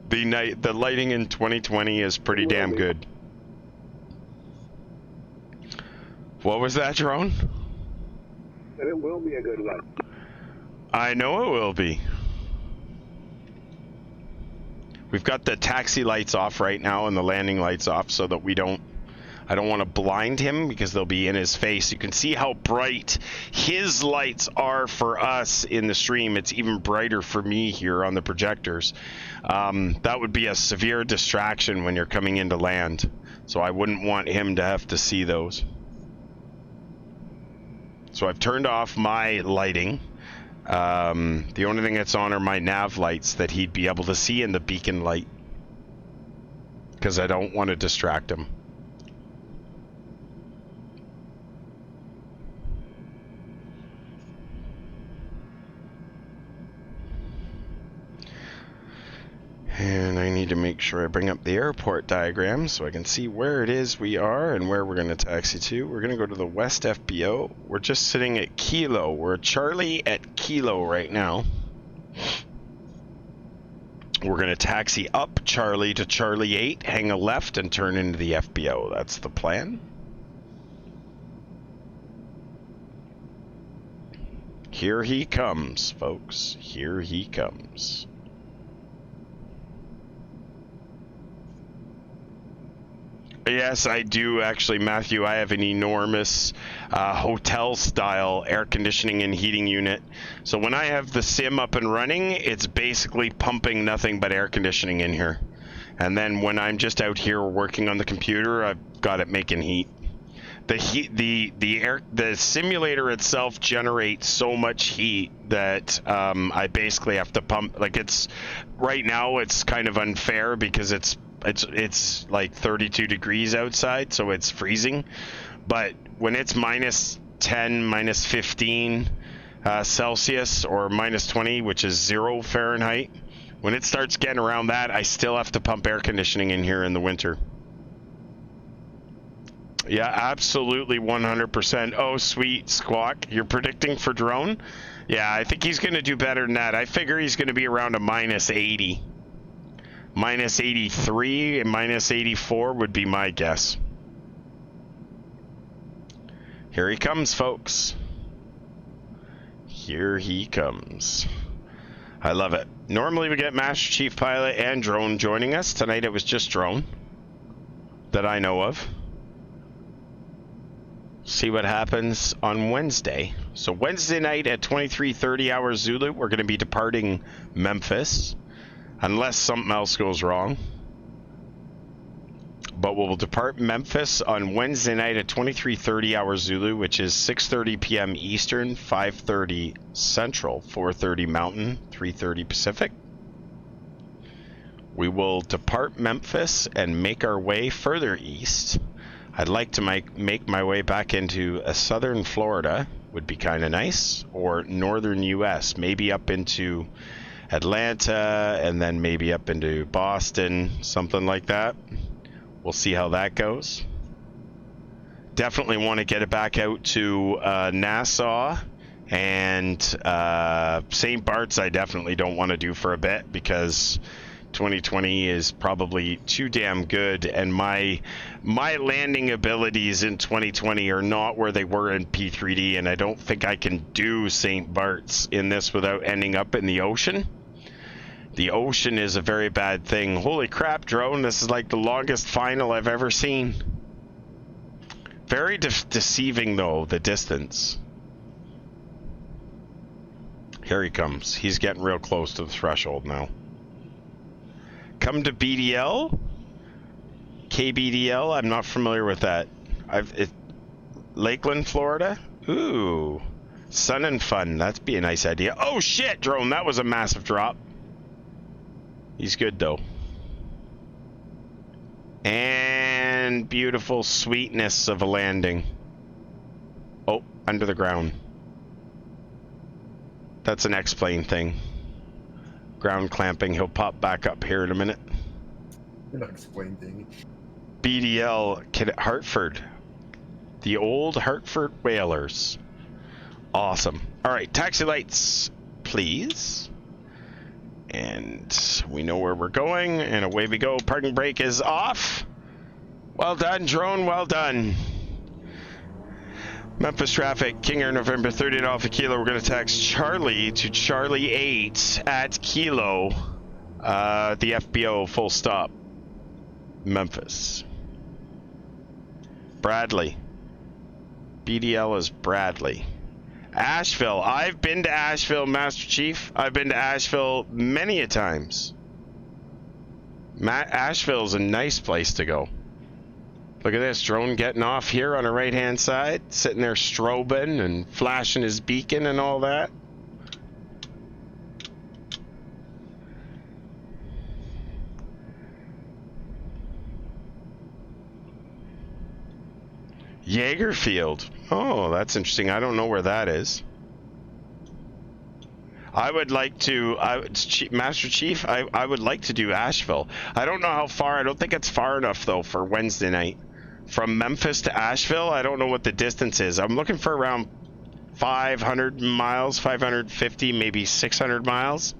The lighting in 2020 is pretty damn good. What was that, Drone? And it will be a good one. I know it will be. We've got the taxi lights off right now and the landing lights off so that we don't I don't want to blind him because they'll be in his face. You can see how bright his lights are for us in the stream. It's even brighter for me here on the projectors. That would be a severe distraction when you're coming into land. So I wouldn't want him to have to see those. So I've turned off my lighting. The only thing that's on are my nav lights that he'd be able to see in the beacon light, because I don't want to distract him. And I need to make sure I bring up the airport diagram so I can see where it is we are and where we're going to taxi to. We're going to go to the West FBO. We're just sitting at Kilo. We're Charlie at Kilo right now. We're going to taxi up Charlie to Charlie 8, hang a left, and turn into the FBO. That's the plan. Here he comes, folks. Here he comes. Yes, I do actually, Matthew. I have an enormous hotel-style air conditioning and heating unit. So when I have the sim up and running, it's basically pumping nothing but air conditioning in here. And then when I'm just out here working on the computer, I've got it making heat. The simulator itself generates so much heat that I basically have to pump. Like, it's right now it's kind of unfair because it's like 32 degrees outside, so it's freezing. But when it's minus 10, minus 15 Celsius, or minus 20, which is 0 Fahrenheit, when it starts getting around that, I still have to pump air conditioning in here in the winter. Yeah, absolutely, 100%. Oh, sweet, Squawk. You're predicting for drone? Yeah, I think he's going to do better than that. I figure he's going to be around a minus 80. Minus 83 and minus 84 would be my guess. Here he comes, folks. Here he comes. I love it. Normally we get Master Chief Pilot and Drone joining us. Tonight it was just Drone that I know of. See what happens on Wednesday. So Wednesday night at 23:30 hours Zulu, we're going to be departing Memphis. Unless something else goes wrong. But we'll depart Memphis on Wednesday night at 23:30 hours Zulu, which is 6:30 p.m. Eastern, 5:30 Central, 4:30 Mountain, 3:30 Pacific. We will depart Memphis and make our way further east. I'd like to make my way back into southern Florida, would be kind of nice, or northern U.S., maybe up into Atlanta, and then maybe up into Boston, something like that. We'll see how that goes. Definitely want to get it back out to Nassau, and St. Bart's I definitely don't want to do for a bit because 2020 is probably too damn good, and my landing abilities in 2020 are not where they were in P3D, and I don't think I can do St. Bart's in this without ending up in the ocean. The ocean is a very bad thing. Holy crap, Drone, this is like the longest final I've ever seen. Very deceiving, though, the distance. Here he comes. He's getting real close to the threshold now. Come to BDL? KBDL? I'm not familiar with that. Lakeland, Florida? Ooh. Sun and Fun. That'd be a nice idea. Oh, shit, Drone. That was a massive drop. He's good, though. And beautiful sweetness of a landing. Oh, under the ground. That's an X-plane thing. Ground clamping. He'll pop back up here in a minute. You're not explaining thing. BDL, Hartford. The old Hartford Whalers. Awesome. All right, taxi lights, please. And we know where we're going, and away we go. Parking brake is off. Well done, Drone, well done. Memphis traffic, KingAir November 30th Alpha Kilo. We're going to tax Charlie to Charlie 8 at Kilo. The FBO, full stop. Memphis. Bradley. BDL is Bradley. Asheville. I've been to Asheville, Master Chief. I've been to Asheville many a times. Asheville's a nice place to go. Look at this drone getting off here on the right-hand side, sitting there strobing and flashing his beacon and all that. Jaegerfield. Oh, that's interesting. I don't know where that is. I would like to, Master Chief, I would like to do Asheville. I don't know how far. I don't think it's far enough, though, for Wednesday night. From Memphis to Asheville, I don't know what the distance is. I'm looking for around 500 miles, 550, maybe 600 miles.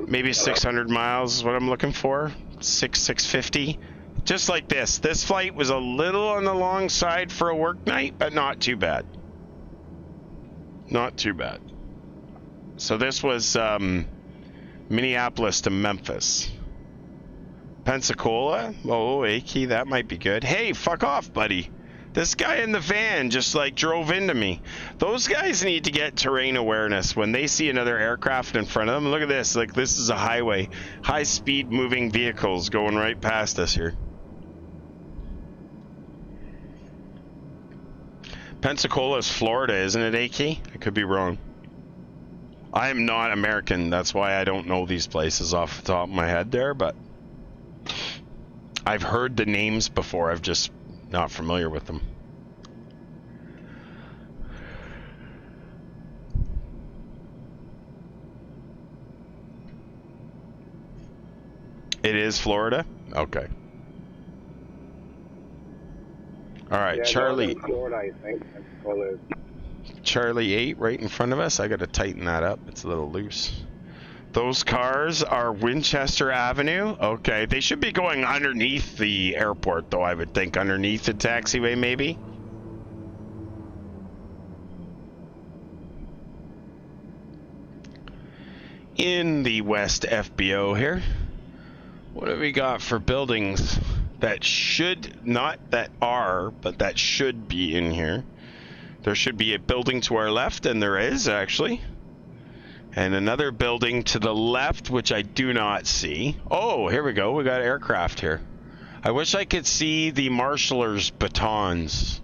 Maybe 600 miles is what I'm looking for. 650. Just like this. This flight was a little on the long side for a work night, but not too bad. Not too bad. So this was Minneapolis to Memphis. Pensacola? Oh, Akey, that might be good. Hey, fuck off, buddy. This guy in the van just like drove into me. Those guys need to get terrain awareness when they see another aircraft in front of them. Look at this. Like, this is a highway. High-speed moving vehicles going right past us here. Pensacola is Florida, isn't it, Akey? I could be wrong. I am not American. That's why I don't know these places off the top of my head there, but I've heard the names before. I'm just not familiar with them. It is Florida? Okay. All right, yeah, Charlie. Florida, I think. Charlie 8 right in front of us. I got to tighten that up. It's a little loose. Those cars are Winchester Avenue. Okay, they should be going underneath the airport, though, I would think. Underneath the taxiway, maybe. In the West FBO here. What have we got for buildings that should, not that are, but that should be in here? There should be a building to our left, and there is, actually. And another building to the left, which I do not see. Oh, here we go. We got aircraft here. I wish I could see the marshallers' batons.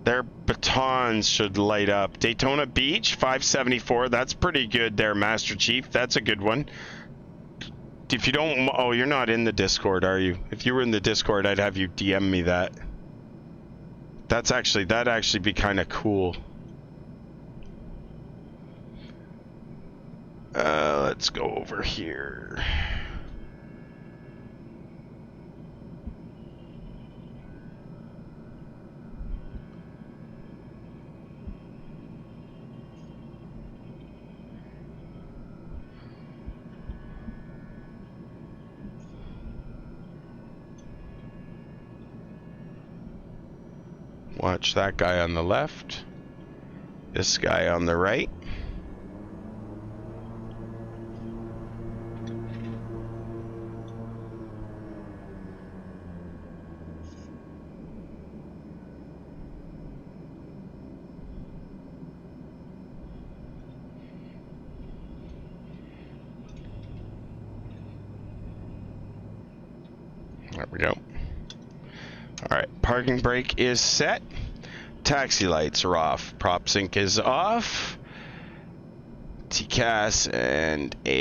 Their batons should light up. Daytona Beach, 574. That's pretty good there, Master Chief. That's a good one. If you don't... Oh, you're not in the Discord, are you? If you were in the Discord, I'd have you DM me that. That'd actually be kind of cool. Let's go over here. Watch that guy on the left. This guy on the right. There we go. Alright, parking brake is set. Taxi lights are off. Prop sync is off. TCAS and a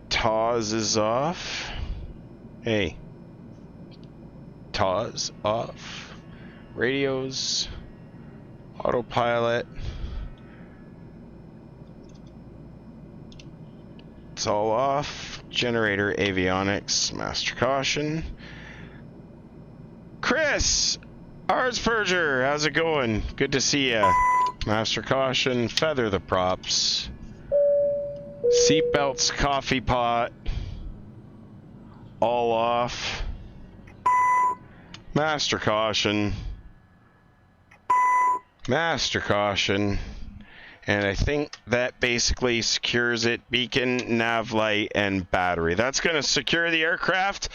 TAWS is off. Hey. TAWS off. Radios. Autopilot. It's all off. Generator, avionics, master caution. Chris! Arsperger, how's it going? Good to see ya. Master caution, feather the props. Seatbelts, coffee pot. All off. Master caution. Master caution. And I think that basically secures it. Beacon, nav light, and battery. That's going to secure the aircraft.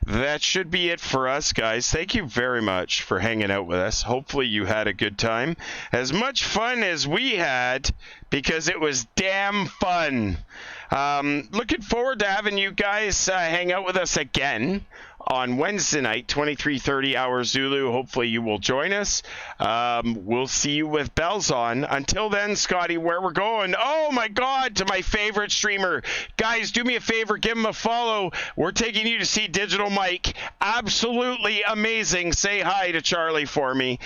That should be it for us, guys. Thank you very much for hanging out with us. Hopefully you had a good time. As much fun as we had, because it was damn fun. Looking forward to having you guys hang out with us again on Wednesday night, 23:30 hour Zulu. Hopefully you will join us. We'll see you with bells on. Until then, Scotty, where we're going? Oh my God, to my favorite streamer. Guys, do me a favor, give him a follow. We're taking you to see Digital Mike. Absolutely amazing. Say hi to Charlie for me.